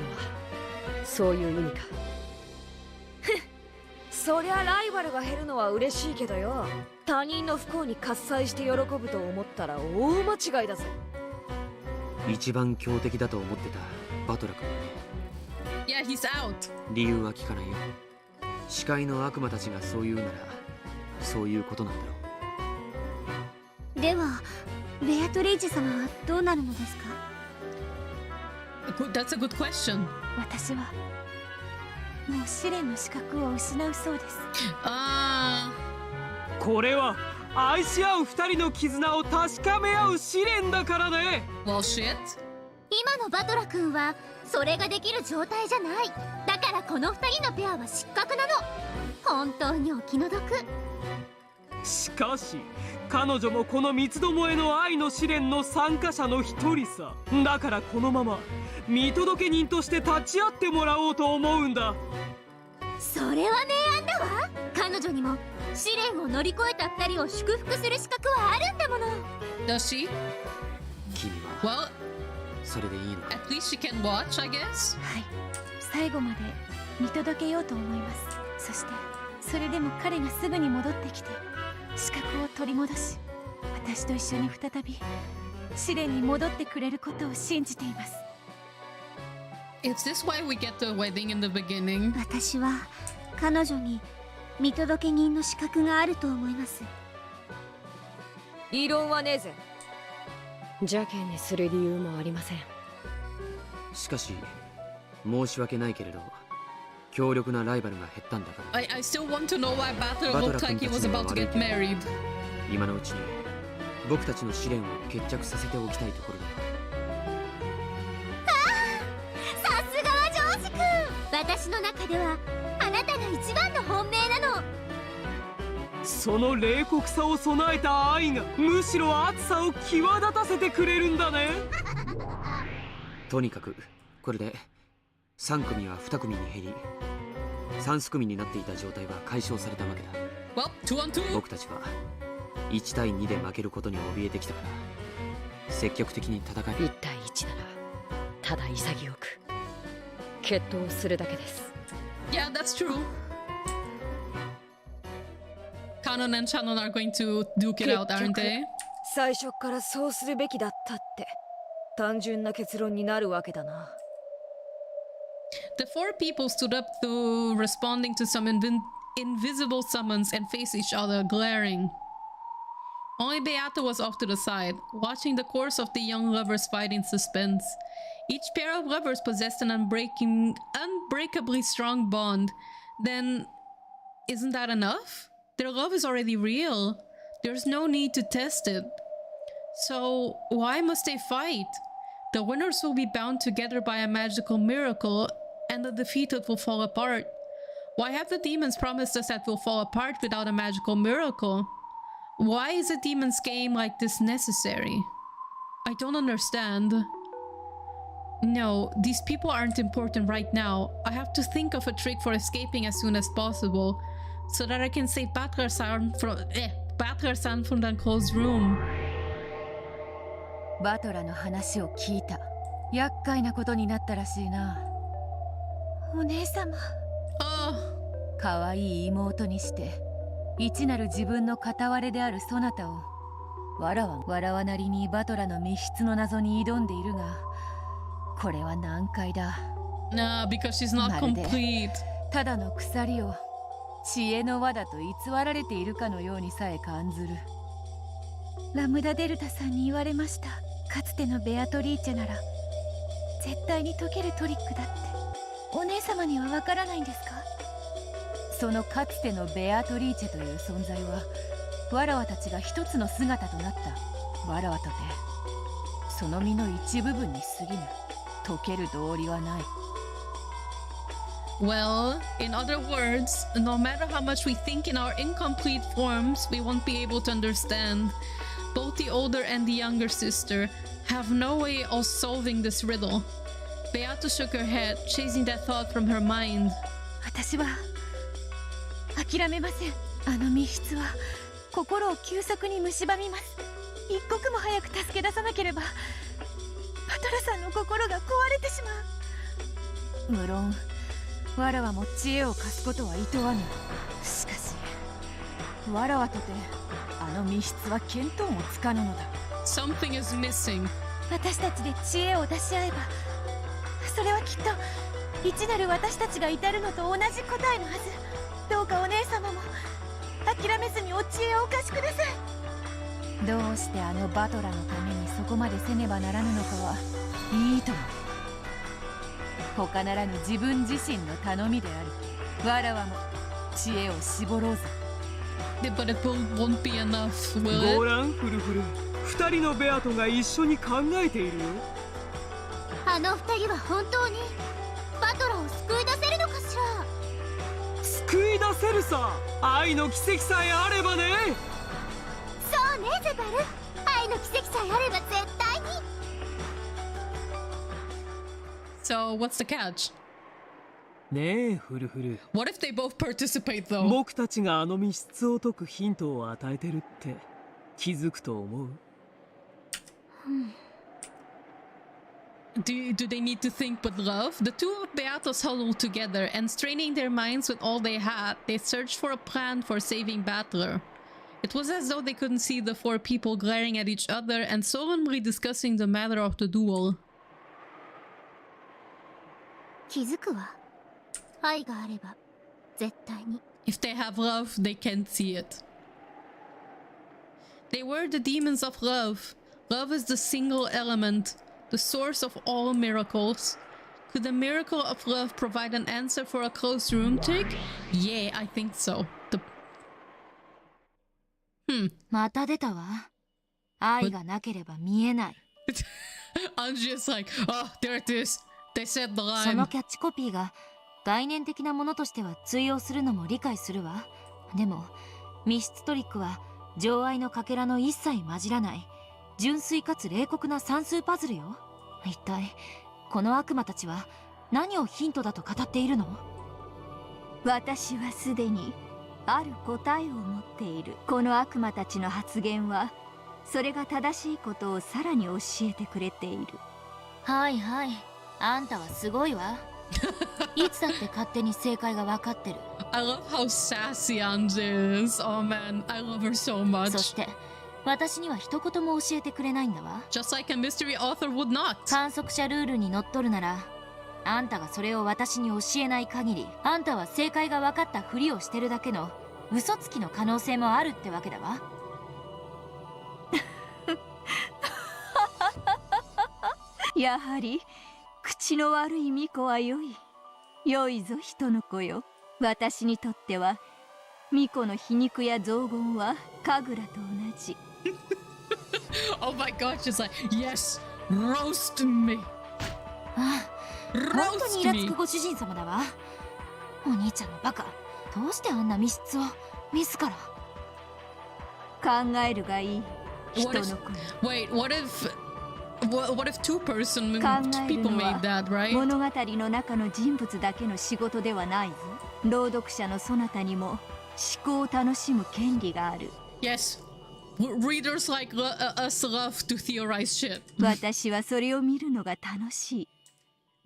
そういう意味か。そりゃライバルが減るのは嬉しいけどよ、他人の不幸に喝采して喜ぶと思ったら大間違いだぜ。一番強敵だと思ってたバトラ君はね。 Yeah, he's out. 理由は聞かないよ。視界の悪魔たちがそう言うならそういうことなんだろう。ではベアトリーチェ様はどうなるのですか？ That's a good question. 私はもう試練の資格を失うそうです。これは愛し合う二人の絆を確かめ合う試練だからね。 Well, shit. 今のバトラ君はそれができる状態じゃない。だからこの二人のペアは失格なの。本当にお気の毒。しかし彼女もこの三つどもえの愛の試練の参加者の一人さ。だからこのまま見届け人として立ち会ってもらおうと思うんだ。それは明暗だわ。彼女にも試練を乗り越えた二人を祝福する資格はあるんだもの。 Does she? 君は Well, それでいいのか。 at least she can watch, I guess. はい、最後まで見届けようと思います。そしてそれでも彼がすぐに戻ってきて資格を取り戻し、私と一緒に再び試練に戻ってくれることを信じています。 Is this why we get the wedding in the beginning? 私は彼女に見届け人の資格があると思います。異論はねえぜ。邪険にする理由もありません。しかし申し訳ないけれど強力なライバルが減ったんだから。 I still want to know why Battler looked like he was about to get married. 今のうちに僕たちの試練を決着させておきたいところだ。さすがはジョージ君。私の中ではあなたが一番の本命なの。その冷酷さを備えた愛がむしろ熱さを際立たせてくれるんだね。とにかくこれで3組は2組に減り3組になっていた状態は解消されたわけだ。 Well, 2 on 2. 僕たちは1対2で負けることに怯えてきたから積極的に戦い1対1ならただ潔く決闘するだけです。 Yeah, that's true. Kanon and Shannon are going to duke it out, aren't they? 最初からそうするべきだったって単純な結論になるわけだな。 The four people stood up to responding to some invisible summons and faced each other, glaring. Only Beato was off to the side, watching the course of the young lovers fight in suspense. Each pair of lovers possessed an unbreakably strong bond. Then, isn't that enough? Their love is already real. There's no need to test it. So, why must they fight? The winners will be bound together by a magical miracle, and the defeated will fall apart. Why have the demons promised us that we'll fall apart without a magical miracle? Why is a demon's game like this necessary? I don't understand. No, these people aren't important right now. I have to think of a trick for escaping as soon as possible, so that I can save Butler-san from that closed room. バトラの話を聞いた。厄介なことになったらしいな。お姉様。可愛い妹にして一なる自分の片割れであるそなたをわらわなりにバトラの密室の謎に挑んでいるが、これは難解だ。Nah, because she's not complete. ただの鎖を知恵の輪だと偽られているかのようにさえ感ずる。ラムダデルタさんに言われました。かつてのベアトリーチェなら絶対に解けるトリックだって。お姉様にはわからないんですか？そのかつてのベアトリーチェという存在はわらわたちが一つの姿となったわらわとてその身の一部分に過ぎぬ。解ける道理はない。 Well, in other words, no matter how much we think in our incomplete forms, we won't be able to understand. Both the older and the younger sister have no way of solving this riddle. Beato shook her head, chasing that thought from her mind. 私は諦めません。あの密室は心を急速に蝕みます。一刻も早く助け出さなければバトラさんの心が壊れてしまう。無論わらわも知恵を貸すことはいとわぬ。しかしわらわとてあの密室は見当もつかぬのだ。 Something is missing. 私たちで知恵を出し合えばそれはきっと一なる私たちが至るのと同じ答えのはず。どうかお姉様も諦めずにお知恵をお貸しください。どうしてあのバトラのためにそこまでせねばならぬのかはいいとも。他ならぬ自分自身の頼みである。わらわも知恵を絞ろうぜ。But it won't be enough, will ご it? 覧フルフル、2人のベアトが一緒に考えているよ。あの二人は本当にバトラを救い出せるのかしら。救い出せるさ。愛の奇跡さえあればね。そうねゼバル、愛の奇跡さえあれば絶対に。 So, what's the catch? ねえフルフル、 What if they both participate, though? 僕たちがあの密室を解くヒントを与えてるって気づくと思う？ Do they need to think with love? The two of Beatos huddled together, and straining their minds with all they had, they searched for a plan for saving Battler. It was as though they couldn't see the four people glaring at each other and solemnly discussing the matter of the duel. 気づくわ。愛があれば絶対に。 If they have love, they can't see it. They were the demons of love. Love is the single element, the source of all miracles. Could the miracle of love provide an answer for a closed room trick? Yeah, I think so. The また出たわ。愛がなければ見えない。 I'm just like, oh, there it is. They said the その line. キャッチコピーが概念的なものとしては通用するのも理解するわ。でも密室トリックは情愛のかけらの一切混じらない純粋かつ冷酷な算数パズルよ。一体この悪魔たちは何をヒントだと語っているの？私はすでにある答えを持っている。この悪魔たちの発言はそれが正しいことをさらに教えてくれている。はいはい、あんたはすごいわ。いつだって勝手に正解が分かってる。I love how sassy Anje is. Oh man, I love her so much. そして私には一言も教えてくれないんだわ。 Just like a mystery author would not. 観測者ルールにのっとるなら、あんたがそれを私に教えない限り、あんたは正解が分かったふりをしてるだけの嘘つきの可能性もあるってわけだわ。やはり口の悪い巫女は良い。良いぞ人の子よ。私にとっては巫女の皮肉や雑言は神楽と同じ。Oh my god, she's like, yes, roast me. ああ、本当にイラつ Roast く me. ご主人様だわ。お兄ちゃんのバカ、どうしてあんな密室を自ら。考えるがいい人 What の if, 子よ。 wait, what if two-person 考え people るの made は that, right? 物語の中の人物だけの仕事ではないぞ。朗読者のそなたにも思考を楽しむ権利がある。 Yes, readers like us love to theorize shit. 私はそれを見るのが楽しい。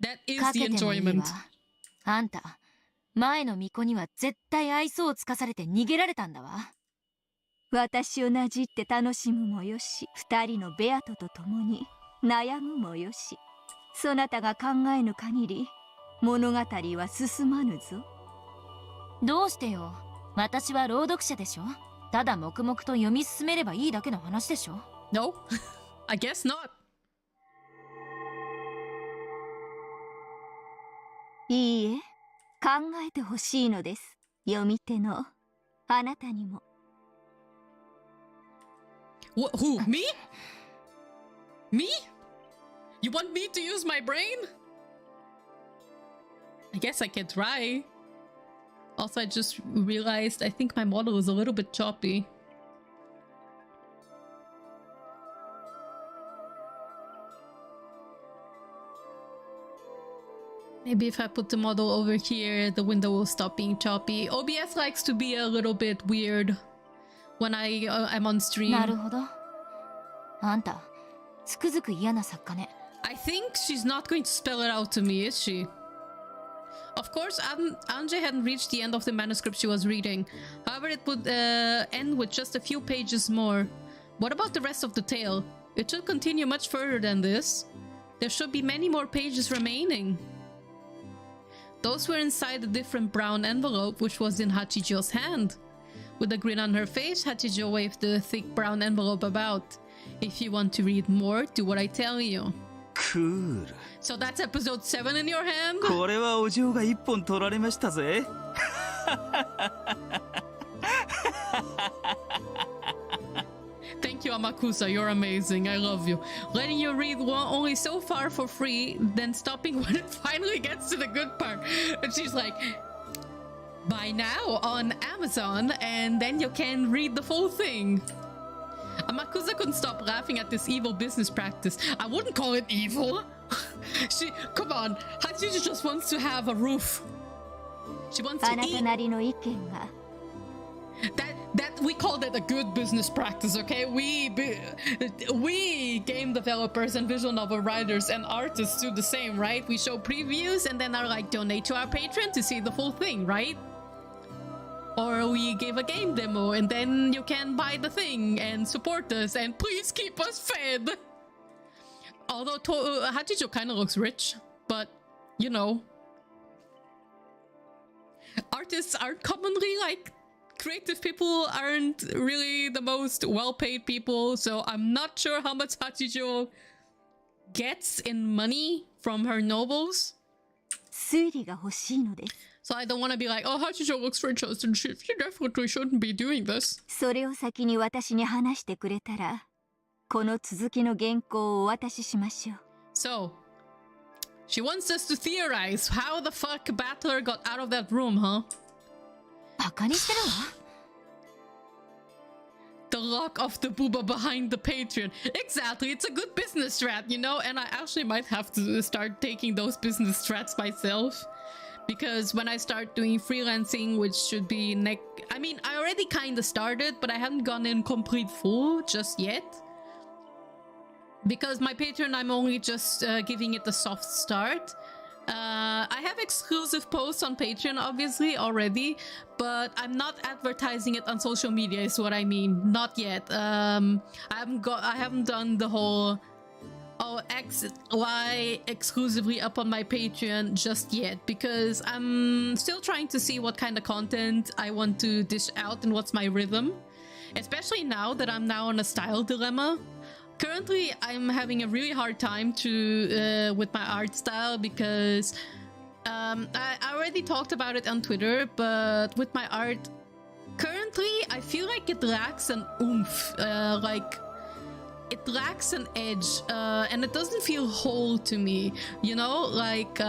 That is か the けてもいい enjoyment. わ。あんた、前の巫女には絶対愛想をつかされて逃げられたんだわ。私をなじって楽しむもよし、二人のベアトと共に悩むもよし、そなたが考えぬ限り物語は進まぬぞ。どうしてよ。私は朗読者でしょ。ただ黙々と読み進めればいいだけの話でしょ。 No, I guess not. いいえ、考えてほしいのです。読み手のあなたにも。Who? Me? Me? You want me to use my brain? I guess I can try. Also, I just realized I think my model is a little bit choppy. Maybe if I put the model over here, the window will stop being choppy. OBS likes to be a little bit weird when I'm on stream. なるほど。あんた、つくづく嫌な作家ね。I think she's not going to spell it out to me, is she? Of course, Anje hadn't reached the end of the manuscript she was reading. However, it would end with just a few pages more. What about the rest of the tale? It should continue much further than this. There should be many more pages remaining. Those were inside a different brown envelope, which was in Hachijo's hand. With a grin on her face, Hachijo waved the thick brown envelope about. If you want to read more, do what I tell you. クール。 So that's episode 7 in your hand? これはお嬢が一本取られましたぜ。Thank you, Amakusa. You're amazing. I love you. Letting you read one only so far for free, then stopping when it finally gets to the good part. And she's like, buy now on Amazon, and then you can read the full thing. Amakusa couldn't stop laughing at this evil business practice. I wouldn't call it evil. Come on. Hachijo just wants to have a roof. She wants あ to なた eat. なりの意見が。 That we call that a good business practice, okay? We game developers and visual novel writers and artists do the same, right? We show previews and then are like, donate to our Patreon to see the full thing, right? Or we give a game demo and then you can buy the thing and support us and please keep us fed. Although Hachijo kind of looks rich, but you know, artists aren't commonly like creative people aren't really the most well-paid people, so I'm not sure how much Hachijo gets in money from her novels. 推理が欲しいのです。 So I don't want to be like, oh, Hachijo looks rich, and she definitely shouldn't be doing this. それを先に私に話してくれたら、この続きの原稿をお渡ししましょう。 So, she wants us to theorize how the fuck Battler got out of that room, huh? バカにしてるわ。the luck of the booba behind the Patreon. Exactly, it's a good business strat, you know, and I actually might have to start taking those business strats myself. Because when I start doing freelancing, which should be I mean, I already kind of started, but I haven't gone in complete full just yet. Because my Patreon, I'm only just giving it a soft start. I have exclusive posts on Patreon, obviously, already, but I'm not advertising it on social media, is what I mean. Not yet. I haven't done the whole X, Y exclusively up on my Patreon just yet, because I'm still trying to see what kind of content I want to dish out and what's my rhythm, especially now that I'm now on a style dilemma. Currently, I'm having a really hard time with my art style because I already talked about it on Twitter, but with my art, currently I feel like it lacks an oomph, like it lacks an edge, and it doesn't feel whole to me, you know, like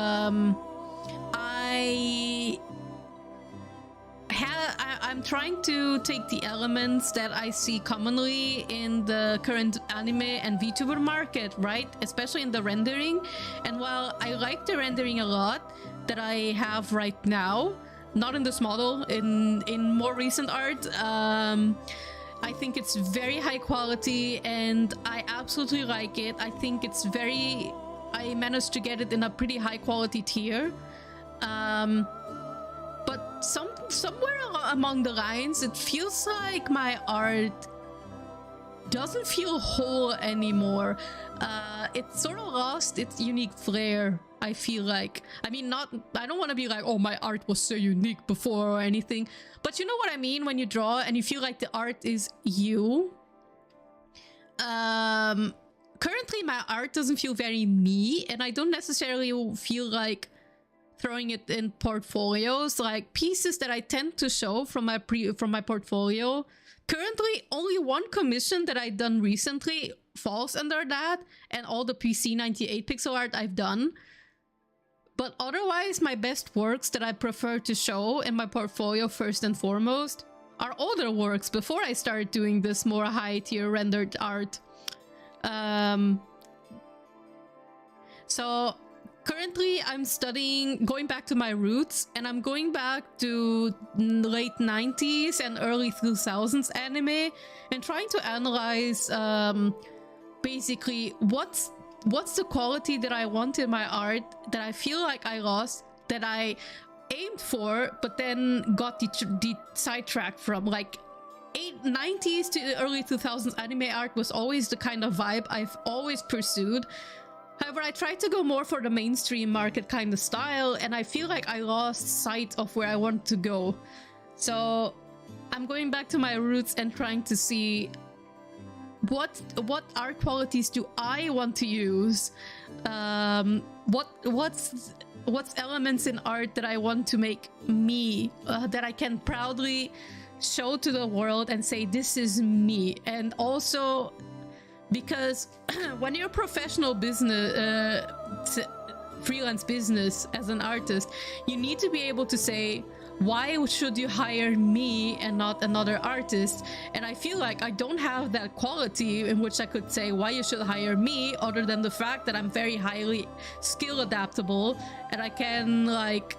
I'm trying to take the elements that I see commonly in the current anime and VTuber market, right? Especially in the rendering. And while I like the rendering a lot that I have right now, not in this model, in more recent art, I think it's very high quality and I absolutely like it. I think it's I managed to get it in a pretty high quality tier. But somewhere among the lines, it feels like my art doesn't feel whole anymore. It sort of lost its unique flair, I feel like. I mean, I don't want to be like, oh, my art was so unique before or anything. But you know what I mean when you draw and you feel like the art is you. Currently, my art doesn't feel very me, and I don't necessarily feel like throwing it in portfolios, like pieces that I tend to show from my portfolio. Currently, only one commission that I've done recently falls under that, and all the PC 98 pixel art I've done. But otherwise, my best works that I prefer to show in my portfolio first and foremost are older works before I started doing this more high tier rendered art. So currently, I'm going back to my roots, and I'm going back to late 90s and early 2000s anime and trying to analyze basically what's the quality that I want in my art that I feel like I lost, that I aimed for, but then got sidetracked from. Like 90s to early 2000s anime art was always the kind of vibe I've always pursued. However, I tried to go more for the mainstream market kind of style, and I feel like I lost sight of where I want to go. So I'm going back to my roots and trying to see what art qualities do I want to use? What's elements in art that I want to make me, that I can proudly show to the world and say, this is me. And also, because when you're a professional business, freelance business as an artist, you need to be able to say, why should you hire me and not another artist? And I feel like I don't have that quality in which I could say why you should hire me, other than the fact that I'm very highly skill adaptable and I can, like,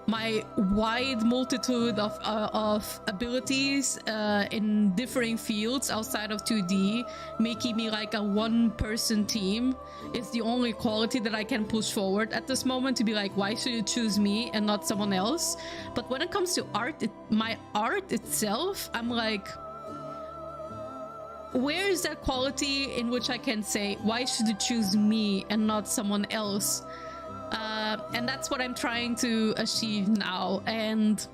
my wide multitude of abilities in differing fields outside of 2D, making me like a one-person team, is the only quality that I can push forward at this moment, to be like, why should you choose me and not someone else? But when it comes to art, my art itself, I'm like, where is that quality in which I can say, why should you choose me and not someone else? And that's what I'm trying to achieve now, and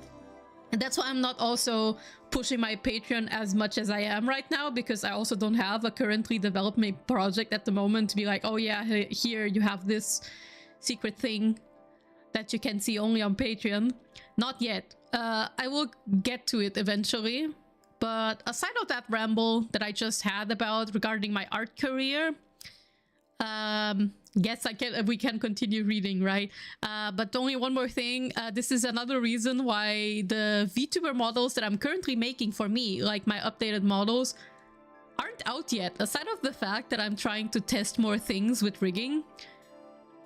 that's why I'm not also pushing my Patreon as much as I am right now, because I also don't have a currently developing project at the moment to be like, oh yeah, here you have this secret thing that you can see only on Patreon. Not yet. I will get to it eventually. But aside of that ramble that I just had about regarding my art career, Guess we can continue reading, right? But only one more thing. This is another reason why the VTuber models that I'm currently making for me, like my updated models, aren't out yet. Aside of the fact that I'm trying to test more things with rigging,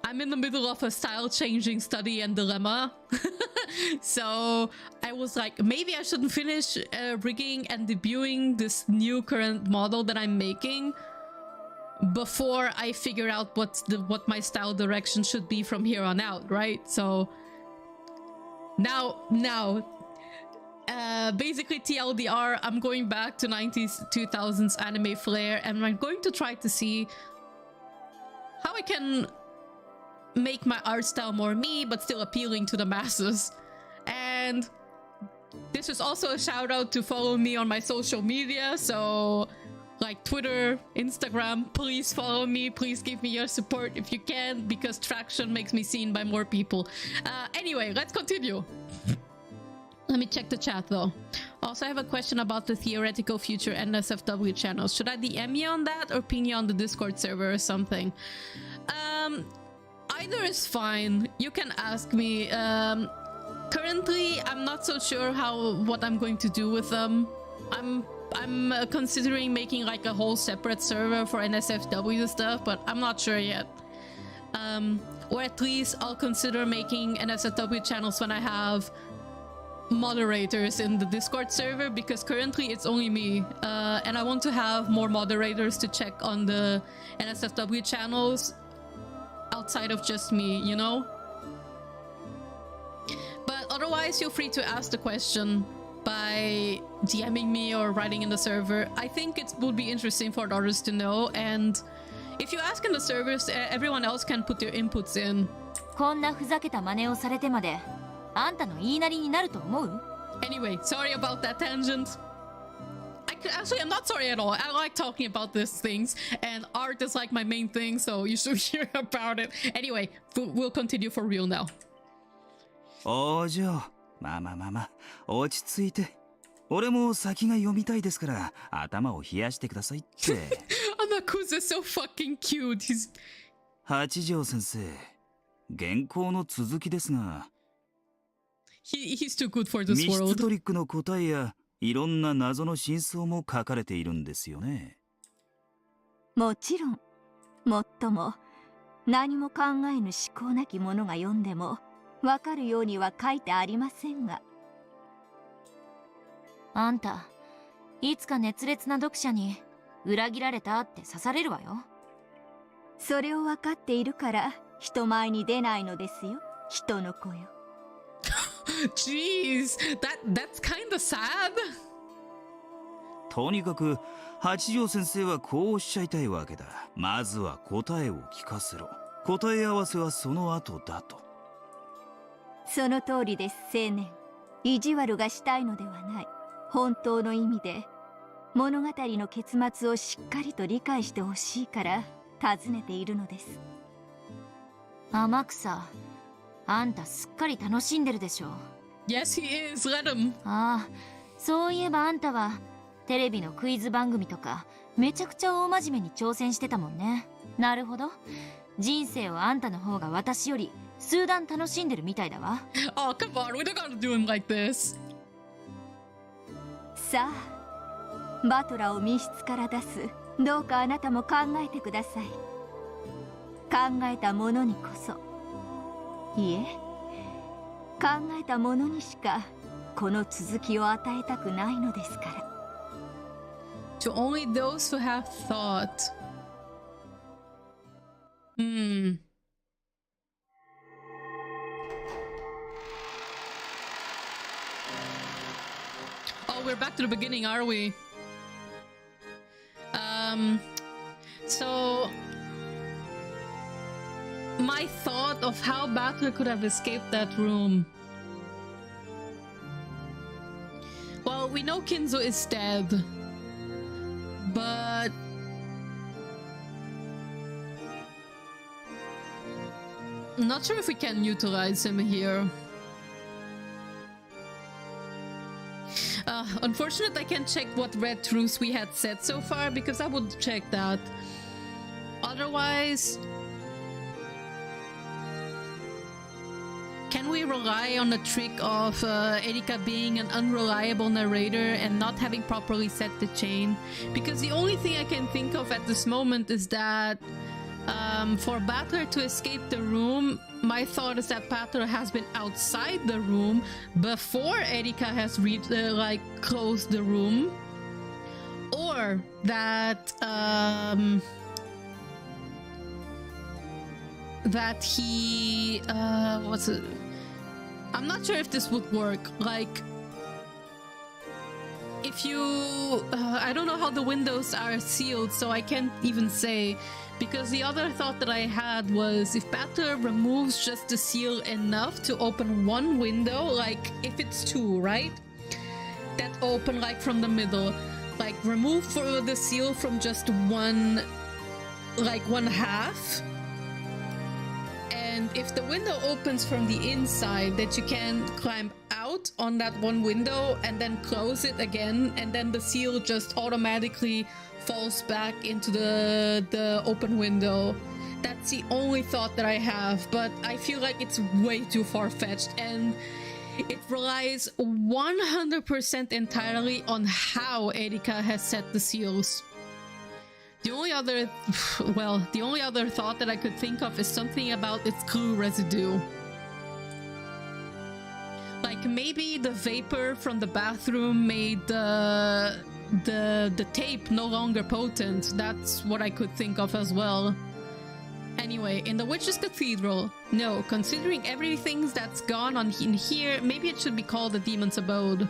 I'm in the middle of a style changing study and dilemma. So I was like, maybe I shouldn't finish rigging and debuting this new current model that I'm making before I figure out what my style direction should be from here on out, right? So now basically TLDR, I'm going back to 90s 2000s anime flair, and I'm going to try to see how I can make my art style more me but still appealing to the masses. And this is also a shout out to follow me on my social media, so like Twitter, Instagram, please follow me, please give me your support if you can, because traction makes me seen by more people. Anyway, let's continue. Let me check the chat though. Also, I have a question about the theoretical future NSFW channels. Should I DM you on that or ping you on the Discord server or something? Either is fine. You can ask me. Currently, I'm not so sure what I'm going to do with them. I'm considering making like a whole separate server for NSFW stuff, but I'm not sure yet. Or at least I'll consider making NSFW channels when I have moderators in the Discord server, because currently it's only me, and I want to have more moderators to check on the NSFW channels outside of just me, you know? But otherwise, feel free to ask the question by DMing me or writing in the server. I think it would be interesting for others to know, and if you ask in the servers, everyone else can put their inputs in. こんなふざけた真似をされてまであんたの言いなりになると思う? Anyway, sorry about that tangent. Actually, I'm not sorry at all. I like talking about these things, and art is like my main thing, so you should hear about it. Anyway, we'll continue for real now. お嬢、まあ落ち着いて。俺も先が読みたいですから頭を冷やしてくださいって。Anaku's is so fucking cute.八条先生、原稿の続きですが。He's too good for this world. 密室トリックの答えやいろんな謎の真相も書かれているんですよね。もちろん。もっとも何も考えぬ思考なき者が読んでもわかるようには書いてありませんが。あんた、いつか熱烈な読者に裏切られたって刺されるわよ。それを分かっているから人前に出ないのですよ、人の子よ。Jeez, that's kinda sad. とにかく八条先生はこうおっしゃいたいわけだ。まずは答えを聞かせろ。答え合わせはその後だと。その通りです、青年。意地悪がしたいのではない。本当の意味で物語の結末をしっかりと理解してほしいから尋ねているのです。天草、あんたすっかり楽しんでるでしょ。Yes, he is. Let him. ああ、そういえばあんたはテレビのクイズ番組とかめちゃくちゃ大真面目に挑戦してたもんね。なるほど。人生をあんたの方が私より数段楽しんでるみたいだわ。Oh, come on. We don't gotta do him like this. さあ、バトラを密室から出す。どうかあなたも考えてください。考えた者にこそ、いえ、考えた者にしかこの続きを与えたくないのですから。To only those who have thought. Oh, we're back to the beginning, are we? So my thought of how Butler could have escaped that room. Well, we know Kinzo is dead, but I'm not sure if we can utilize him here. Unfortunately, I can't check what red truths we had said so far, because I would check that. otherwise, can we rely on the trick of Erika being an unreliable narrator and not having properly set the chain? Because the only thing I can think of at this moment is that for Battler to escape the room, my thought is that Battler has been outside the room before Erika has closed the room, or that that he what's it? I'm not sure if this would work. Like, if you I don't know how the windows are sealed, so I can't even say, because the other thought that I had was if Battler removes just the seal enough to open one window, like if it's two, right, that open like from the middle, like remove the seal from just one, like one half, and if the window opens from the inside, that you can climb out on that one window and then close it again, and then the seal just automatically falls back into the open window. That's the only thought that I have, but I feel like it's way too far-fetched, and it relies 100% entirely on how Erika has set the seals. The only other thought that I could think of is something about its glue residue. Like maybe the vapor from the bathroom made the tape no longer potent. That's what I could think of as well. Anyway, in the Witch's Cathedral, no, considering everything that's gone on in here, maybe it should be called the Demon's Abode.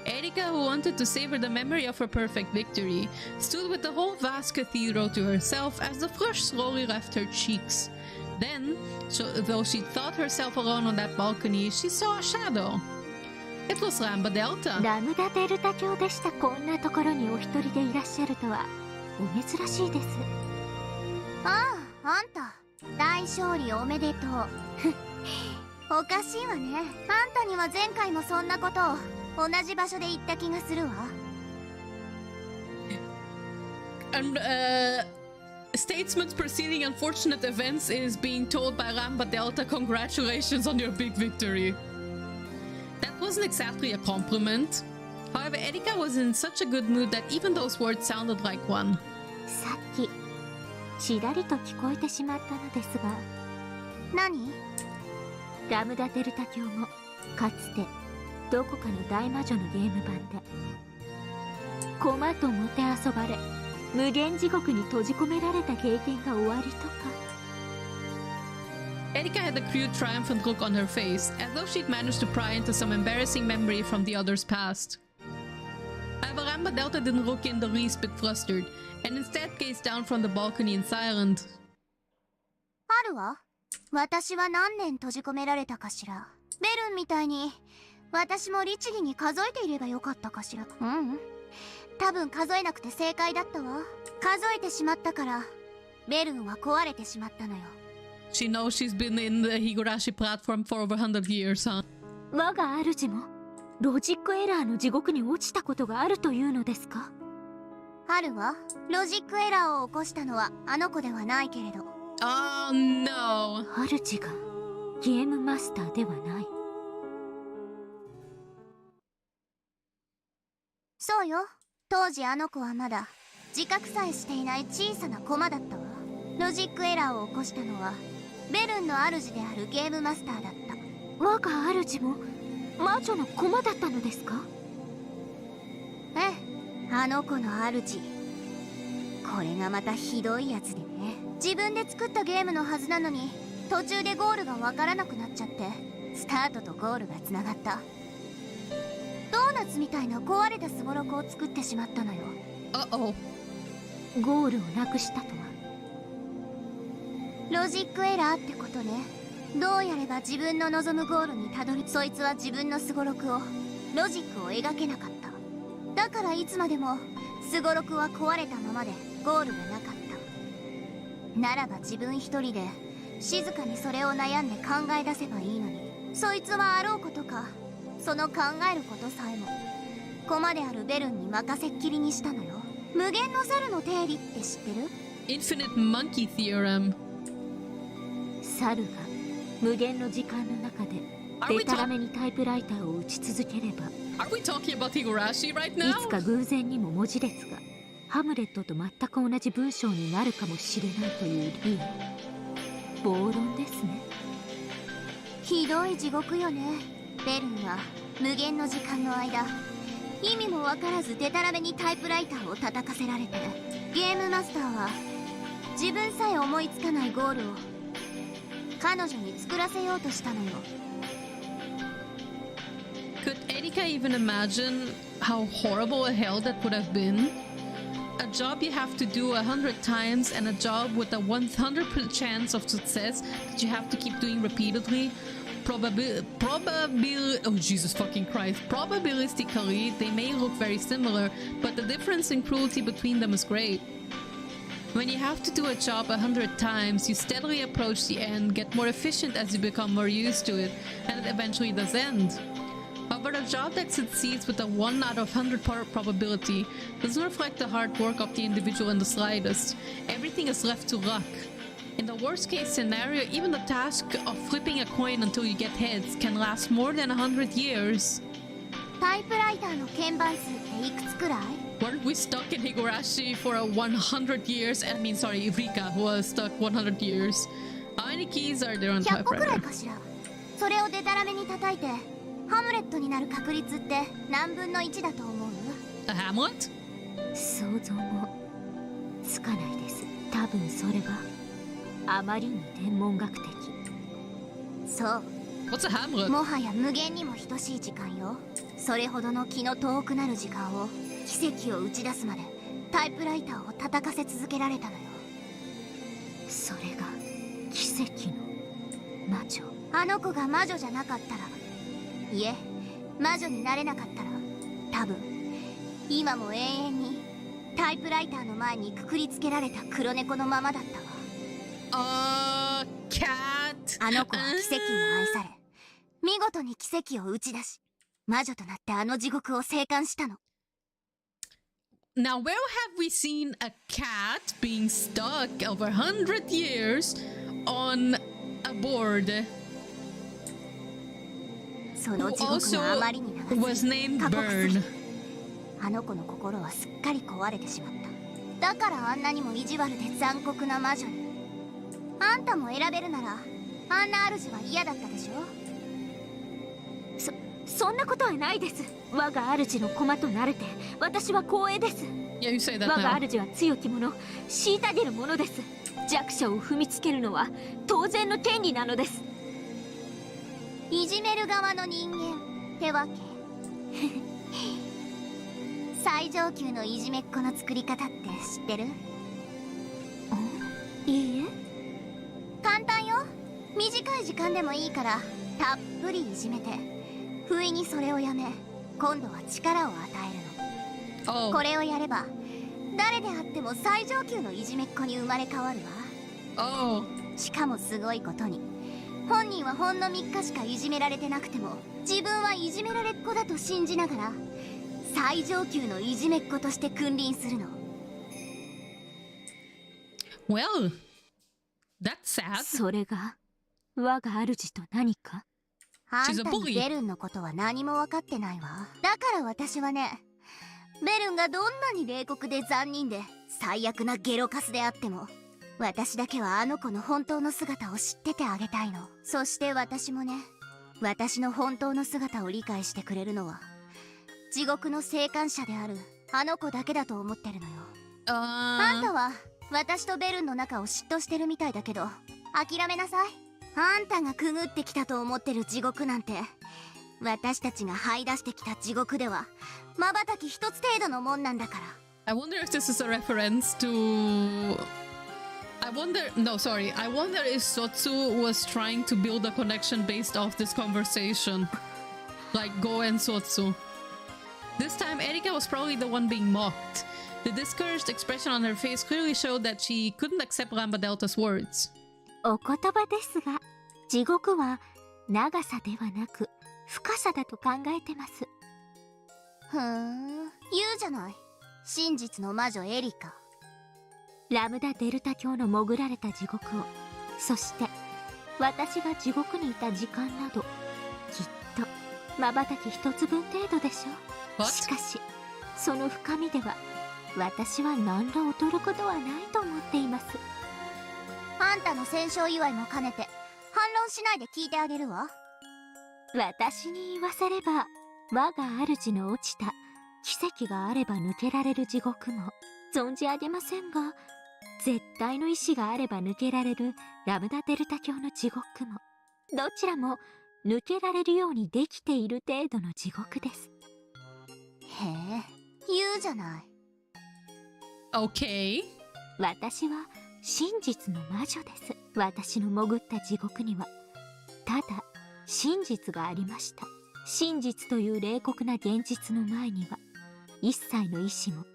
Erika, who wanted to savor the memory of her perfect victory, stood with the whole vast cathedral to herself as the flush slowly left her cheeks. Then, though she thought herself alone on that balcony, she saw a shadow. It was Ramba Delta. ラムダデルタ教でした。こんなところにお一人でいらっしゃるとはお珍しいです。ああ、あんた大勝利おめでとう。おかしいわね。あんたには前回もそんなことを同じ場所で言った気がするわ。And Statesman's preceding unfortunate events is being told by Ramba Delta, congratulations on your big victory. That wasn't exactly a compliment. However, Erika was in such a good mood that even those words sounded like one. さっきちらりと聞こえてしまったのですが。何？ラムダデルタ教もかつてどこかの大魔女のゲーム版で駒ともてあそばれ無限地獄に閉じ込められた経験がおありとか。Erika had a crude triumphant look on her face, as though she'd managed to pry into some embarrassing memory from the other's past. However, Ramba Delta didn't look in the least bit flustered, and instead gazed down from the balcony in silence. あるわ。私は何年閉じ込められたかしら。ベルンみたいに私も律儀に数えていればよかったかしら。多分数えなくて正解だったわ。数えてしまったからベルンは壊れてしまったのよ。She knows she's been in the Higurashi platform for over 100 years, huh? 我が主もロジックエラーの地獄に落ちたことがあるというのですか？あるわ。ロジックエラーを起こしたのはあの子ではないけれど。Oh no! 主がゲームマスターではない。そうよ。当時あの子はまだ自覚さえしていない小さな駒だったわ。ロジックエラーを起こしたのはベルンの主であるゲームマスターだった。我が主も魔女の駒だったのですか？ええ、あの子の主。これがまたひどいやつでね。自分で作ったゲームのはずなのに途中でゴールがわからなくなっちゃってスタートとゴールがつながった。ドーナツみたいな壊れたスゴロクを作ってしまったのよ。ゴールをなくしたとは。ロジックエラーってことね。どうやれば自分の望むゴールにたどり、そいつは自分のスゴロクをロジックを描けなかった。だからいつまでもスゴロクは壊れたままでゴールがなかった。ならば自分一人で静かにそれを悩んで考え出せばいいのに、そいつはあろうことかその考えることさえも駒であるベルンに任せっきりにしたのよ。無限の猿の定理って知ってる？ Infinite monkey theorem. 猿が無限の時間の中で デタラメにタイプライターを打ち続ければ Are we talking about Higurashi right い now? つか偶然にも文字列がハムレットと全く同じ文章になるかもしれないという理由。暴論ですね。ひどい地獄よね。ベルンは無限の時間の間、意味もわからずデタラメにタイプライターを叩かせられて、ゲームマスターは自分さえ思いつかないゴールを彼女に作らせようとしたのよ。Could Erika even imagine how horrible a hell that would have been? A job you have to do 100 times and a job with a 100% chance of success that you have to keep doing repeatedly. Oh Jesus fucking Christ. Probabilistically, they may look very similar, but the difference in cruelty between them is great. When you have to do a job 100 times, you steadily approach the end, get more efficient as you become more used to it, and it eventually does end. However, a job that succeeds with a 1 out of 100 probability doesn't reflect the hard work of the individual in the slightest. Everything is left to luck. In the worst case scenario, even the task of flipping a coin until you get heads can last more than 100 years. タイプライターの鍵盤数っていくつくらい？ Weren't we stuck in Higurashi for 100 years? I mean, sorry, Erika was stuck 100 years. How many keys are there on 100個くらい typewriter? かしら。それをデタラメに叩いてハムレットになる確率って何分の1だと思う？ A Hamlet? 想像もつかないです。多分それはあまりに天文学的。そう。 What's a Hamlet? もはや無限にも等しい時間よ。それほどの気の遠くなる時間を奇跡を打ち出すまでタイプライターを叩かせ続けられたのよ。それが奇跡の魔女。あの子が魔女じゃなかったら、いえ、魔女になれなかったら、多分今も永遠にタイプライターの前にくくりつけられた黒猫のままだったわ。Cat. あの子は奇跡に愛され、見事に奇跡を打ち出し、魔女となってあの地獄を生還したの。Now, where have we seen a cat being stuck over 100 years on a board? その Who 地獄があまりに also 長 was すぎ named 過酷すぎ Burn. る。あの子の心はすっかり壊れてしまった。だからあんなにも意地悪で残酷な魔女に。あんたも選べるなら、あんな主は嫌だったでしょ？そんなことはないです。我が主の駒となれて私は光栄です。 Yeah, you say that 我が now. 主は強き者、虐げる者です。弱者を踏みつけるのは当然の権利なのです。いじめる側の人間ってわけ？最上級のいじめっ子の作り方って知ってる？いいえ。簡単よ。短い時間でもいいからたっぷりいじめて、不意にそれをやめ、今度は力を与えるの。 Oh. これをやれば誰であっても最上級のいじめっ子に生まれ変わるわ。 Oh. しかもすごいことに、本人はほんの3日しかいじめられてなくても自分はいじめられっ子だと信じながら最上級のいじめっ子として君臨するの。 Well, that's sad. それが我が主と何か？あん She's a たに bully. ベルンのことは何も分かってないわ。だから私はね、ベルンがどんなに冷酷で残忍で最悪なゲロカスであっても、私だけはあの子の本当の姿を知っててあげたいの。そして私もね、私の本当の姿を理解してくれるのは地獄の生還者であるあの子だけだと思ってるのよ。あんたは私とベルンの仲を嫉妬してるみたいだけど、諦めなさい。あんたがくぐってきたと思ってる地獄なんて、私たちが這い出してきた地獄では瞬き一つ程度のもんなんだから。 I wonder if this is a reference to... I wonder if Sotsu was trying to build a connection based off this conversation. Like Go and Sotsu. This time, Erika was probably the one being mocked. The discouraged expression on her face clearly showed that she couldn't accept Ramba Delta's words. お言葉ですが、地獄は長さではなく深さだと考えてます。ふーん、言うじゃない。真実の魔女エリカ。ラムダデルタ教の潜られた地獄を、そして私が地獄にいた時間などきっと瞬き一つ分程度でしょう。 What? しかしその深みでは私は何ら劣ることはないと思っています。あんたの戦勝祝いも兼ねて反論しないで聞いてあげるわ。私に言わせれば、我が主の落ちた奇跡があれば抜けられる地獄も存じ上げませんが、絶対の意志があれば抜けられるラムダデルタ教の地獄も、どちらも抜けられるようにできている程度の地獄です。へえ、言うじゃない。Okay. 私は真実の魔女です。私の潜った地獄にはただ真実がありました。真実という冷酷な現実の前には一切の意志も、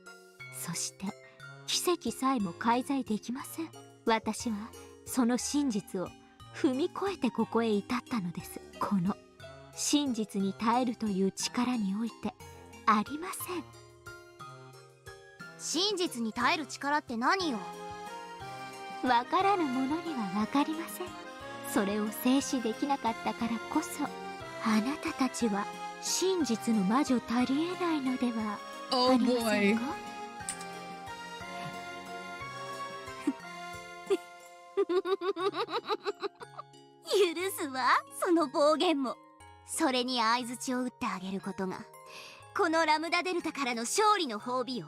そして奇跡さえも介在できません。私はその真実を踏み越えてここへ至ったのです。この真実に耐えるという力においてありません。真実に耐える力って何よ。わからぬ者にはわかりません。それを制止できなかったからこそ、あなたたちは真実の魔女たりえないのでは Oh ありませ boy. んか。許すわ、その暴言も。それに相槌を打ってあげることがこのラムダデルタからの勝利の褒美よ。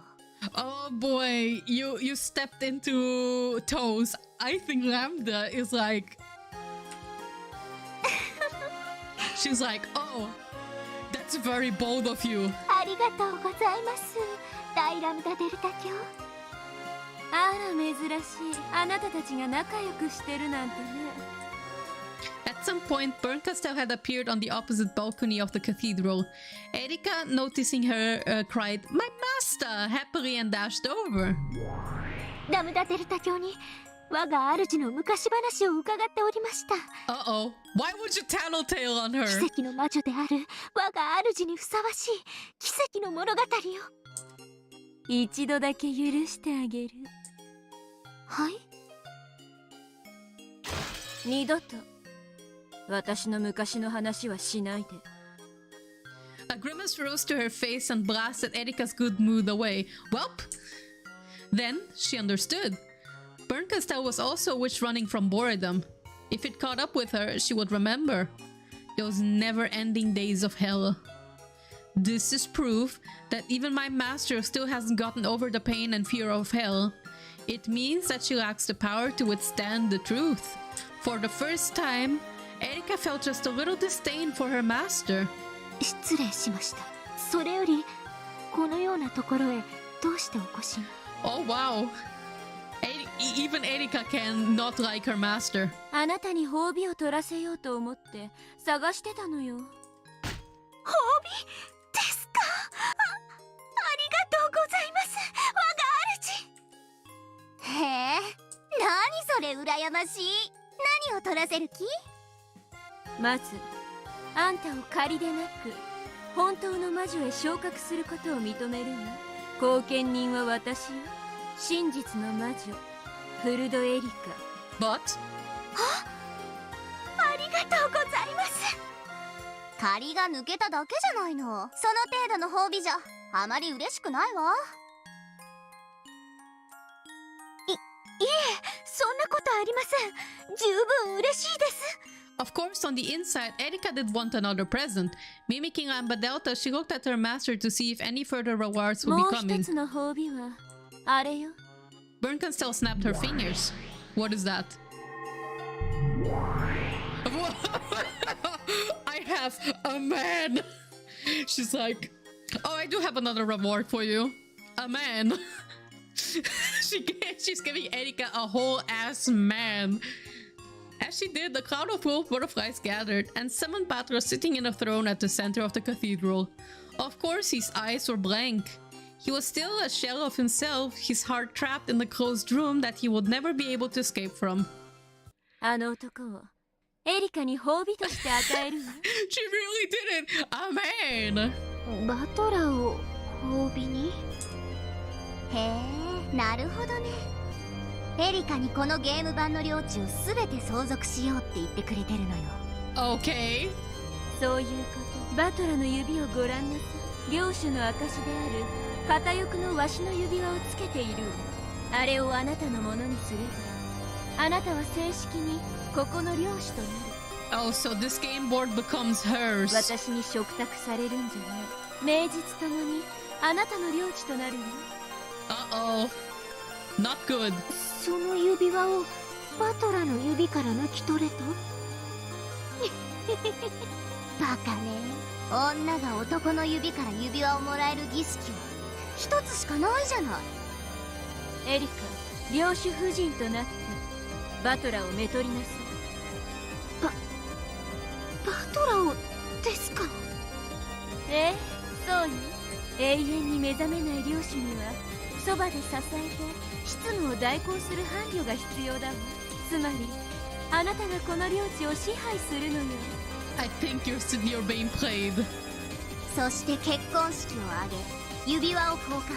Oh boy, you stepped into toes. I think Lambda is like she's like, oh, that's very bold of you. ありがとうございます、大ラムダデルタ教。あら珍しい、あなたたちが仲良くしてるなんてね。At some point, Bernkastel had appeared on the opposite balcony of the cathedral. Erika, noticing her, cried, "My master!" happily and dashed over. ラムダデルタ教に我が主の昔話を伺っておりました。 Uh-oh. Why would you tattletale on her? 奇跡の魔女である我が主にふさわしい奇跡の物語を。一度だけ許してあげる。はい。二度と私の昔の話はしないで。 A grimace rose to her face and blasted Erika's good mood away. Welp! Then she understood. Bernkastel was also a witch running from boredom. If it caught up with her, she would remember those never-ending days of hell. This is proof that even my master still hasn't gotten over the pain and fear of hell. It means that she lacks the power to withstand the truth. For the first time, Erika felt just a little disdain for her master. 失礼しました。それよりこのようなところへどうしてお越しに。 Oh wow. Even Erika can not like her master. あなたに褒美を取らせようと思って探してたのよ。褒美ですか。ありがとうございます、我が主。へえ、何それ羨ましい。何を取らせる気？まずあんたを仮でなく本当の魔女へ昇格することを認めるわ。後見人は私よ、真実の魔女フルドエリカ。 But ありがとうございます。借りが抜けただけじゃないの。その程度の褒美じゃあまり嬉しくないわ。いえ、そんなことありません。十分嬉しいです。 of course, on the inside, Erika did want another present. Mimicking Lamba Delta, she looked at her master to see if any further rewards would も be う coming. 一つの褒美はあれよ。 Bernkastel snapped her fingers. What is that? I have a man. She's like, oh, I do have another reward for you. A man. She's giving Erika a whole ass man. As she did, the cloud of wolf butterflies gathered and summoned Patros sitting in a throne at the center of the cathedral. Of course, his eyes were blank. He was still a shell of himself, his heart trapped in the closed room that he would never be able to escape from. あの男をエリカに褒美として与えるわ。 She really did it! A man! バトラーを褒美に。へえ、なるほどね。エリカにこのゲーム版の領地を全て相続しようって言ってくれてるのよ。 Okay. そういうこと。バトラの指をご覧なさい。領主の証である片翼のわしの指輪をつけているわ。あれをあなたのものにすれば、あなたは正式にここの領主となる。 Oh, so this game board becomes hers. 私に嘱託されるんじゃない。名実ともにあなたの領地となるわ。Uh-oh. Not good. その指輪をバトラの指から抜き取れと。バカね。女が男の指から指輪をもらえる儀式は一つしかないじゃない。エリカ、領主夫人となってバトラをめとりなさい。バトラをですか？ええ、そうよ。永遠に目覚めない領主にはそばで支えて執務を代行する伴侶が必要だわ。つまりあなたがこの領地を支配するのよ。 I think you're being played. そして結婚式を挙げ指輪を交換する。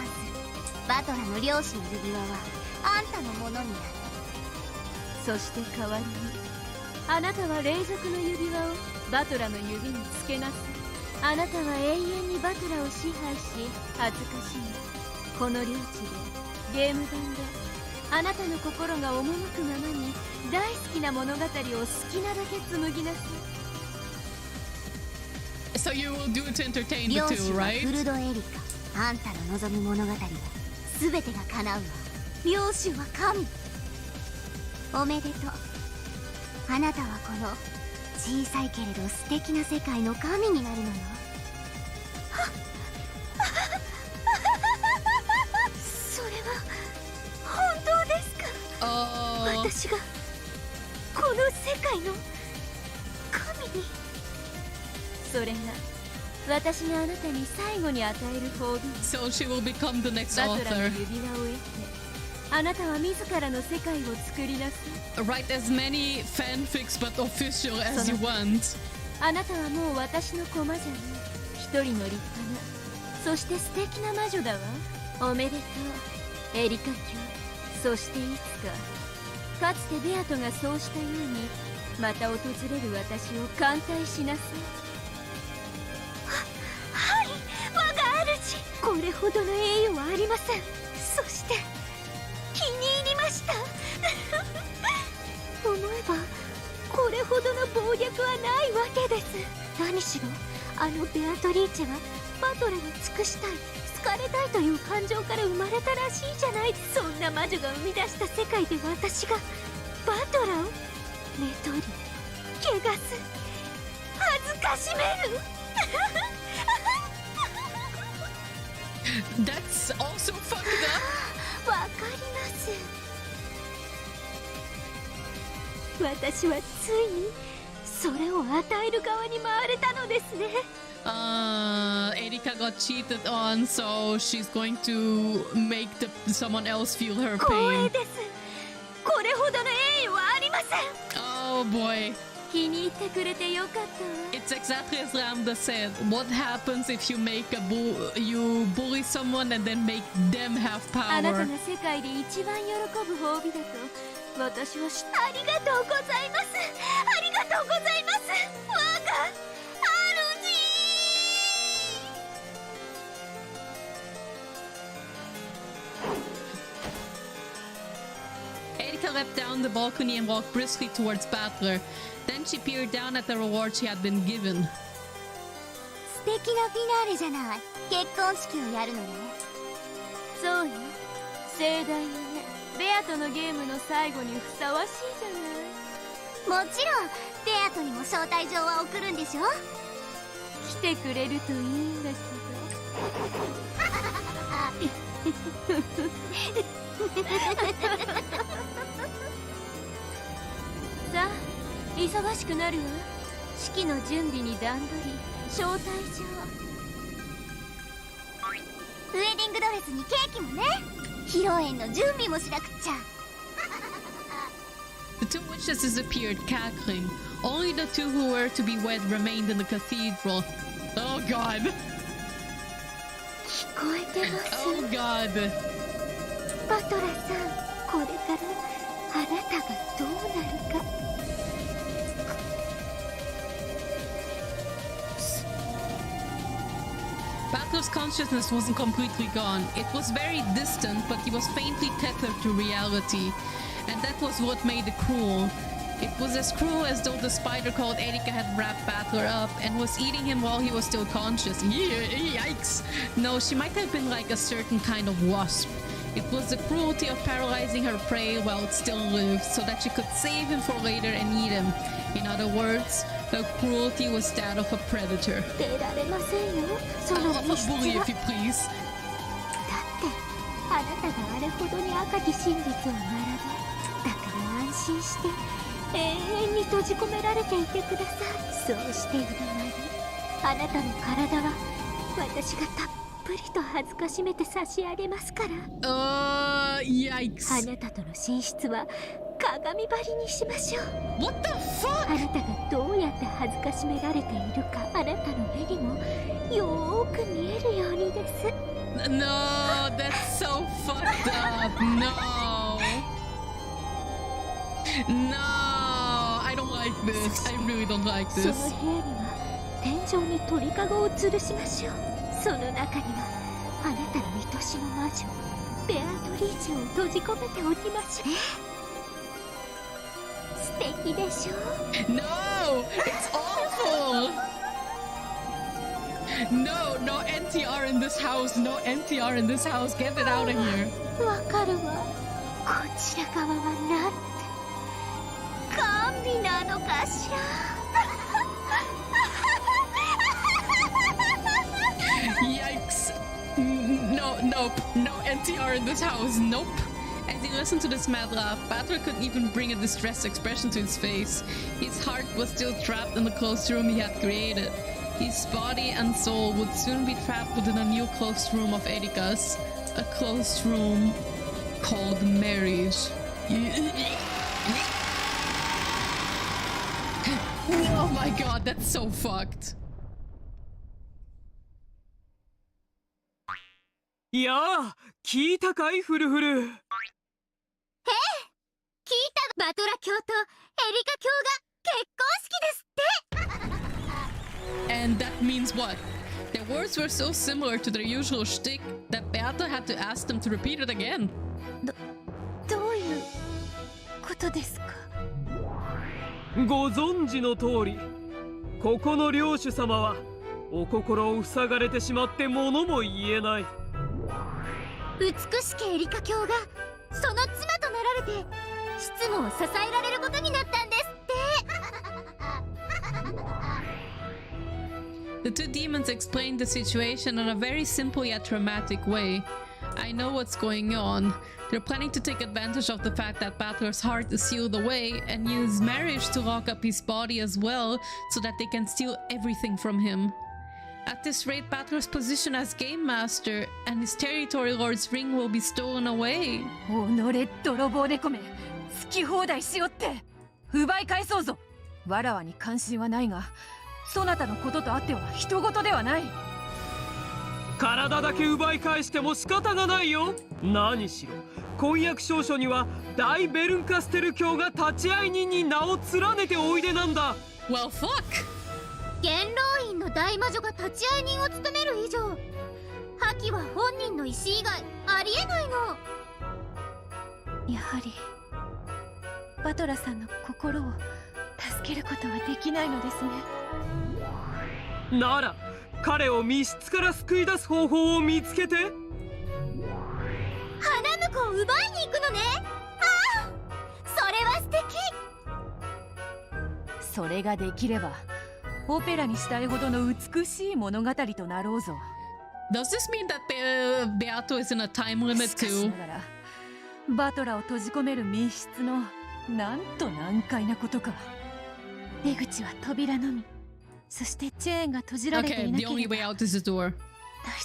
バトラの領主の指輪はあんたのものになる。そして代わりにあなたは霊族の指輪をバトラの指につけなさい。あなたは永遠にバトラを支配し恥ずかしい。この領地でゲーム版であなたの心が赴くままに大好きな物語を好きなだけ紡ぎなさい。 So you will do it to entertain the 領 two, 主は right? フルドエリカ。あんたの望む物語は全てが叶うわ。領主は神。おめでとう。あなたはこの小さいけれど素敵な世界の神になるのよ。それは本当ですか？ Oh. 私がこの世界の神に。それが私があなたに最後に与える褒美。 So she will become the next バトラの author. 指輪を得てあなたは自らの世界を作りなさい。 Write as many fanfics but official as you want. あなたはもう私の駒じゃない。一人の立派なそして素敵な魔女だわ。おめでとうエリカ卿。そしていつかかつてベアトがそうしたようにまた訪れる私を歓待しなさい。はい、我が主。これほどの栄誉はありません。そして気に入りました思えばこれほどの暴虐はないわけです。何しろあのベアトリーチェはバトラが尽くしたい好かれたいという感情から生まれたらしいじゃない。そんな魔女が生み出した世界で私がバトラを寝取り汚す恥ずかしめるThat's also fucked up. わかります。私はついにそれを与える側に回れたのですね。Erika got cheated on, so she's going to make someone else feel her 光栄 pain. です。これほどの栄誉はありません。 Oh boy. 気に入ってくれてよかったわ。 It's exactly as Ramda said. What happens if you you bully someone and then make them have あなた power? が世界で一番喜ぶ褒美だと私は知ってありがとうございます。ありがとうございます。我がErika leapt down the balcony and walked briskly towards Battler. Then she peered down at the reward she had been given. 素敵なフィナーレじゃない。結婚式をやるのね。そうよ盛大なね。ベアとのゲームの最後にふさわしいじゃない。もちろんベアトにも招待状は送るんでしょ。来てくれるといいんだけどさあ忙しくなるわ。式の準備に段取り招待状。ウェディングドレスにケーキもね。披露宴の準備もしなくっちゃ。 The two witches disappeared, cackling. Only the two who were to be wed remained in the cathedral. Oh god. 聞こえてます。 Oh god. バトラさん、これから Battler's consciousness wasn't completely gone. It was very distant, but he was faintly tethered to reality. And that was what made it cruel. It was as cruel as though the spider called Erika had wrapped Battler up and was eating him while he was still conscious. Yikes! No, she might have been like a certain kind of wasp. It was the cruelty of paralyzing her prey while it still lived, so that she could save him for later and eat him. In other words, the cruelty was that of a predator. 出られませんよ、その I'm 密 a 室 bully は。 if you please. だってあなたがあれほどに赤き真実を学べ、だから安心して永遠に閉じ込められていてください。そうして腕前にあなたの体は私がたっぷりと恥ずかしめて差し上げますから。Yikes. あなたとの寝室は鏡張りにしましょう。 What the fuck? あなたがどうやって恥ずかしめられているか、あなたの目にもよーく見えるようにです。 No, that's so fucked up. No. No, I don't like this. I really don't like その this. 部屋には天井に鳥かごを吊るしましょう。その中にはあなたの愛しの魔女ベアトリーチェを閉じ込めておきましょう。素敵でしょう。 No, it's awful. No, no NTR in this house. No NTR in this house. Get it out of here. わかるわ。こちら側はなんて神なのかしら。Yikes. No, nope. No NTR in this house. Nope. As he listened to this mad laugh, Battler couldn't even bring a distressed expression to his face. His heart was still trapped in the closed room he had created. His body and soul would soon be trapped within a new closed room of Erika's. A closed room called marriage. Oh my god, that's so fucked. いやあ、聞いたかいフルフル。聞いた。バトラ卿とエリカ卿が結婚式ですって。 And that means what? Their words were so similar to their usual shtick that Beata had to ask them to repeat it again. どういうことですか。ご存知の通り、ここの領主様はお心を塞がれてしまって物も言えない。美しきエリカ卿がその妻となられて執務を支えられることになったんですって。 The two demons explained the situation in a very simple yet dramatic way. I know what's going on. They're planning to take advantage of the fact that Battler's heart is sealed away and use marriage to lock up his body as well so that they can steal everything from him. At this rate, Battler's position as Game Master and his territory lord's ring will be stolen away. おのれ泥棒猫め、好き放題しよって奪い返そうぞ。わらわに関心はないが、そなたのこととあっては人事ではない。体だけ奪い返しても仕方がないよ。何しろ婚約証書には大ベルンカステル卿が立会人に名を連ねておいでなんだ。 Well, fuck! 元老院の大魔女が立会人を務める以上、破棄は本人の意思以外ありえないの。やはりバトラさんの心を助けることはできないのですね。なら彼を密室から救い出す方法を見つけて。花婿を奪いに行くのね。ああ、それは素敵。それができればオペラにしたいほどの美しい物語となろうぞ。 Does this mean that Beato is in a time limit しかし too? ながらバトラを閉じ込める密室のなんと難解なことか。出口は扉のみ、そしてチェーンが閉じられて Okay, いな the け only れば way out is the door.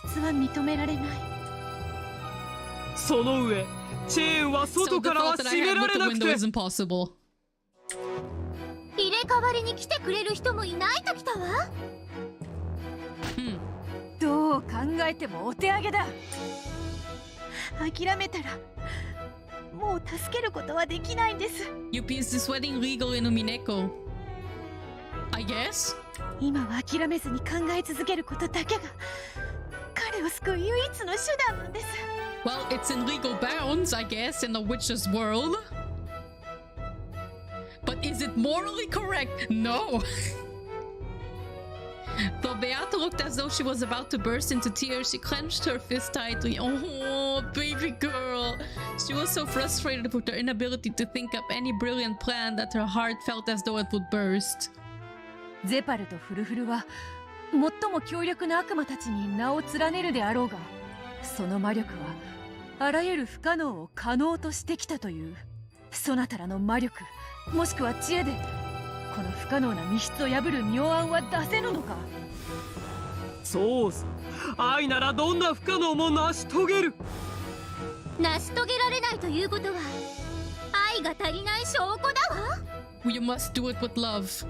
脱出は認められない。その上チェーンは So 外 the からは thought that I 閉め had ら with れ the なく window て。 is impossible. 入れ替わりに来てくれる人もいないときたわ。どう考えてもお手上げだ。諦めたらもう助けることはできないんです。 Yuppie, is this wedding legal in Umineko? I guess? 今は諦めずに考え続けることだけが彼を救う唯一の手段なんです。 Well, it's in legal bounds, I guess, in the witch's world. But is it morally correct? No. Though Beata looked as though she was about to burst into tears, she clenched her fist tightly. Oh, baby girl. She was so frustrated with her inability to think up any brilliant plan that her heart felt as though it would burst. ゼパルとフルフルは最も強力な悪魔たちに名を連ねるであろうが、その魔力はあらゆる不可能を可能としてきたという、そなたらの魔力もしくは知恵でこの不可能な密室を破る妙案は出せぬのか。そうさ、愛ならどんな不可能も成し遂げる。成し遂げられないということは愛が足りない証拠だわ。 You must do it with love.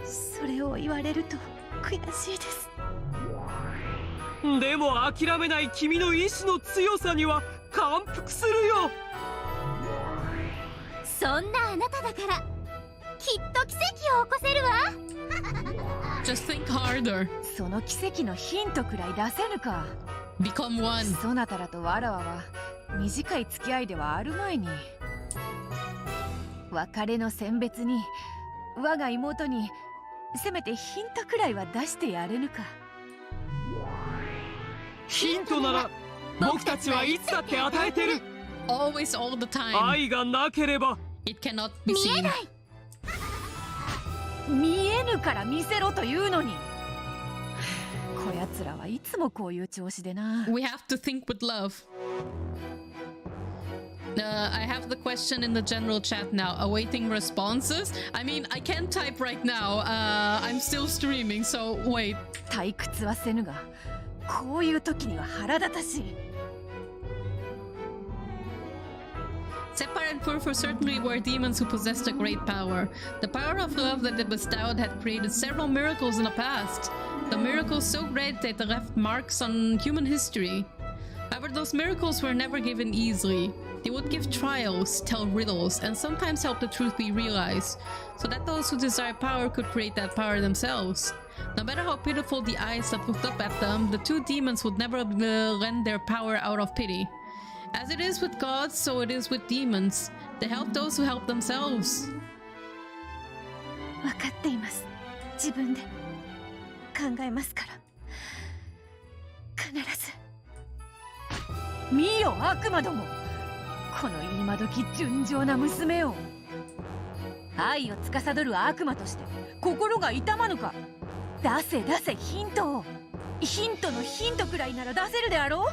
それを言われると悔しいです。でも諦めない君の意志の強さには感服するよ。そんなあなただからきっと奇跡を起こせるわ。Just think harder. その奇跡のヒントくらい出せぬか。 Become one. そなたらとわらわは短い付き合いではあるまいに、別れの選別に我が妹にせめてヒントくらいは出してやれぬか。ヒントなら僕たちはいつだって与えてる。 Always, all the time. 愛がなければ It cannot be 見え seen. ない。見えぬから見せろというのに。こやつらはいつもこういう調子でな。 We have to think with love. I have the question in the general chat now, awaiting responses. I mean, I can't type right now. I'm still streaming, so wait. 退屈はせぬが、こういう時には腹立たしい。Separ and Furfur certainly were demons who possessed a great power. The power of love that they bestowed had created several miracles in the past. The miracles so great that they left marks on human history. However, those miracles were never given easily. They would give trials, tell riddles, and sometimes help the truth be realized, so that those who desire power could create that power themselves. No matter how pitiful the eyes that looked up at them, the two demons would never lend their power out of pity. As it is with gods, so it is with demons. They help those who help themselves. 分かっています。自分で考えますから。必ず。見よ悪魔ども、この今時純情な娘を。愛を司る悪魔として心が痛まぬか。出せ出せヒントを。ヒントのヒントくらいなら出せるであろう。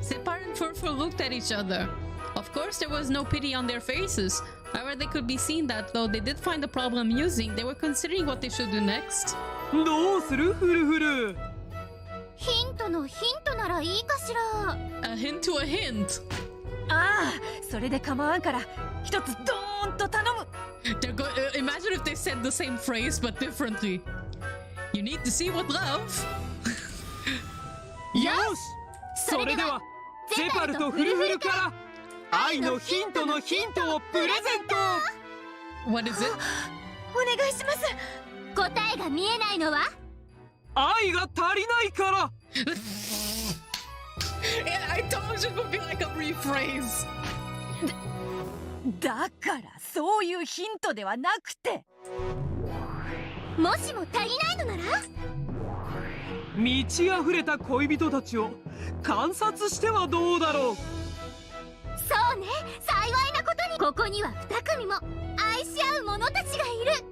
Separ and Furfur looked at each other. Of course, there was no pity on their faces. However, they could be seen that, though they did find the problem amusing, they were considering what they should do next. どうするフルフル。ヒントのヒントならいいかしら。 A hint to a hint. ああ、それで構わんから一つドーンと頼む。 Imagine if they said the same phrase but differently. You need to see what love. よし、それではゼパルとフルフルから愛のヒントのヒントをプレゼント。 What is it? お願いします。答えが見えないのは愛が足りないから。Yeah, I told you it would be like a rephrase. だからそういうヒントではなくて、もしも足りないのなら満ち溢れた恋人たちを観察してはどうだろう。そうね、幸いなことにここには2組も愛し合う者たちがいる。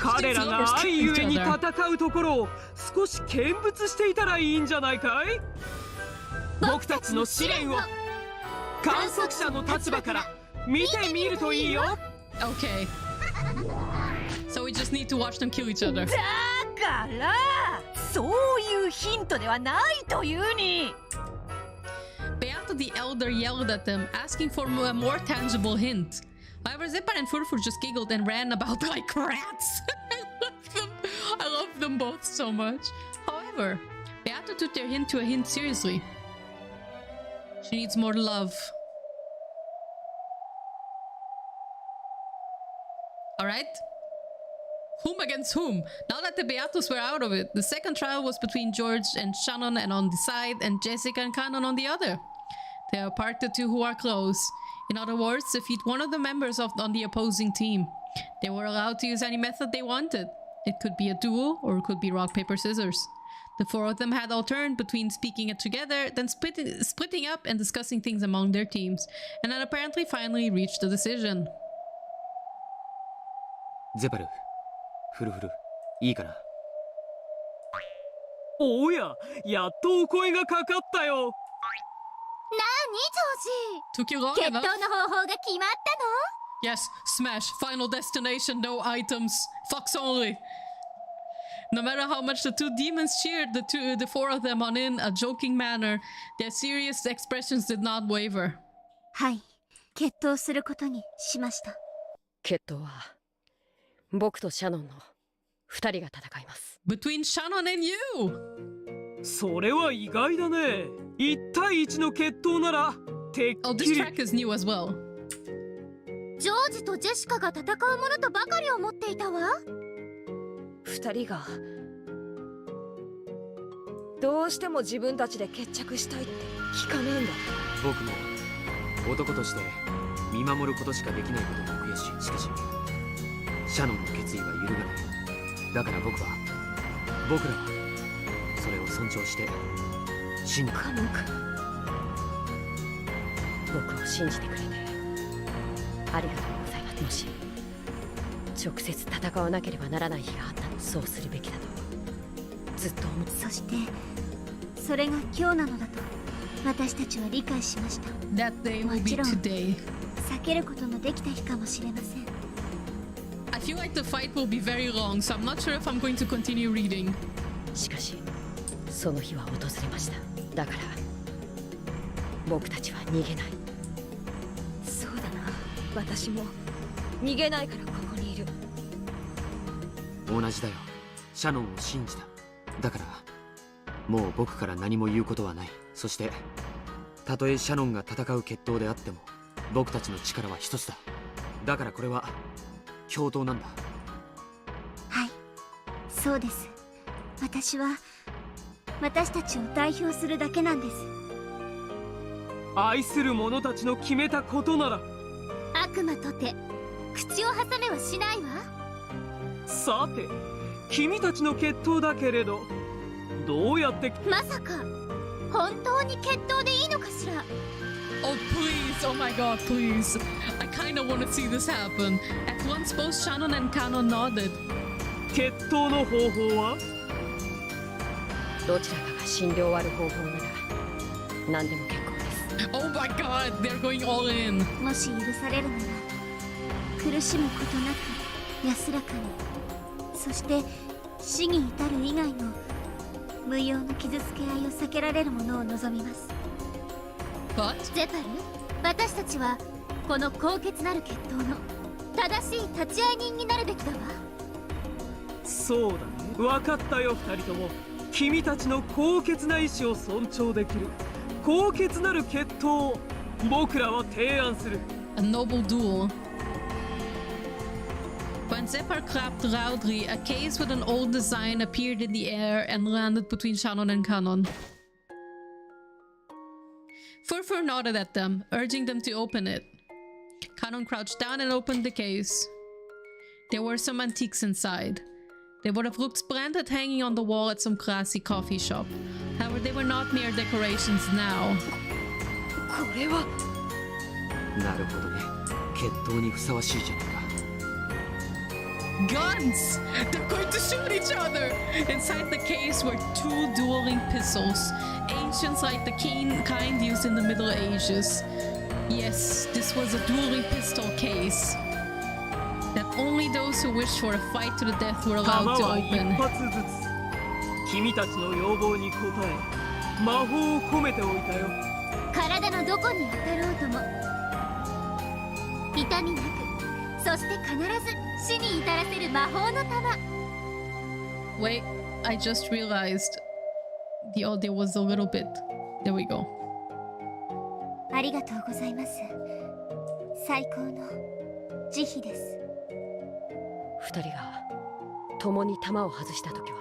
彼らが愛ゆえに戦うところを少し見物していたらいいんじゃないかい。僕たちの試練を観測者の立場から見てみるといいよ。 Okay. So we just need to watch them kill each other. だからそういうヒントではないというに。 Beata the Elder yelled at them, asking for a more tangible hint. However, Zepar and Furfur just giggled and ran about like rats. I love them both so much. However, Beata took their hint to a hint seriously. She needs more love. Alright? Whom against whom? Now that the Beatos were out of it, the second trial was between George and Shannon and on the side, and Jessica and Canon on the other. They are apart the two who are close. In other words, defeat one of the members on the opposing team. They were allowed to use any method they wanted. It could be a duel, or it could be rock, paper, scissors. The four of them had alternate between speaking it together, then splitting up and discussing things among their teams, and had apparently finally reached a decision. ゼパル、フルフル、いいかな。おや、やっとお声がかかったよ。ジョージ Took you long 決闘 enough? の方法が決まった Yes, smash, final destination, no items, fox only. No matter how much the two demons cheered the four of them on in a joking manner, their serious expressions did not waver. はい、決闘することにしました。決闘は僕とシャノンの2人が戦います。 Between Shannon and you! それは意外だね。1対1の決闘ならてっ Oh, き this り。 track is new as well. ジョージとジェシカが戦うものとばかり思っていたわ。2人がどうしても自分たちで決着したいって聞かねえんだ。僕も男として見守ることしかできないことが悔しい。しかしシャノンの決意は揺るがない。だから僕らはそれを尊重して信じる。カノン君、僕を信じてくれてありがとうございます。もし直接戦わなければならない日があったらそうするべきだとずっと思って。そしてそれが今日なのだと私たちは理解しました。 That day will be today. 避けることのできた日かもしれません。 I feel like the fight will be very long, so I'm not sure if I'm going to continue reading. しかしその日は訪れました。だから僕たちは逃げない。そうだな、私も逃げないからここにいる。同じだよ。シャノンを信じた。だからもう僕から何も言うことはない。そしてたとえシャノンが戦う決闘であっても僕たちの力は一つだ。だからこれは共闘なんだ。はい、そうです。私たちを代表するだけなんです。愛する者たちの決めたことなら。悪魔とて口を挟めはしないわ。さて君たちの決闘だけれどどうやって。まさか本当に決闘でいいのかしら。 Oh please, oh my god, please. I kinda wanna see this happen. At once both Shannon and Canon nodded. 決闘の方法はどちらかが死んで終わる方法なら何でも結構です。 Oh my god, they're going all in. もし許されるなら苦しむことなく安らかに、そして死に至る以外の無用の傷つけ合いを避けられるものを望みます。 But ゼパル、私たちはこの高潔なる決闘の正しい立ち会い人になるべきだわ。そうだね、分かったよ。2人とも君たちの高潔な意志を尊重できる高潔なる決闘を僕らは提案する。 a noble duel. When Zephyr clapped loudly, a case with an old design appeared in the air and landed between Shannon and Canon. Furfur nodded at them, urging them to open it. Canon crouched down and opened the case. There were some antiques inside. They would have looked splendid hanging on the wall at some classy coffee shop. However, they were not mere decorations now. これは。なるほどね。決闘にふさわしいじゃないか。Guns! They're going to shoot each other! Inside the case were two dueling pistols, ancients like the kind used in the Middle Ages. Yes, this was a dueling pistol case that only those who wished for a fight to the death were 弾 allowed to は一 open. 発ずつ君たちの要望に応え魔法を込めておいたよ。体のどこに当たろうとも痛みなく、そして必ず死に至らせる魔法の玉。 Wait, I just realized the audio was a little bit. There we go. ありがとうございます。最高の慈悲です。2人が共に弾を外した時は。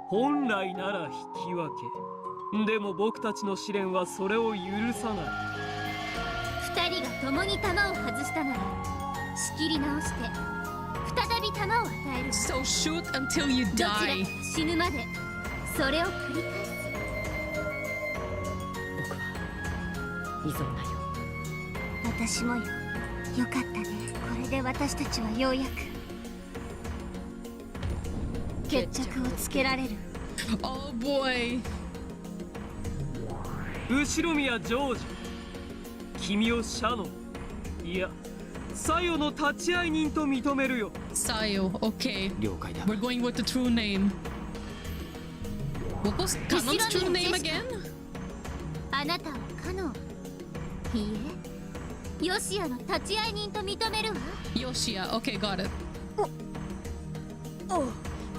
本来なら引き分け。でも僕たちの試練はそれを許さない。二人が共に弾を外したなら仕切り直して再び弾を与える。 So shoot until you どちらか die. 死ぬまでそれを繰り返す。僕は依存ないよ。私もよ。よかったね。これで私たちはようやく決着をつけられる。 Oh boy. 後ろ宮ジョージ、君をシャノン、いやサヨの立ち会い人と認めるよ。 Sayo, okay. 了解だ。 We're going with the true name. What was Kanon's true name again? あなたはカノン。いいえ、ヨシアの立ち会い人と認めるわ。 Yoshia. Okay, got it.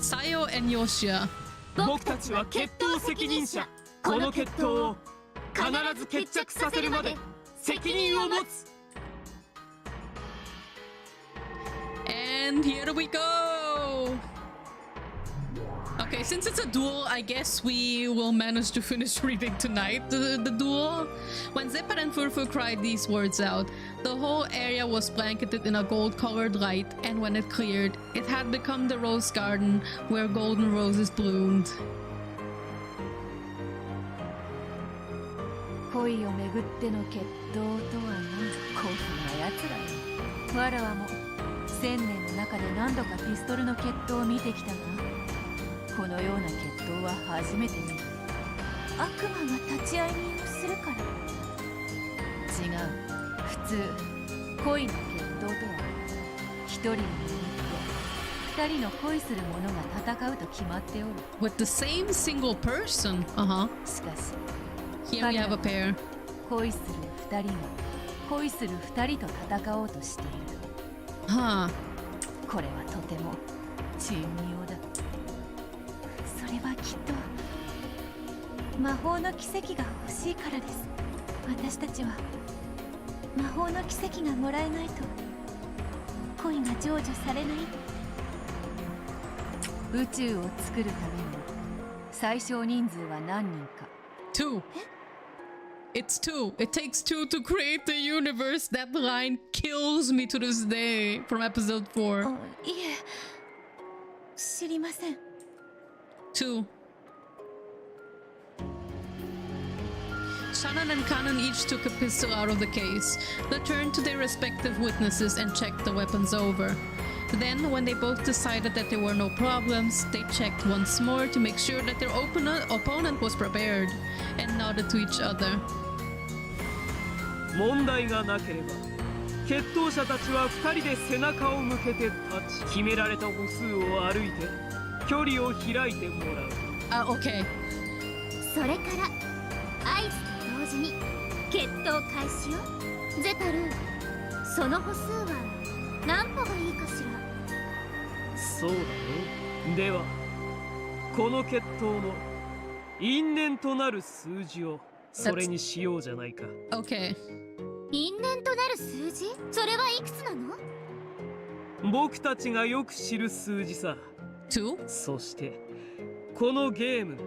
Sayo and Yoshia. 僕たちは決闘責任者。この決闘を必ず決着させるまで責任を持つ。 And here we go! Okay, since it's a duel, I guess we will manage to finish reading tonight the duel. When Zipper and Furfu cried these words out, the whole area was blanketed in a gold-colored light, and when it cleared, it had become the rose garden where golden roses bloomed. 恋をめぐっての決闘とはな、興奮なやつらよ。わらわも1000年の中で何度かピストルの決闘を見てきたが、このような決闘は初めて見る。悪魔が立ち会い人をするから。違う。普通恋の決闘とは一人を握って二人の恋する者が戦うと決まっておる。 With the same single person? Uh-huh. しかし Here we have a pair. 恋する二人が恋する二人と戦おうとしている。 Huh. これはとても珍妙だ。それはきっと魔法の奇跡が欲しいからです。私たちは魔法の奇跡がもらえないと恋が成就されない。宇宙を作るために最小人数は何人か。 Two. It's two. It takes two to create the universe. That line kills me to this day from episode 4. いえ、知りません。 Two. Shannon and Kanon each took a pistol out of the case. They turned to their respective witnesses and checked the weapons over. Then, when they both decided that there were no problems, they checked once more to make sure that their opponent was prepared, and nodded to each other. 問題がなければ決闘者たちは2人で背中を向けて立ち、決められた歩数を歩いて距離を開いてもらう。Okay. それから合図と同時に決闘開始よ。ゼタル、その歩数は何歩がいいかしら。そうだね。ではこの決闘の因縁となる数字をそれにしようじゃないか。 Okay. 因縁となる数字？それはいくつなの？僕たちがよく知る数字さ。 Two? そしてこのゲーム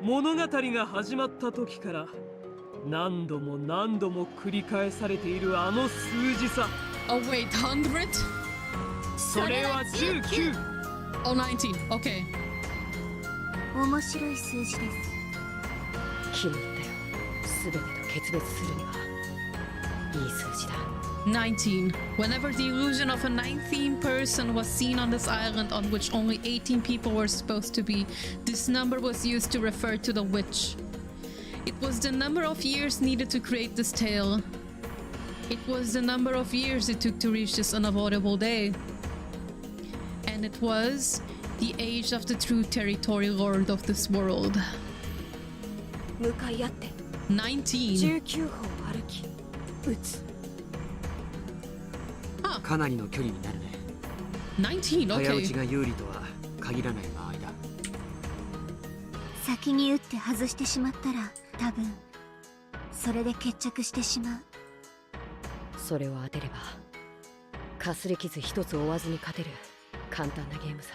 物語が始まった時から何度も何度も繰り返されているあの数字さ。 Oh wait, 100? それは19。 Oh, 19. Okay. 面白い数字です。気に入ったよ。全てと決別するにはいい数字だ。 19. Whenever the illusion of a 19th person was seen on this island on which only 18 people were supposed to be, this number was used to refer to the witch. It was the number of years needed to create this tale. It was the number of years it took to reach this unavoidable day. And it was the age of the true territory lord of this world. 向かい合って19. 19歩歩き撃つ。かなりの距離になるね。19, 早打 okay. ちが有利とは限らない場合だ。先に打って外してしまったら多分それで決着してしまう。それを当てればかすれ傷一つ負わずに勝てる。簡単なゲームさ。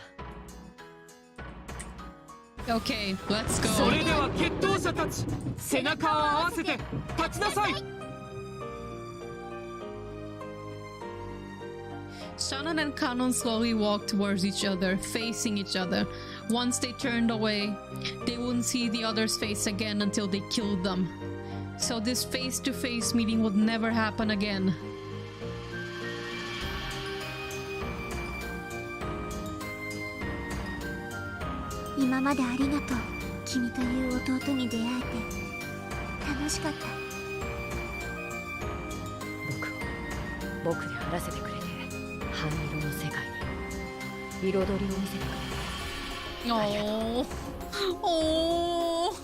Okay, let's そ go. れでは決闘者たち、背中を合わせて立ちなさい。 Shannon and Kanon slowly walked towards each other, facing each other. Once they turned away, they wouldn't see the other's face again until they killed them. So this face-to-face meeting would never happen again. 今までありがとう。君という弟に出会えて楽しかった。僕であらせてくれて、灰色の世界に彩りを見せてくれて。 Oh, oh,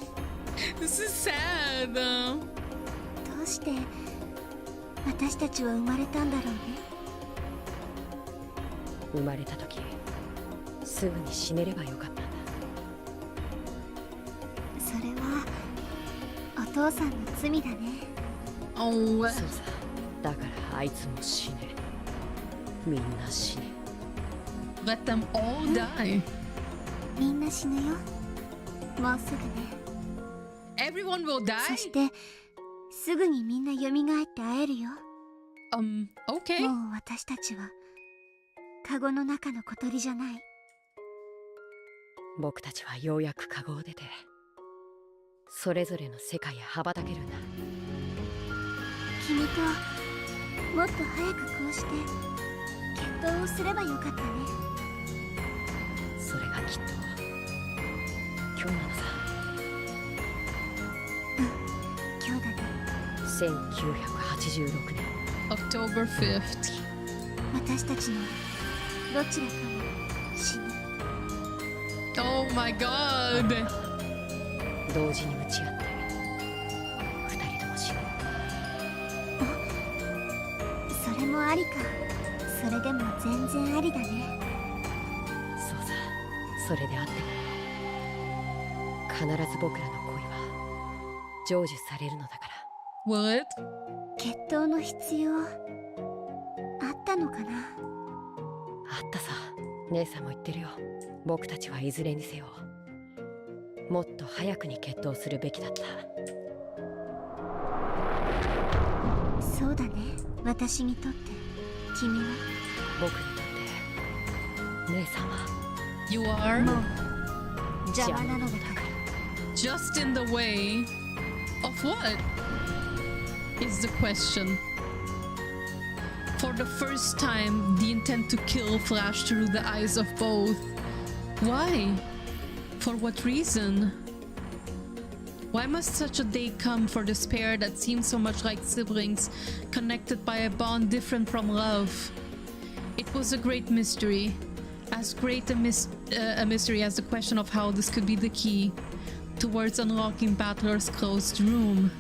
this is sad. どうして私たちは生まれたんだろうね。生まれた時、すぐに死ねればよかったんだ。 それはお父さんの罪だね。 Oh, そうさ。だからあいつも死ね。みんな死ね。 let them all die. みんな死ぬよ。もうすぐね。 Everyone will そ die? してすぐにみんな蘇って会えるよ。 Okay. もう私たちはカゴの中の小鳥じゃない。僕たちはようやくカゴを出て、それぞれの世界へ羽ばたけるんだ。君ともっと早くこうして決闘をすればよかったね。それがきっと今日なのさ。今日だね。1986年 October 5th. 私たちのどちらかも死ぬ。 Oh my god. 同時に打ち合って二人とも死ぬ。それもありか。それでも全然ありだね。そうさ。それであっても必ず僕らの恋は成就されるのだから。 Will it? 決闘の必要あったのかな。あったさ。姉さんも言ってるよ。僕たちはいずれにせよもっと早くに決闘するべきだった。そうだね。私にとって君は。僕にとって姉さんは You are もう邪魔なのだから。 just in the way of what? Is the question. For the first time, the intent to kill flashed through the eyes of both. Why? For what reason? Why must such a day come for this pair that seems so much like siblings, connected by a bond different from love? It was a great mystery. As great a mystery as the question of how this could be the key towards unlocking Battler's closed room.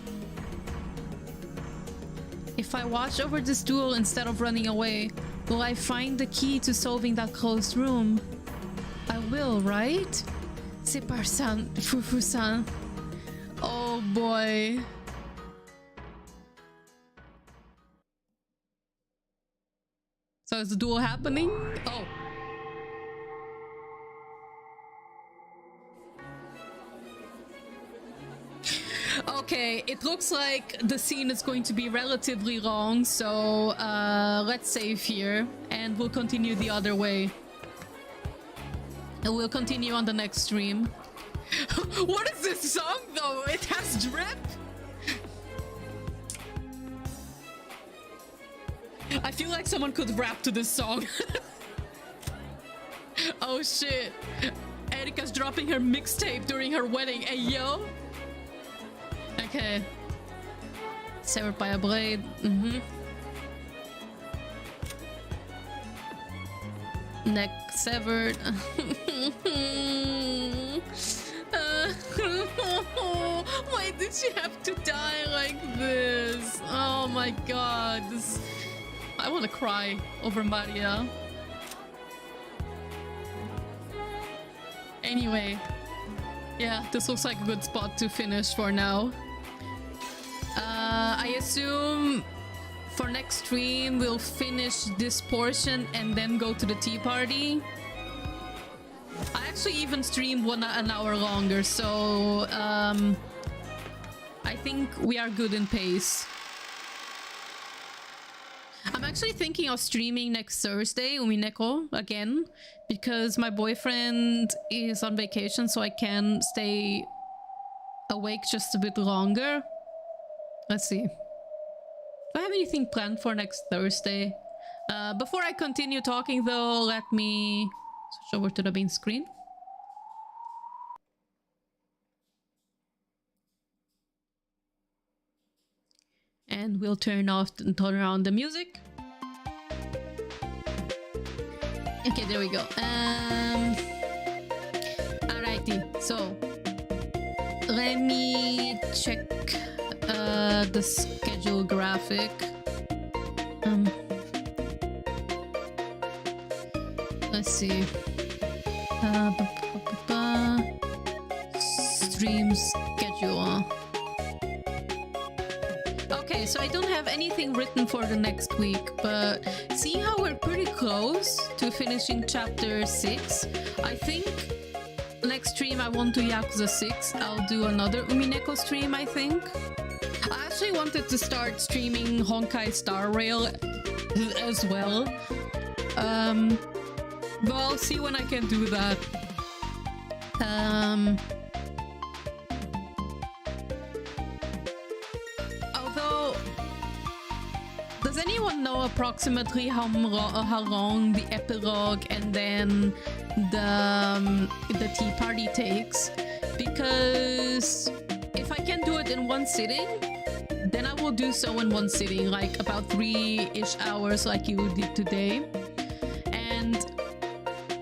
If I watch over this duel instead of running away, will I find the key to solving that closed room? I will, right? Separ-san, Fufu-san. Oh boy. So is the duel happening? Oh. Okay, it looks like the scene is going to be relatively long, so let's save here and we'll continue the other way. And we'll continue on the next stream. What is this song though? It has drip? I feel like someone could rap to this song. Oh shit. Erika's dropping her mixtape during her wedding. Hey yo. Okay. Severed by a blade. Neck severed. Why did she have to die like this? Oh my god. I want to cry over Maria. Anyway. Yeah, this looks like a good spot to finish for now. I assume for next stream, we'll finish this portion and then go to the tea party. I actually even streamed an hour longer, so I think we are good in pace. I'm actually thinking of streaming next Thursday, Umineko, again, because my boyfriend is on vacation, so I can stay awake just a bit longer. Let's see. Do I have anything planned for next Thursday? Before I continue talking though, let me switch over to the main screen. And we'll turn around the music. Okay, there we go. Alrighty, so let me check the schedule graphic. Let's see. Stream schedule. Okay, so I don't have anything written for the next week, but seeing how we're pretty close to finishing chapter 6, I think next stream I want to Yakuza 6. I'll do another Umineko stream, I think. I actually wanted to start streaming Honkai Star Rail as well. But I'll see when I can do that. Although, does anyone know approximately how long the epilogue and then the tea party takes? Because if I can do it in one sitting, then I will do so in one sitting, like about 3-ish hours like you did today. And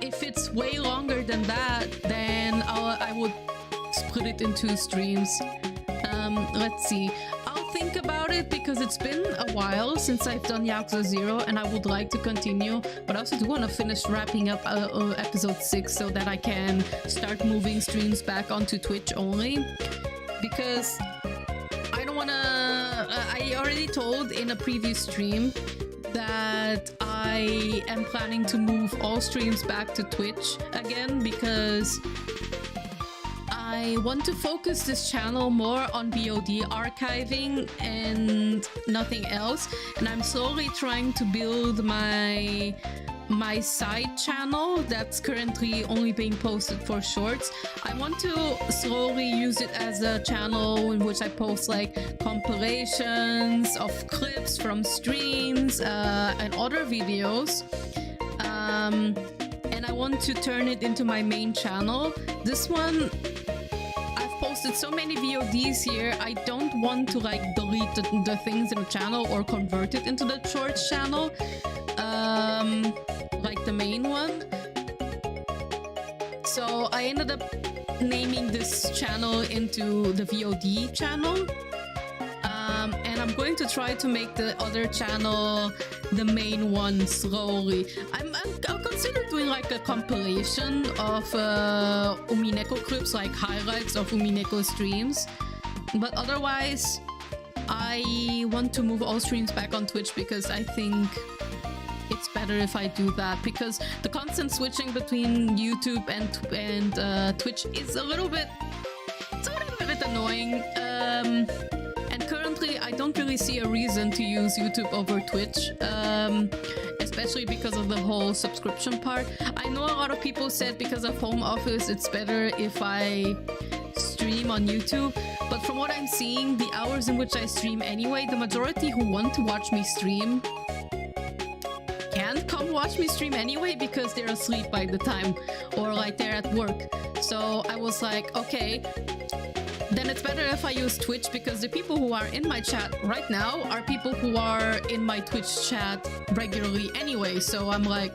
if it's way longer than that, then I would split it in 2 streams. Let's see. I'll think about it because it's been a while since I've done Yakuza 0 and I would like to continue, but I also do want to finish wrapping up episode 6 so that I can start moving streams back onto Twitch only. Because I don't want to... I already told in a previous stream that I am planning to move all streams back to Twitch again because I want to focus this channel more on VOD archiving and nothing else, and I'm slowly trying to build my side channel that's currently only being posted for shorts. I want to slowly use it as a channel in which I post like compilations of clips from streams and other videos, and I want to turn it into my main channel. This one, I've posted so many VODs here, I don't want to like delete the things in the channel or convert it into the shorts channel, like the main one. So I ended up naming this channel into the VOD channel, and I'm going to try to make the other channel the main one slowly. I'll consider doing like a compilation of Umineko clips, like highlights of Umineko streams, but otherwise I want to move all streams back on Twitch because I think it's better if I do that, because the constant switching between YouTube and Twitch is a little bit annoying, and currently I don't really see a reason to use YouTube over Twitch, especially because of the whole subscription part. I know a lot of people said because of home office it's better if I stream on YouTube, but from what I'm seeing, the hours in which I stream anyway, the majority who want to watch me stream can't come watch me stream anyway because they're asleep by the time, or like they're at work. So I was like, okay, then it's better if I use Twitch, because the people who are in my chat right now are people who are in my Twitch chat regularly anyway. So I'm like,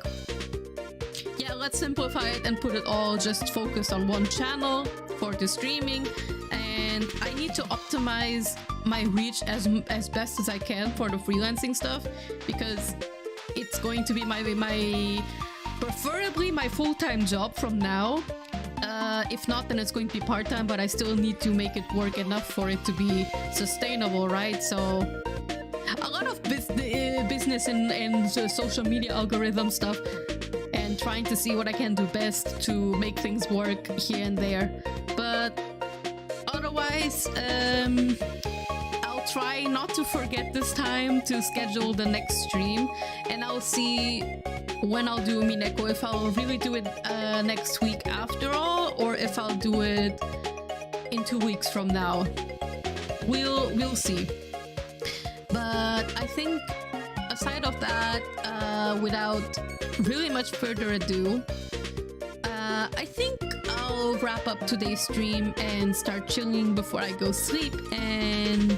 yeah, let's simplify it and put it all just focus on one channel for the streaming. And I need to optimize my reach as best as I can for the freelancing stuff, because it's going to be my preferably my full-time job from now. If not, then it's going to be part-time, but I still need to make it work enough for it to be sustainable, right? So a lot of business and the social media algorithm stuff, and trying to see what I can do best to make things work here and there. But otherwise, I'll try not to forget this time to schedule the next stream, and I'll see when I'll do Umineko, if I'll really do it next week after all, or if I'll do it in 2 weeks from now. We'll see. But I think aside of that, without really much further ado, I think I'll wrap up today's stream and start chilling before I go sleep. And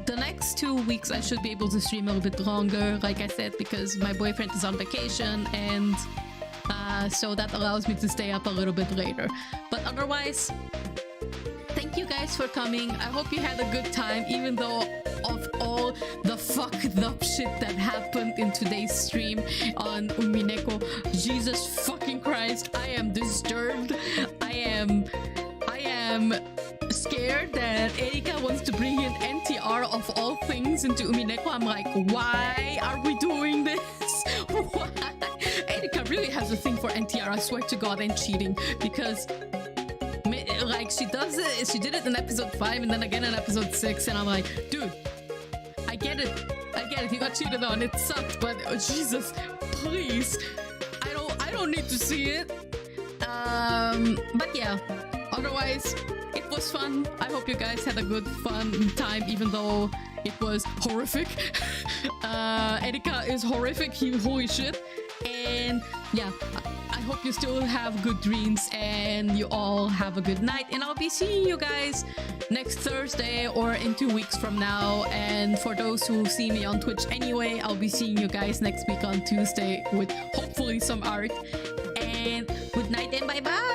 the next 2 weeks I should be able to stream a little bit longer, like I said, because my boyfriend is on vacation, and so that allows me to stay up a little bit later. But otherwise, thank you guys for coming. I hope you had a good time, even though of all the fucked up shit that happened in today's stream on Umineko. Jesus fucking Christ, I am disturbed. I am scared that Erika wants to bring in NTR of all things into Umineko. I'm like, why are we doing this? Why? Erika really has a thing for NTR, I swear to God, and cheating, because like she did it in episode 5 and then again in episode 6, and I'm like, dude, I get it, you got cheated on, it sucked, but Jesus, please, I don't need to see it. But yeah, otherwise it was fun. I hope you guys had a good fun time, even though it was horrific. Erika is horrific, holy shit. And yeah, I hope you still have good dreams and you all have a good night, and I'll be seeing you guys next Thursday or in 2 weeks from now. And for those who see me on Twitch anyway, I'll be seeing you guys next week on Tuesday with hopefully some art. And good night and bye bye.